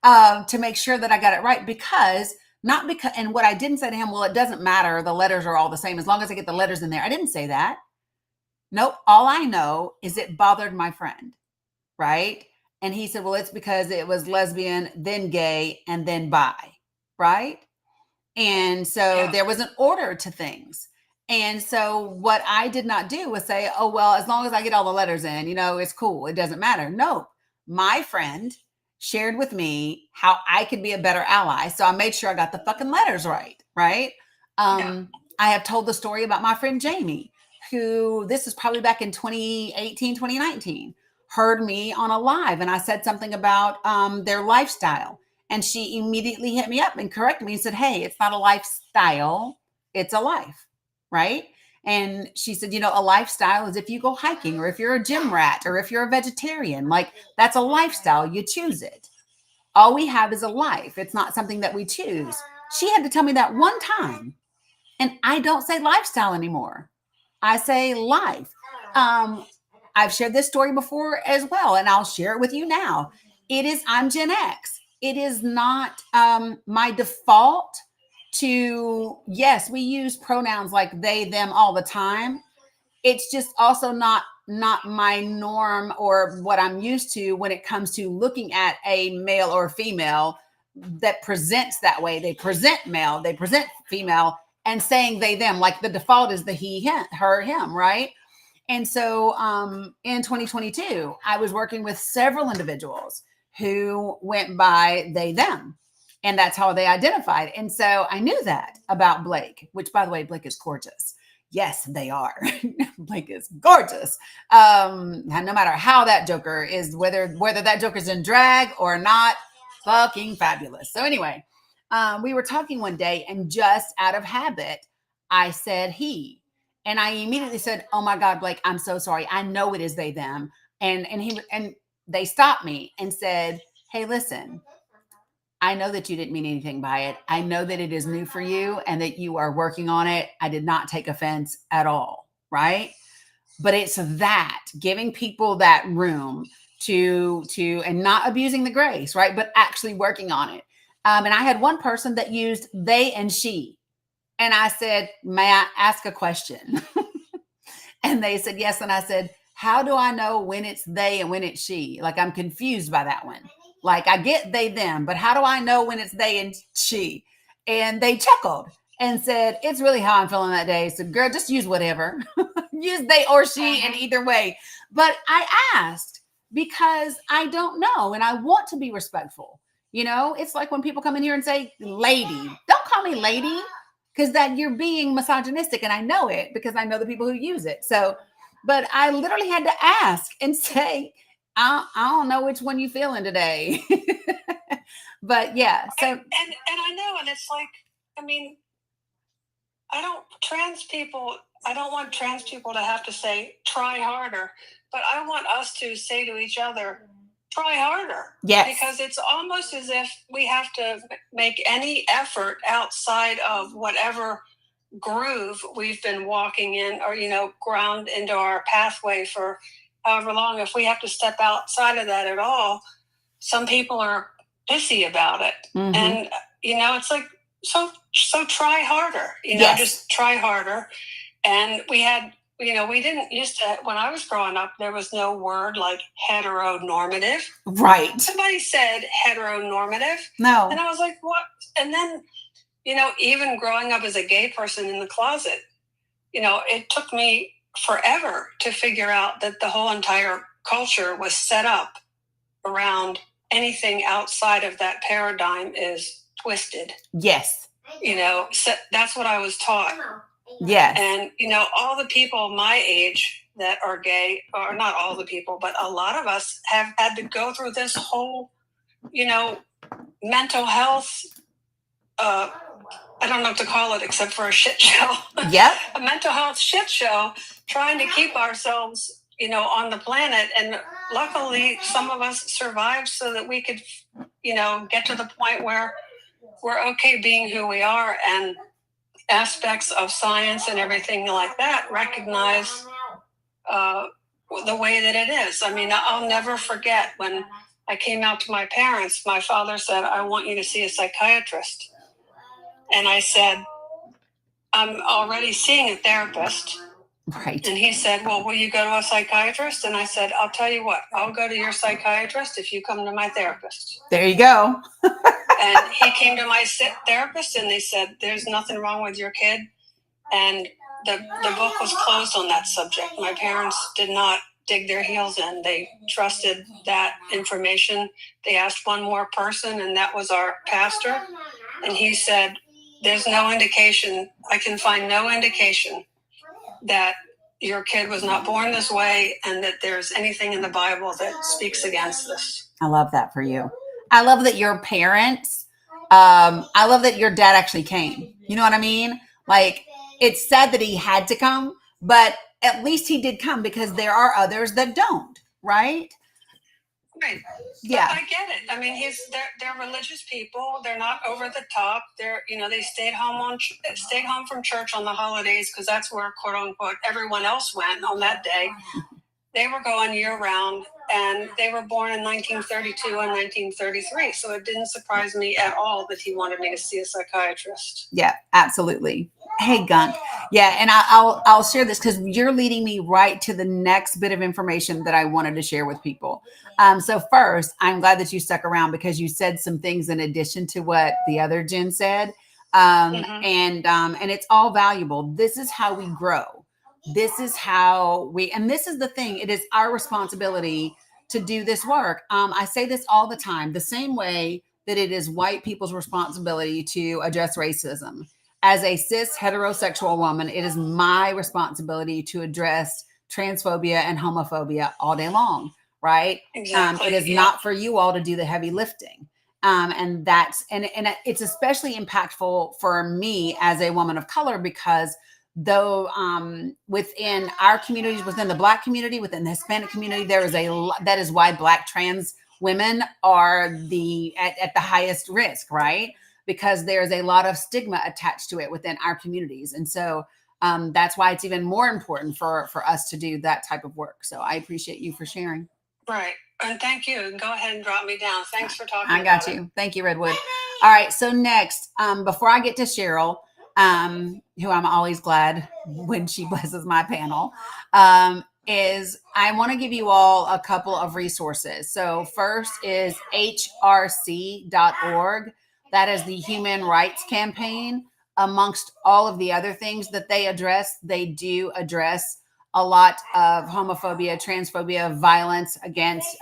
to make sure that I got it right. And what I didn't say to him, well, it doesn't matter. The letters are all the same as long as I get the letters in there. I didn't say that. Nope. All I know is it bothered my friend, right? And he said, well, it's because it was lesbian, then gay, and then bi, right? And so there was an order to things. And so what I did not do was say, oh, well, as long as I get all the letters in, it's cool. It doesn't matter. No, my friend shared with me how I could be a better ally. So I made sure I got the fucking letters right. Right. I have told the story about my friend Jamie, who this is probably back in 2018, 2019, heard me on a live. And I said something about their lifestyle. And she immediately hit me up and corrected me and said, hey, it's not a lifestyle. It's a life. Right. And she said, a lifestyle is if you go hiking or if you're a gym rat or if you're a vegetarian, like that's a lifestyle. You choose it. All we have is a life. It's not something that we choose. She had to tell me that one time. And I don't say lifestyle anymore. I say life. I've shared this story before as well, and I'll share it with you now. I'm Gen X. It is not my default to, yes, we use pronouns like they, them all the time. It's just also not my norm or what I'm used to when it comes to looking at a male or female that presents that way. They present male, they present female, and saying they, them, like the default is the he, him, her, him, right? And so in 2022, I was working with several individuals who went by they, them. And that's how they identified. And so I knew that about Blake, which, by the way, Blake is gorgeous. Yes, they are. Blake is gorgeous. And no matter how that joker is, whether that joker's in drag or not, fucking fabulous. So anyway, we were talking one day, and just out of habit, I said he. And I immediately said, oh my God, Blake, I'm so sorry. I know it is they, them. And they stopped me and said, hey, listen, I know that you didn't mean anything by it. I know that it is new for you and that you are working on it. I did not take offense at all, right? But it's that, giving people that room to and not abusing the grace, right? But actually working on it. And I had one person that used they and she. And I said, may I ask a question? And they said, yes. And I said, how do I know when it's they and when it's she? Like, I'm confused by that one. Like, I get they, them, but how do I know when it's they and she? And they chuckled and said, it's really how I'm feeling that day. So girl, just use whatever. Use they or she in either way. But I asked because I don't know. And I want to be respectful. It's like when people come in here and say, lady, don't call me lady, because that you're being misogynistic. And I know it because I know the people who use it. So, but I literally had to ask and say, I don't know which one you feeling today. But yeah. So and I know, and it's like, I mean, I don't want trans people to have to say try harder, but I want us to say to each other, try harder. Yes. Because it's almost as if we have to make any effort outside of whatever groove we've been walking in, or ground into our pathway for however long. If we have to step outside of that at all, some people are pissy about it. Mm-hmm. And it's like, so try harder, Yes. just try harder. And we had, we didn't used to, when I was growing up, there was no word like heteronormative. Right. Somebody said heteronormative, No. and I was like, what? And then, even growing up as a gay person in the closet, it took me forever to figure out that the whole entire culture was set up around anything outside of that paradigm is twisted. Yes. So that's what I was taught. Yes. And, all the people my age that are gay, or not all the people, but a lot of us have had to go through this whole, mental health, I don't know what to call it except for a shit show. Yep. A mental health shit show, trying to keep ourselves, on the planet. And luckily, some of us survived so that we could, get to the point where we're okay being who we are, and aspects of science and everything like that recognize the way that it is. I mean, I'll never forget when I came out to my parents, my father said, I want you to see a psychiatrist. And I said, I'm already seeing a therapist. Right. And he said, well, will you go to a psychiatrist? And I said, I'll tell you what, I'll go to your psychiatrist if you come to my therapist. There you go. And he came to my therapist, and they said, there's nothing wrong with your kid. And the book was closed on that subject. My parents did not dig their heels in. They trusted that information. They asked one more person, and that was our pastor. And he said, there's no indication, I can find no indication that your kid was not born this way, and that there's anything in the Bible that speaks against this. I love that for you. I love that your parents, I love that your dad actually came. You know what I mean? Like, it's sad that he had to come, but at least he did come, because there are others that don't, right? Right. Yeah. But I get it. I mean, they're religious people. They're not over the top. They're, they stayed home from church on the holidays, because that's where, quote unquote, everyone else went on that day. They were going year round, and they were born in 1932 and 1933. So it didn't surprise me at all that he wanted me to see a psychiatrist. Yeah, absolutely. Hey, Gunk. Yeah, and I'll share this, because you're leading me right to the next bit of information that I wanted to share with people. So first, I'm glad that you stuck around, because you said some things in addition to what the other Jen said, and it's all valuable. This is how we grow. This is how and this is the thing. It is our responsibility to do this work. I say this all the time, the same way that it is white people's responsibility to address racism. As a cis heterosexual woman, it is my responsibility to address transphobia and homophobia all day long, right? Exactly. It is not for you all to do the heavy lifting. And it's especially impactful for me as a woman of color, because though within our communities, within the Black community, within the Hispanic community, there is that is why Black trans women are at the highest risk, right? Because there's a lot of stigma attached to it within our communities. And so that's why it's even more important for us to do that type of work. So I appreciate you for sharing. Right. And thank you. Go ahead and drop me down. Thanks for talking. I got you. Thank you, Redwood. All right. So next, before I get to Cheryl, who I'm always glad when she blesses my panel, is I want to give you all a couple of resources. So first is hrc.org. That is the Human Rights Campaign. Amongst all of the other things that they address, they do address a lot of homophobia, transphobia, violence against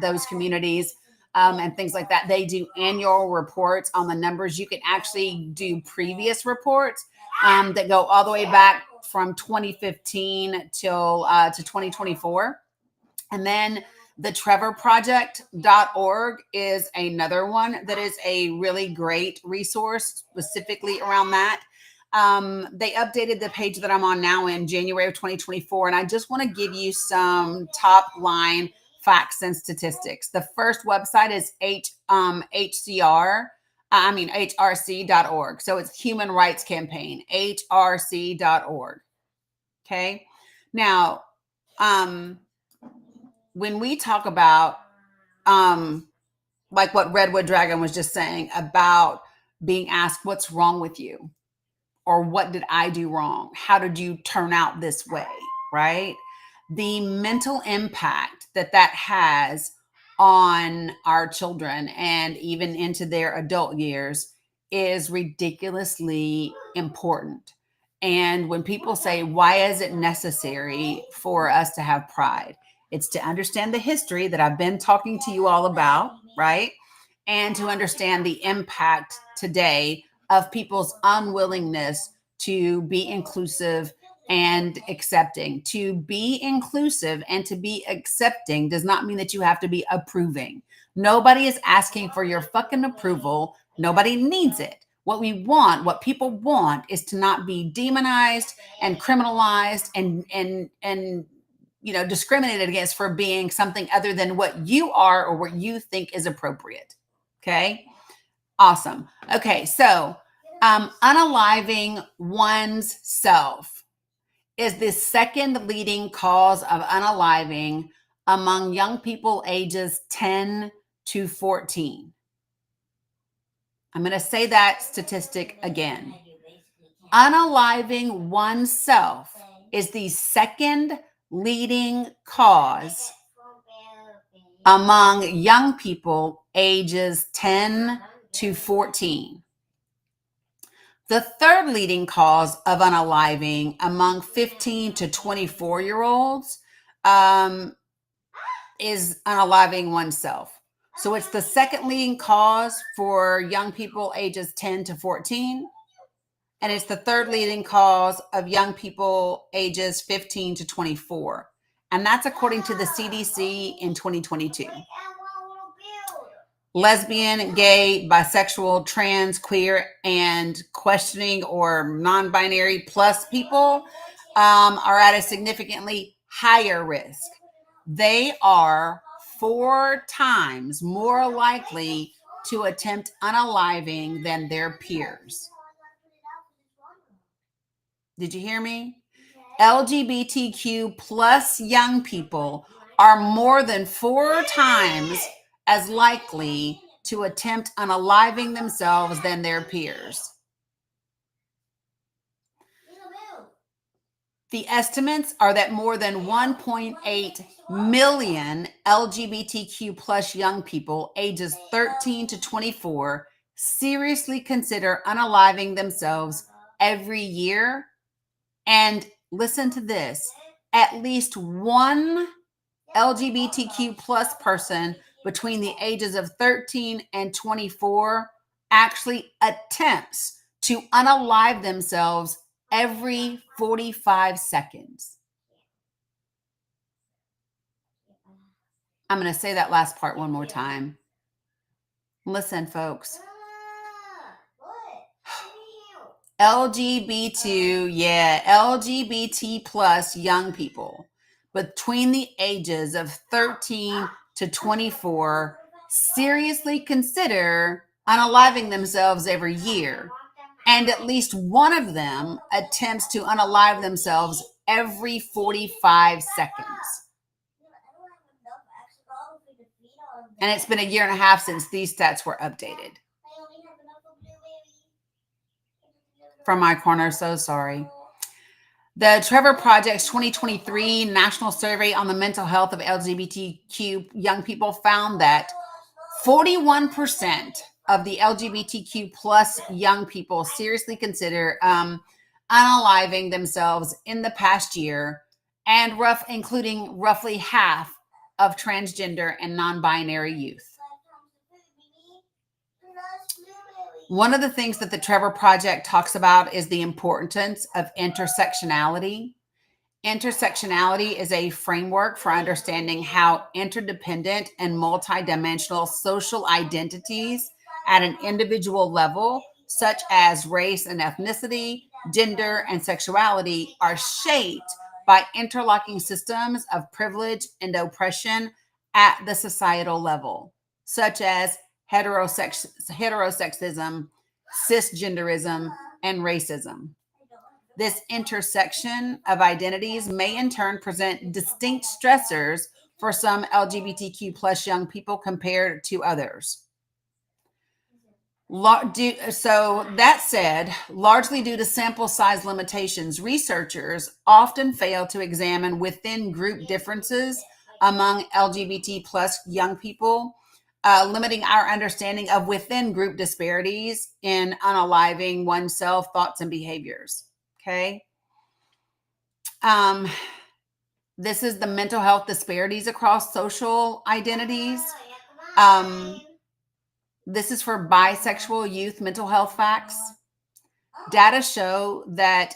those communities, and things like that. They do annual reports on the numbers. You can actually do previous reports that go all the way back from 2015 till to 2024. And then the trevorproject.org is another one that is a really great resource specifically around that. They updated the page that I'm on now in January of 2024. And I just want to give you some top line facts and statistics. The first website is hrc.org. So it's Human Rights Campaign, hrc.org. Okay. Now, when we talk about, like what Redwood Dragon was just saying about being asked, what's wrong with you? Or what did I do wrong? How did you turn out this way? Right? The mental impact that has on our children and even into their adult years is ridiculously important. And when people say, why is it necessary for us to have pride? It's to understand the history that I've been talking to you all about, right? And to understand the impact today of people's unwillingness to be inclusive and accepting. To be inclusive and to be accepting does not mean that you have to be approving. Nobody is asking for your fucking approval. Nobody needs it. What we want, what people want, is to not be demonized and criminalized and discriminated against for being something other than what you are or what you think is appropriate. Okay. Awesome. Okay. So, unaliving one's self is the second leading cause of unaliving among young people ages 10 to 14. I'm going to say that statistic again. Unaliving oneself is the second leading cause among young people ages 10 to 14. The third leading cause of unaliving among 15 to 24-year-olds is unaliving oneself. So it's the second leading cause for young people ages 10 to 14. And it's the third leading cause of young people ages 15 to 24. And that's according to the CDC in 2022. Lesbian, gay, bisexual, trans, queer, and questioning or non-binary plus people are at a significantly higher risk. They are 4 times more likely to attempt unaliving than their peers. Did you hear me? LGBTQ plus young people are more than 4 times as likely to attempt unaliving themselves than their peers. The estimates are that more than 1.8 million LGBTQ plus young people ages 13 to 24 seriously consider unaliving themselves every year. And listen to this, at least one LGBTQ plus person between the ages of 13 and 24 actually attempts to unalive themselves every 45 seconds. I'm going to say that last part one more time. Listen, folks. LGBT plus young people between the ages of 13 to 24 seriously consider unaliving themselves every year. And at least one of them attempts to unalive themselves every 45 seconds. And it's been 1.5 years since these stats were updated. From my corner, so sorry. The Trevor Project's 2023 National Survey on the Mental Health of LGBTQ young people found that 41% of the LGBTQ plus young people seriously consider unaliving themselves in the past year, and including roughly half of transgender and non-binary youth. One of the things that the Trevor Project talks about is the importance of intersectionality. Intersectionality is a framework for understanding how interdependent and multidimensional social identities at an individual level, such as race and ethnicity, gender, and sexuality, are shaped by interlocking systems of privilege and oppression at the societal level, such as heterosexism, cisgenderism, and racism. This intersection of identities may in turn present distinct stressors for some LGBTQ plus young people compared to others. So that said, largely due to sample size limitations, researchers often fail to examine within group differences among LGBT plus young people, limiting our understanding of within group disparities in unaliving oneself, thoughts, and behaviors. Okay. This is the mental health disparities across social identities. This is for bisexual youth mental health facts. Data show that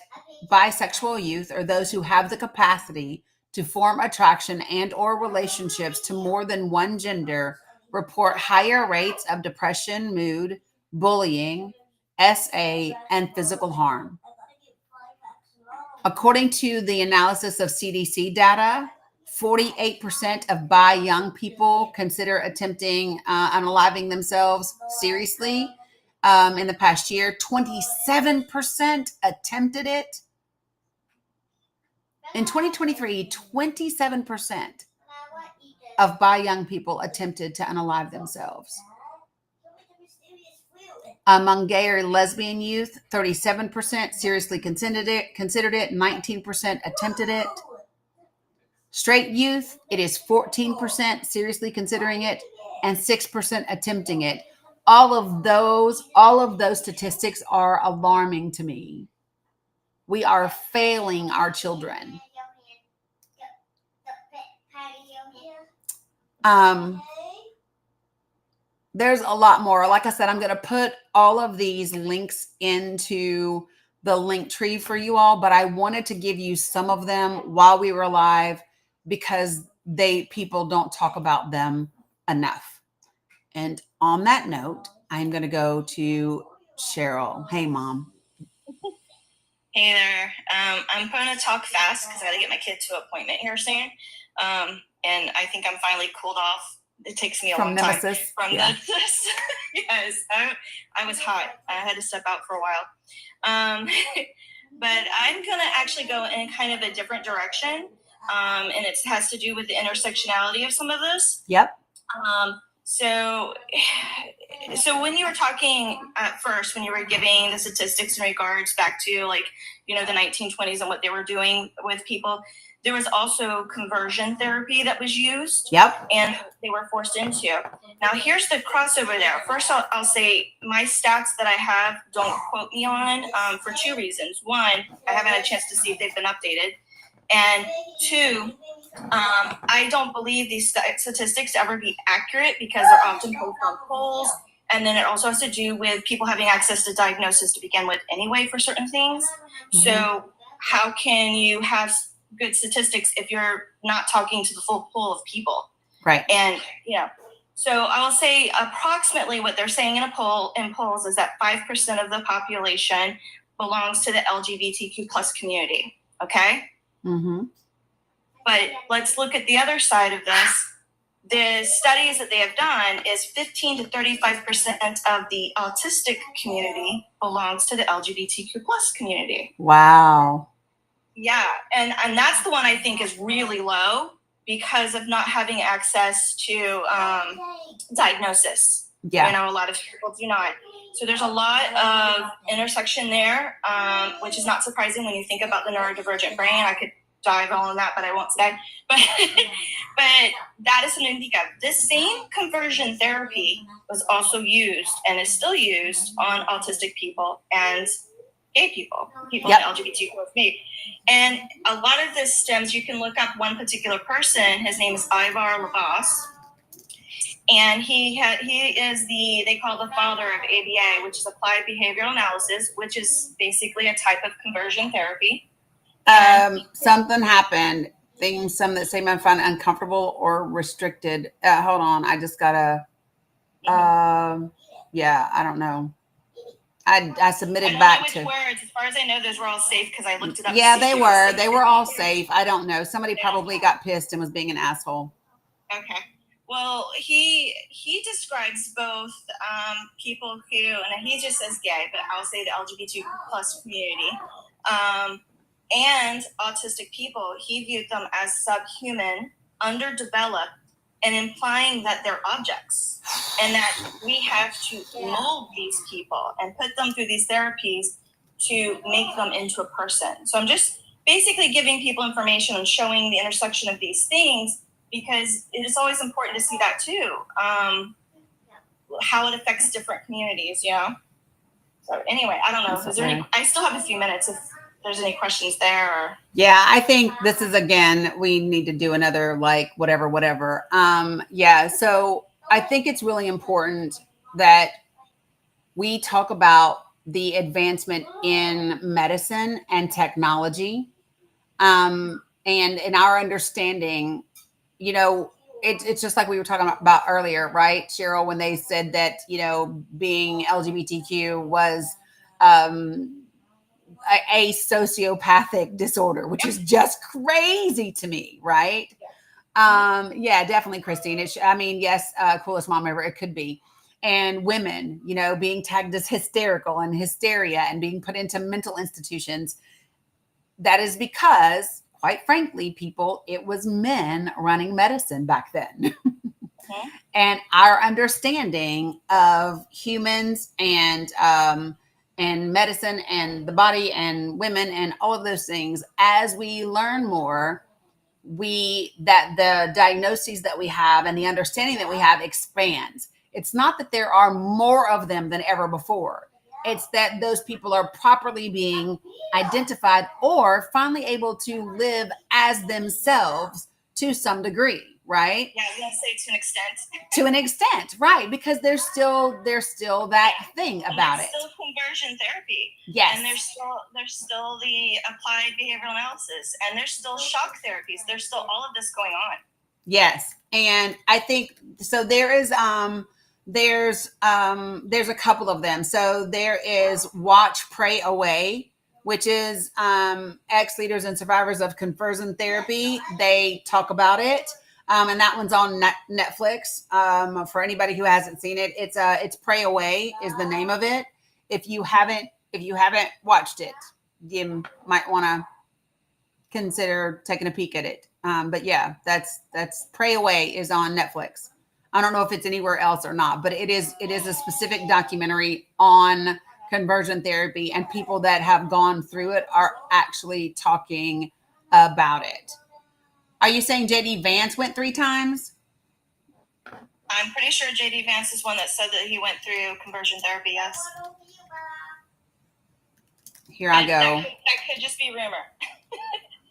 bisexual youth, or those who have the capacity to form attraction and or relationships to more than one gender, report higher rates of depression, mood, bullying, SA, and physical harm. According to the analysis of CDC data, 48% of bi young people consider attempting unaliving themselves seriously. In the past year, 27% attempted it. In 2023, 27% of bi young people attempted to unalive themselves. Among gay or lesbian youth, 37% seriously considered it, 19% attempted it. Straight youth, it is 14% seriously considering it and 6% attempting it. All of those statistics are alarming to me. We are failing our children. There's a lot more. Like I said, I'm going to put all of these links into the link tree for you all, but I wanted to give you some of them while we were live because people don't talk about them enough. And on that note, I'm going to go to Cheryl. Hey, Mom. Hey there. I'm going to talk fast because I got to get my kid to an appointment here soon. And I think I'm finally cooled off. It takes me a long time from this. Yes, I was hot. I had to step out for a while. But I'm going to actually go in kind of a different direction. And it has to do with the intersectionality of some of this. Yep. So when you were talking at first, when you were giving the statistics in regards back to the 1920s and what they were doing with people, there was also conversion therapy that was used. Yep. And they were forced into. Now, here's the crossover there. First, I'll say my stats that I have, don't quote me on for two reasons. One, I haven't had a chance to see if they've been updated. And two, I don't believe these statistics to ever be accurate because they're often posted on polls. And then it also has to do with people having access to diagnosis to begin with anyway for certain things. Mm-hmm. So how can you have good statistics if you're not talking to the full pool of people? Right. And, so I will say approximately what they're saying in polls is that 5% of the population belongs to the LGBTQ plus community. Okay. Mm-hmm. But let's look at the other side of this. The studies that they have done is 15 to 35% of the autistic community belongs to the LGBTQ plus community. Wow. Yeah, and that's the one I think is really low because of not having access to diagnosis. Yeah. A lot of people do not. So there's a lot of intersection there, which is not surprising when you think about the neurodivergent brain. I could dive all on that, but I won't today. But that is something to think of. This same conversion therapy was also used and is still used on autistic people and gay people Yep. in LGBTQ plus me. And a lot of this stems, you can look up one particular person. His name is Ivar Labas. And he is they call the father of ABA, which is applied behavioral analysis, which is basically a type of conversion therapy. Something happened. Some that say I find uncomfortable or restricted. Hold on. I just gotta, I don't know. I submitted back to words. As far as I know, those were all safe because I looked it up. Yeah, they were. They were all safe. I don't know. Somebody probably got pissed and was being an asshole. Okay. Well, he describes both people who, and he just says gay, but I'll say the LGBT plus community, and autistic people. He viewed them as subhuman, underdeveloped, and implying that they're objects and that we have to mold these people and put them through these therapies to make them into a person. So I'm just basically giving people information and showing the intersection of these things, because it is always important to see that too, how it affects different communities, you know? So anyway, I don't know. Is there any, I still have a few minutes if there's any questions there. Or... Yeah, I think this is, again, we need to do another like whatever. Yeah, so I think it's really important that we talk about the advancement in medicine and technology, and in our understanding, you know, it's just like we were talking about earlier, right, Cheryl, when they said that, you know, being LGBTQ was a sociopathic disorder, which is just crazy to me, right? Yeah, definitely, Christine. I mean, yes, coolest mom ever. It could be. And women, you know, being tagged as hysterical and hysteria and being put into mental institutions. That is because, quite frankly, people, it was men running medicine back then. Okay. And our understanding of humans and medicine and the body and women and all of those things, as we learn more, that the diagnoses that we have and the understanding that we have expands. It's not that there are more of them than ever before. It's that those people are properly being identified or finally able to live as themselves to some degree, right? Yeah, I was gonna say to an extent. To an extent, right? Because there's still that thing about it. There's still conversion therapy. Yes. And there's still the applied behavioral analysis, and there's still shock therapies. There's still all of this going on. Yes. And I think so there's a couple of them. So there is Watch, Pray, Away, which is ex-leaders and survivors of conversion therapy. They talk about it. And that one's on Netflix. For anybody who hasn't seen it, it's Pray Away is the name of it. If you haven't watched it, you might want to consider taking a peek at it. But yeah, that's Pray Away is on Netflix. I don't know if it's anywhere else or not, but it is a specific documentary on conversion therapy, and people that have gone through it are actually talking about it. Are you saying JD Vance went 3 times? I'm pretty sure JD Vance is one that said that he went through conversion therapy, yes. Here I go. That could just be rumor.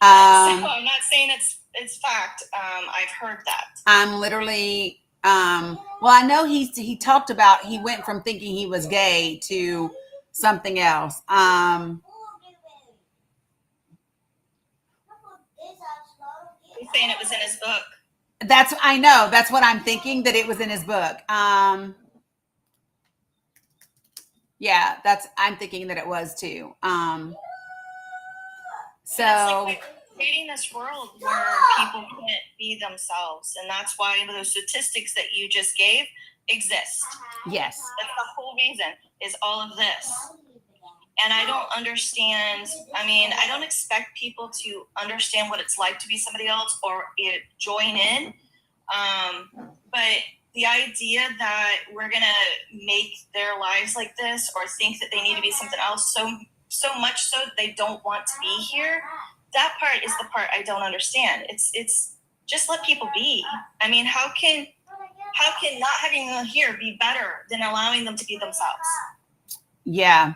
So I'm not saying it's fact. I've heard that. I'm literally, well, I know he talked about, he went from thinking he was gay to something else. He's saying it was in his book. I know. That's what I'm thinking, that it was in his book. Yeah, I'm thinking that it was too. So like creating this world where people can't be themselves, and that's why those statistics that you just gave exist. yes. That's the whole reason, is all of this. And I don't understand. I mean, I don't expect people to understand what it's like to be somebody else or join in. But the idea that we're going to make their lives like this or think that they need to be something else so much so that they don't want to be here, that part is the part I don't understand. It's just let people be. I mean, how can not having them here be better than allowing them to be themselves? Yeah.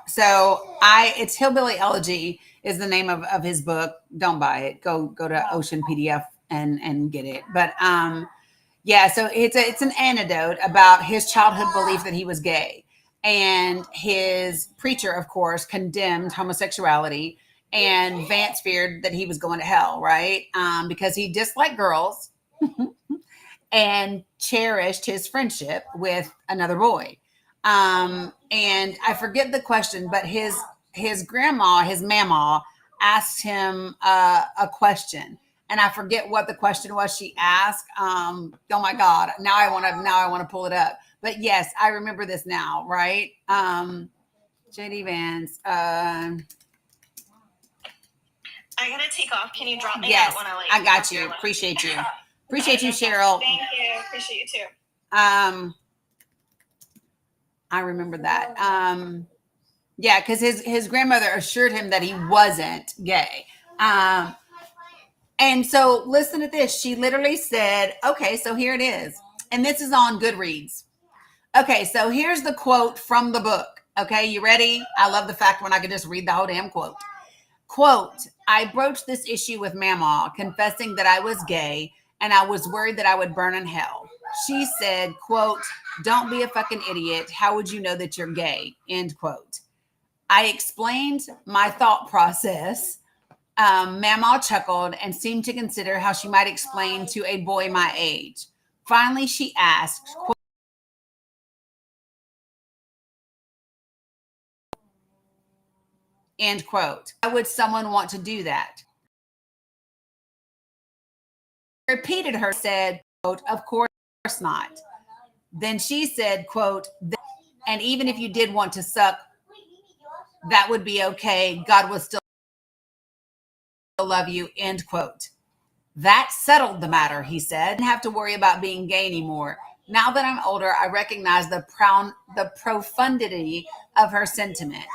So it's Hillbilly Elegy is the name of his book. Don't buy it. Go to Ocean PDF and get it. But, yeah, so it's an anecdote about his childhood belief that he was gay, and his preacher, of course, condemned homosexuality, and Vance feared that he was going to hell, right? Because he disliked girls and cherished his friendship with another boy. And I forget the question, but his grandma, his mama, asked him a question, and I forget what the question was she asked. Oh my God! Now I want to pull it up. But yes, I remember this now, right? JD Vance. I gotta take off. Can you drop me Yes, out when I got you. Appreciate you. Appreciate you, Cheryl. Thank you. Appreciate you too. I remember that. Yeah, because his grandmother assured him that he wasn't gay. And so listen to this. She literally said, okay, so here it is. And this is on Goodreads. Okay, so here's the quote from the book. Okay, you ready? I love the fact when I could just read the whole damn quote. Quote, I broached this issue with Mama, confessing that I was gay and I was worried that I would burn in hell. She said, quote, don't be a fucking idiot. How would you know that you're gay? End quote. I explained my thought process. Mama chuckled and seemed to consider how she might explain to a boy my age. Finally, she asked, quote, end quote. Why would someone want to do that? Repeated her, said, quote, of course not. Then she said, quote, and even if you did want to suck, that would be okay. God would still love you, end quote. That settled the matter, he said. I didn't have to worry about being gay anymore. Now that I'm older, I recognize the profundity of her sentiment.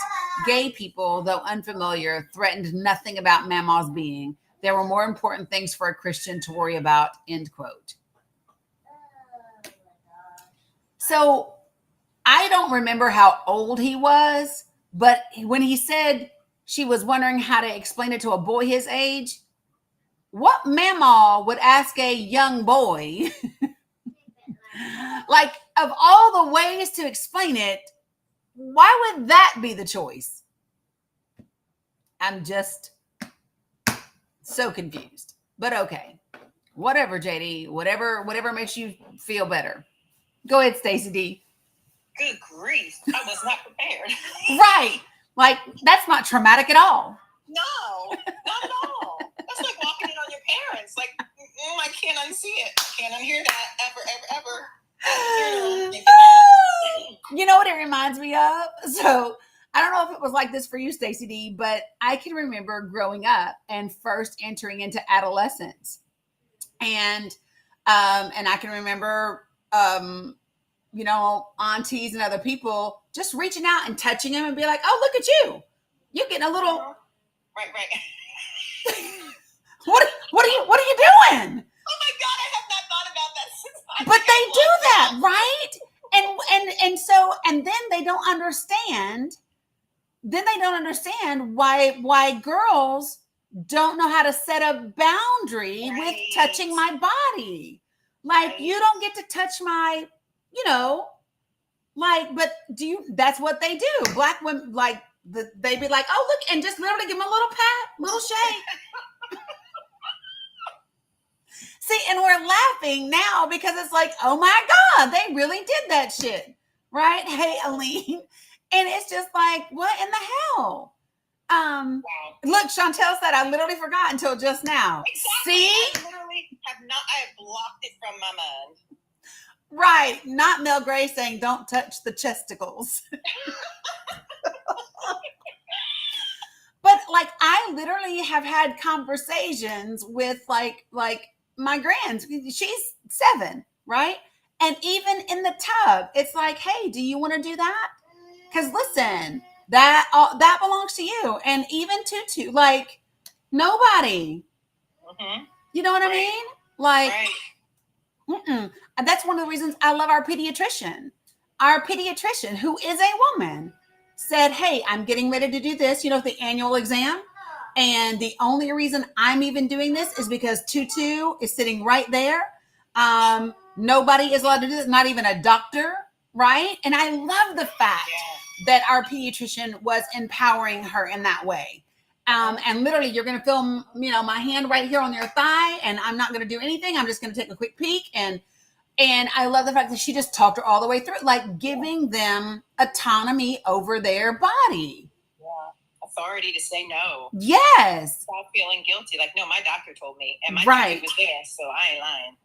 Gay people, though unfamiliar, threatened nothing about Mama's being. There were more important things for a Christian to worry about, end quote. So I don't remember how old he was, but when he said she was wondering how to explain it to a boy his age, what Mama would ask a young boy, like, of all the ways to explain it, why would that be the choice? I'm just so confused. But okay. Whatever, JD. Whatever makes you feel better. Go ahead, Stacey D. Good grief. I was not prepared. Right. Like, that's not traumatic at all. No, not at all. That's like walking in on your parents. Like, I can't unsee it. I can't unhear that ever. You know what it reminds me of? So I don't know if it was like this for you, Stacey D, but I can remember growing up and first entering into adolescence. And I can remember, aunties and other people just reaching out and touching him and be like, oh, look at you. You're getting a little... Right. What are you doing? Oh my God, I have not thought about that since I But they do that, right? And so then they don't understand. Then they don't understand why girls don't know how to set a boundary with touching my body. Like, you don't get to touch my, but that's what they do. Black women, like, they be like, oh, look, and just literally give them a little pat, little shake. See, and we're laughing now because it's like, oh my God, they really did that shit. Right? Hey, Aline. And it's just like, what in the hell? Wow. Look, Chantel said, I literally forgot until just now. Exactly. See? I literally have blocked it from my mind. Right. Not Mel Gray saying, don't touch the chesticles. But like, I literally have had conversations with like my grands. She's 7, right? And even in the tub, it's like, hey, do you want to do that? Because listen, that belongs to you. And even Tutu, like, nobody. Mm-hmm. You know what I mean? Like, And that's one of the reasons I love our pediatrician. Our pediatrician, who is a woman, said, hey, I'm getting ready to do this, the annual exam. And the only reason I'm even doing this is because Tutu is sitting right there. Nobody is allowed to do this, not even a doctor, right? And I love the fact that our pediatrician was empowering her in that way. And literally, you're going to feel, my hand right here on your thigh, and I'm not going to do anything. I'm just going to take a quick peek. And I love the fact that she just talked her all the way through, like giving them autonomy over their body. Authority to say no. Yes. Stop feeling guilty. Like, no, my doctor told me, and my right. doctor was this, so I ain't lying.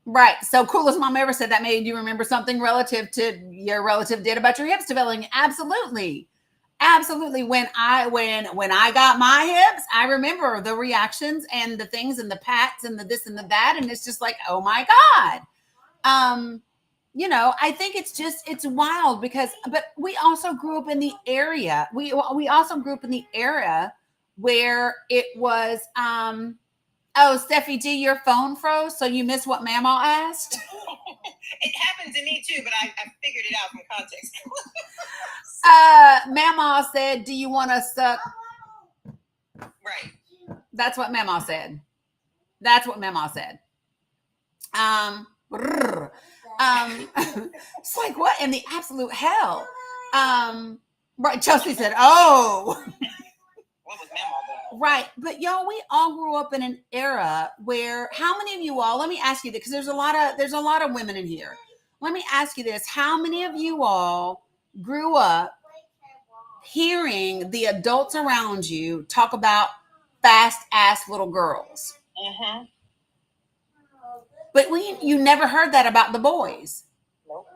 Right. So Coolest Mom Ever said that made you remember something relative to your relative did about your hips developing. Absolutely. Absolutely. When I got my hips, I remember the reactions and the things and the pats and the this and the that, and it's just like, oh my God. I think it's wild but we also grew up in the area. We also grew up in the era where it was oh, Steffi G, your phone froze, so you missed what Mamaw asked. It happened to me too, but I figured it out from context. Mamaw said, "Do you want to suck?" Right. That's what Mamaw said. That's what Mamaw said. It's like, what in the absolute hell? Right. Chelsea said, "Oh." What was Mamaw doing? Right. But y'all, we all grew up in an era where, how many of you all, let me ask you this, because there's a lot of women in here. Let me ask you this. How many of you all grew up hearing the adults around you talk about fast ass little girls? Mm-hmm. But you never heard that about the boys. Nope.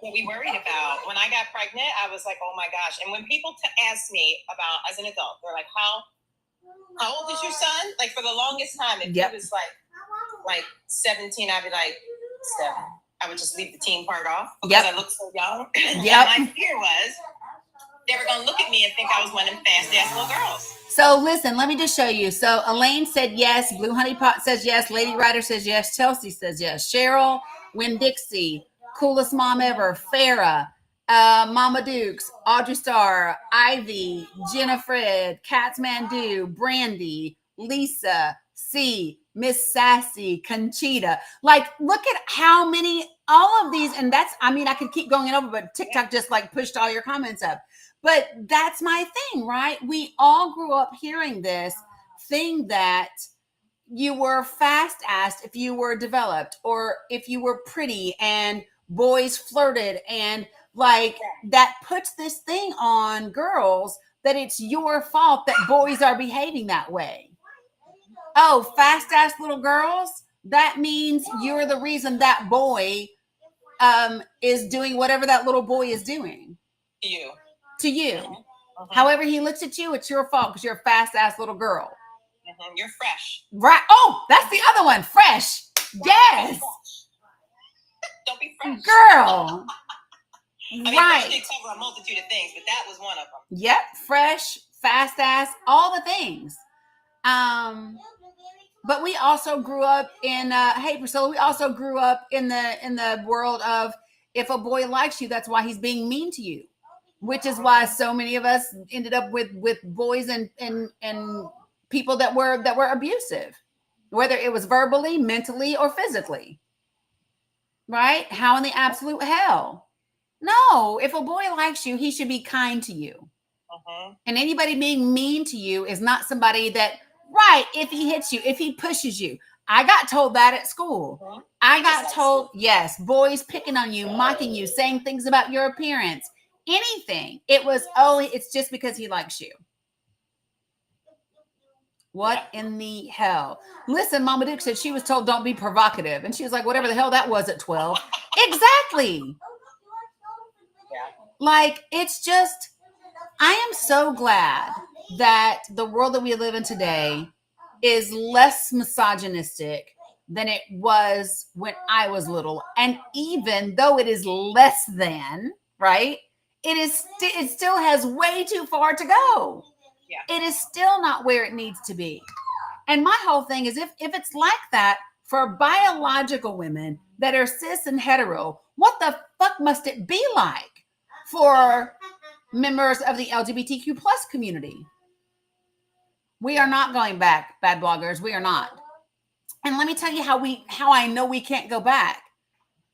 What we worried about when I got pregnant, I was like, oh my gosh. And when people ask me about as an adult, they're like, how old is your son? Like for the longest time, if Yep. he was like 17, I'd be like 7. I would just leave the teen part off because I looked so young. Yep. And my fear was they were gonna look at me and think I was one of them fast ass little girls. So listen, let me just show you. So Elaine said yes. Blue Honey Pot says yes. Lady Ryder says yes. Chelsea says yes. Cheryl, Winn-Dixie, coolest mom ever. Farah, Mama Dukes, Audrey Starr, Ivy, Jennifer, Katz Mandu, Brandy, Lisa, C, Miss Sassy, Conchita. Like, look at how many, all of these, and that's, I mean, I could keep going over, but TikTok just like pushed all your comments up. But that's my thing, right? We all grew up hearing this thing that you were fast-assed if you were developed or if you were pretty and boys flirted, and like that puts this thing on girls that it's your fault that boys are behaving that way. Oh, fast-ass little girls, that means you're the reason that boy is doing whatever that little boy is doing. To you. Mm-hmm. However he looks at you, it's your fault because you're a fast-ass little girl. Mm-hmm. You're fresh. Right. Oh, that's the other one. Fresh. Yes. Don't be fresh. Girl. I mean, Right. they cover a multitude of things, but that was one of them. Yep. Fresh, fast-ass, all the things. But we also grew up in hey Priscilla, we also grew up in the world of if a boy likes you, that's why he's being mean to you. Which is why so many of us ended up with boys and people that were abusive, whether it was verbally, mentally, or physically. Right? How in the absolute hell? No, if a boy likes you, he should be kind to you. Mm-hmm. And anybody being mean to you is not somebody that, right, if he hits you, if he pushes you. I got told that at school. Mm-hmm. I got told, yes, boys picking on you, mocking you, saying things about your appearance. Anything. It was, oh, it's just because he likes you. What in the hell? Listen, Mama Duke said she was told don't be provocative. And she was like, whatever the hell that was at 12. Exactly. Yeah. Like, it's just, I am so glad that the world that we live in today is less misogynistic than it was when I was little. And even though it is less than, right? It still has way too far to go. Yeah. It is still not where it needs to be. And my whole thing is if it's like that for biological women that are cis and hetero, what the fuck must it be like for members of the LGBTQ plus community? We are not going back, bad bloggers. We are not. And let me tell you how I know we can't go back,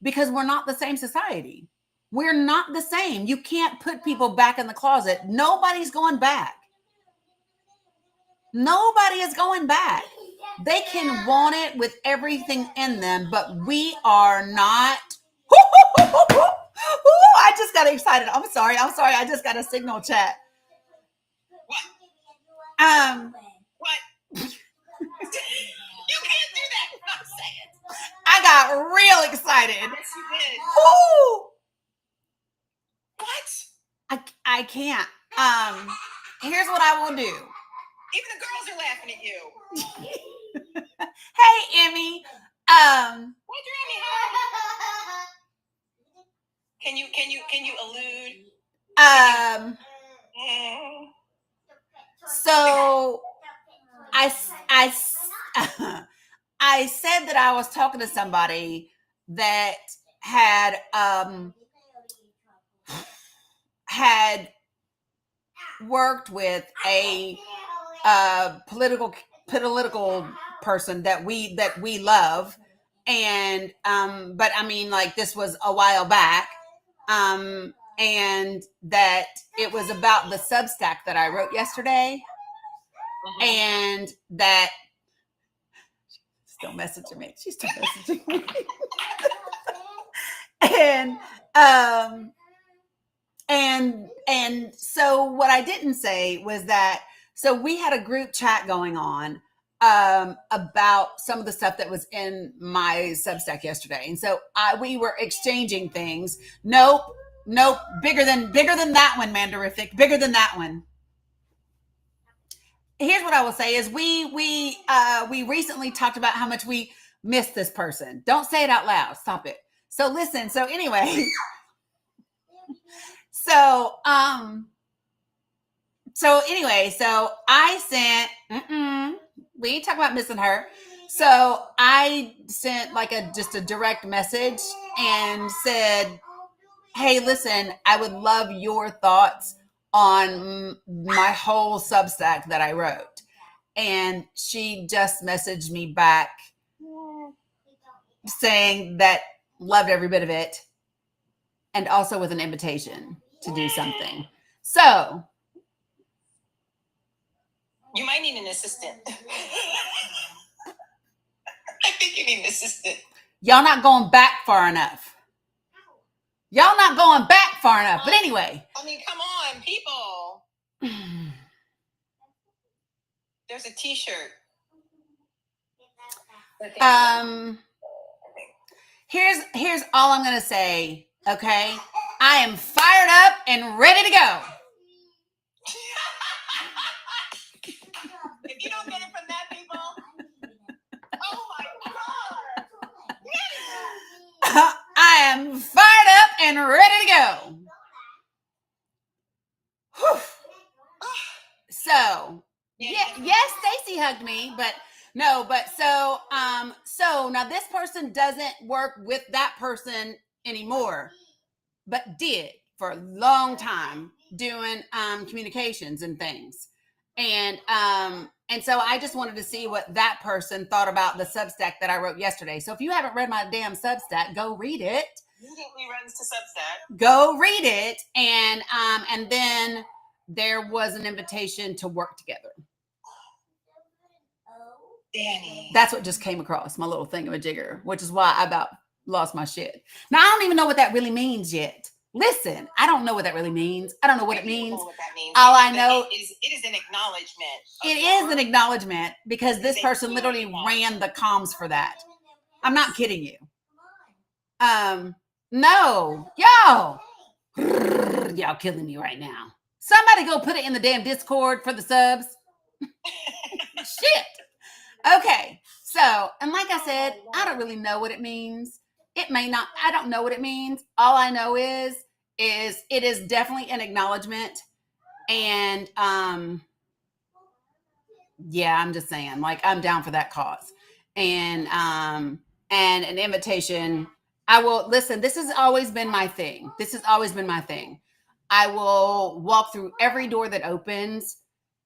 because we're not the same society. We're not the same. You can't put people back in the closet. Nobody's going back. Nobody is going back. They can want it with everything in them, but we are not. I just got excited. I'm sorry. I just got a signal chat. What? You can't do that. I'm saying. I got real excited. Yes, you did. Woo! What? I can't. Here's what I will do. Even the girls are laughing at you. Hey, Emmy. What's your Emmy home? Can you allude? So I said that I was talking to somebody that had worked with a political person that we love, and but I mean, like, this was a while back, and that it was about the Substack that I wrote yesterday, and that still messaging me. She's still messaging me. And so what I didn't say was that, so we had a group chat going on about some of the stuff that was in my Substack yesterday. And so we were exchanging things. Nope. Bigger than that one, Mandarific. Bigger than that one. Here's what I will say is we recently talked about how much we miss this person. Don't say it out loud. Stop it. So listen. So anyway, so I sent, we ain't talking about missing her. So I sent like just a direct message and said, hey, listen, I would love your thoughts on my whole Substack that I wrote. And she just messaged me back saying that loved every bit of it, and also with an invitation to do something. So you might need an assistant. I think you need an assistant. Y'all not going back far enough. But anyway. I mean, come on, people. There's a t-shirt. Here's all I'm going to say, okay? I am fired up and ready to go. If you don't get it from that, people, oh my God. I am fired up and ready to go. Whew. So, yes, Stacy hugged me, but no, so now this person doesn't work with that person anymore, but did for a long time doing communications and things. And so I just wanted to see what that person thought about the Substack that I wrote yesterday. So if you haven't read my damn Substack, go read it. Immediately runs to Substack. Go read it. And then there was an invitation to work together. Danny. That's what just came across my little thingamajigger, which is why I about lost my shit. Now, I don't even know what that really means yet. Listen, I don't know what that really means. I don't know what it means. What that means. All I know it is an acknowledgement. It is an acknowledgement because this person literally ran the comms for that. I'm not kidding you. No, y'all killing me right now. Somebody go put it in the damn Discord for the subs. Shit. Okay. So, and like I said, I don't really know what it means. It may not, I don't know what it means. All I know is it is definitely an acknowledgement. And, yeah, I'm just saying, like, I'm down for that cause. And an invitation. I will listen. This has always been my thing. I will walk through every door that opens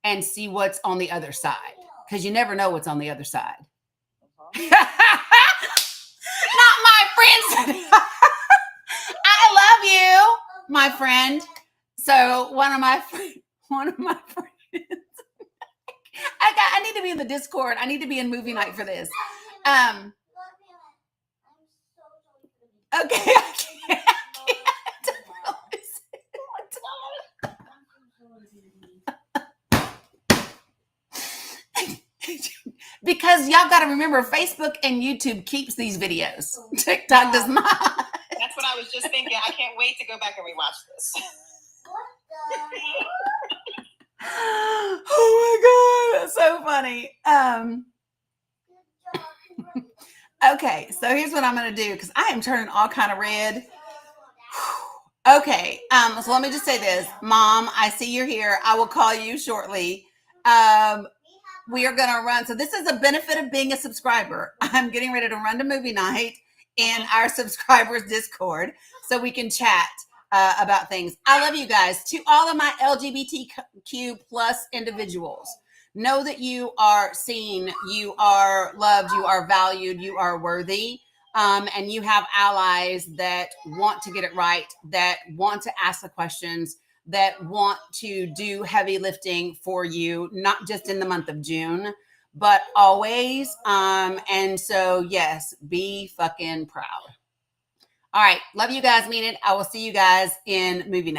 and see what's on the other side, because you never know what's on the other side. Not my friends. I love you, my friend. So one of my friends. I need to be in the Discord. I need to be in movie night for this. Okay. Because y'all got to remember, Facebook and YouTube keeps these videos. TikTok does not. That's what I was just thinking. I can't wait to go back and rewatch this. Oh my God, that's so funny. Okay, so here's what I'm going to do because I am turning all kind of red. Okay, so let me just say this. Mom, I see you're here. I will call you shortly. We are going to run. So this is a benefit of being a subscriber. I'm getting ready to run to movie night in our subscribers Discord so we can chat about things. I love you guys. To all of my LGBTQ plus individuals, know that you are seen, you are loved, you are valued, you are worthy. And you have allies that want to get it right, that want to ask the questions, that want to do heavy lifting for you, not just in the month of June, but always. And so, yes, be fucking proud. All right. Love you guys. Mean it. I will see you guys in movie night.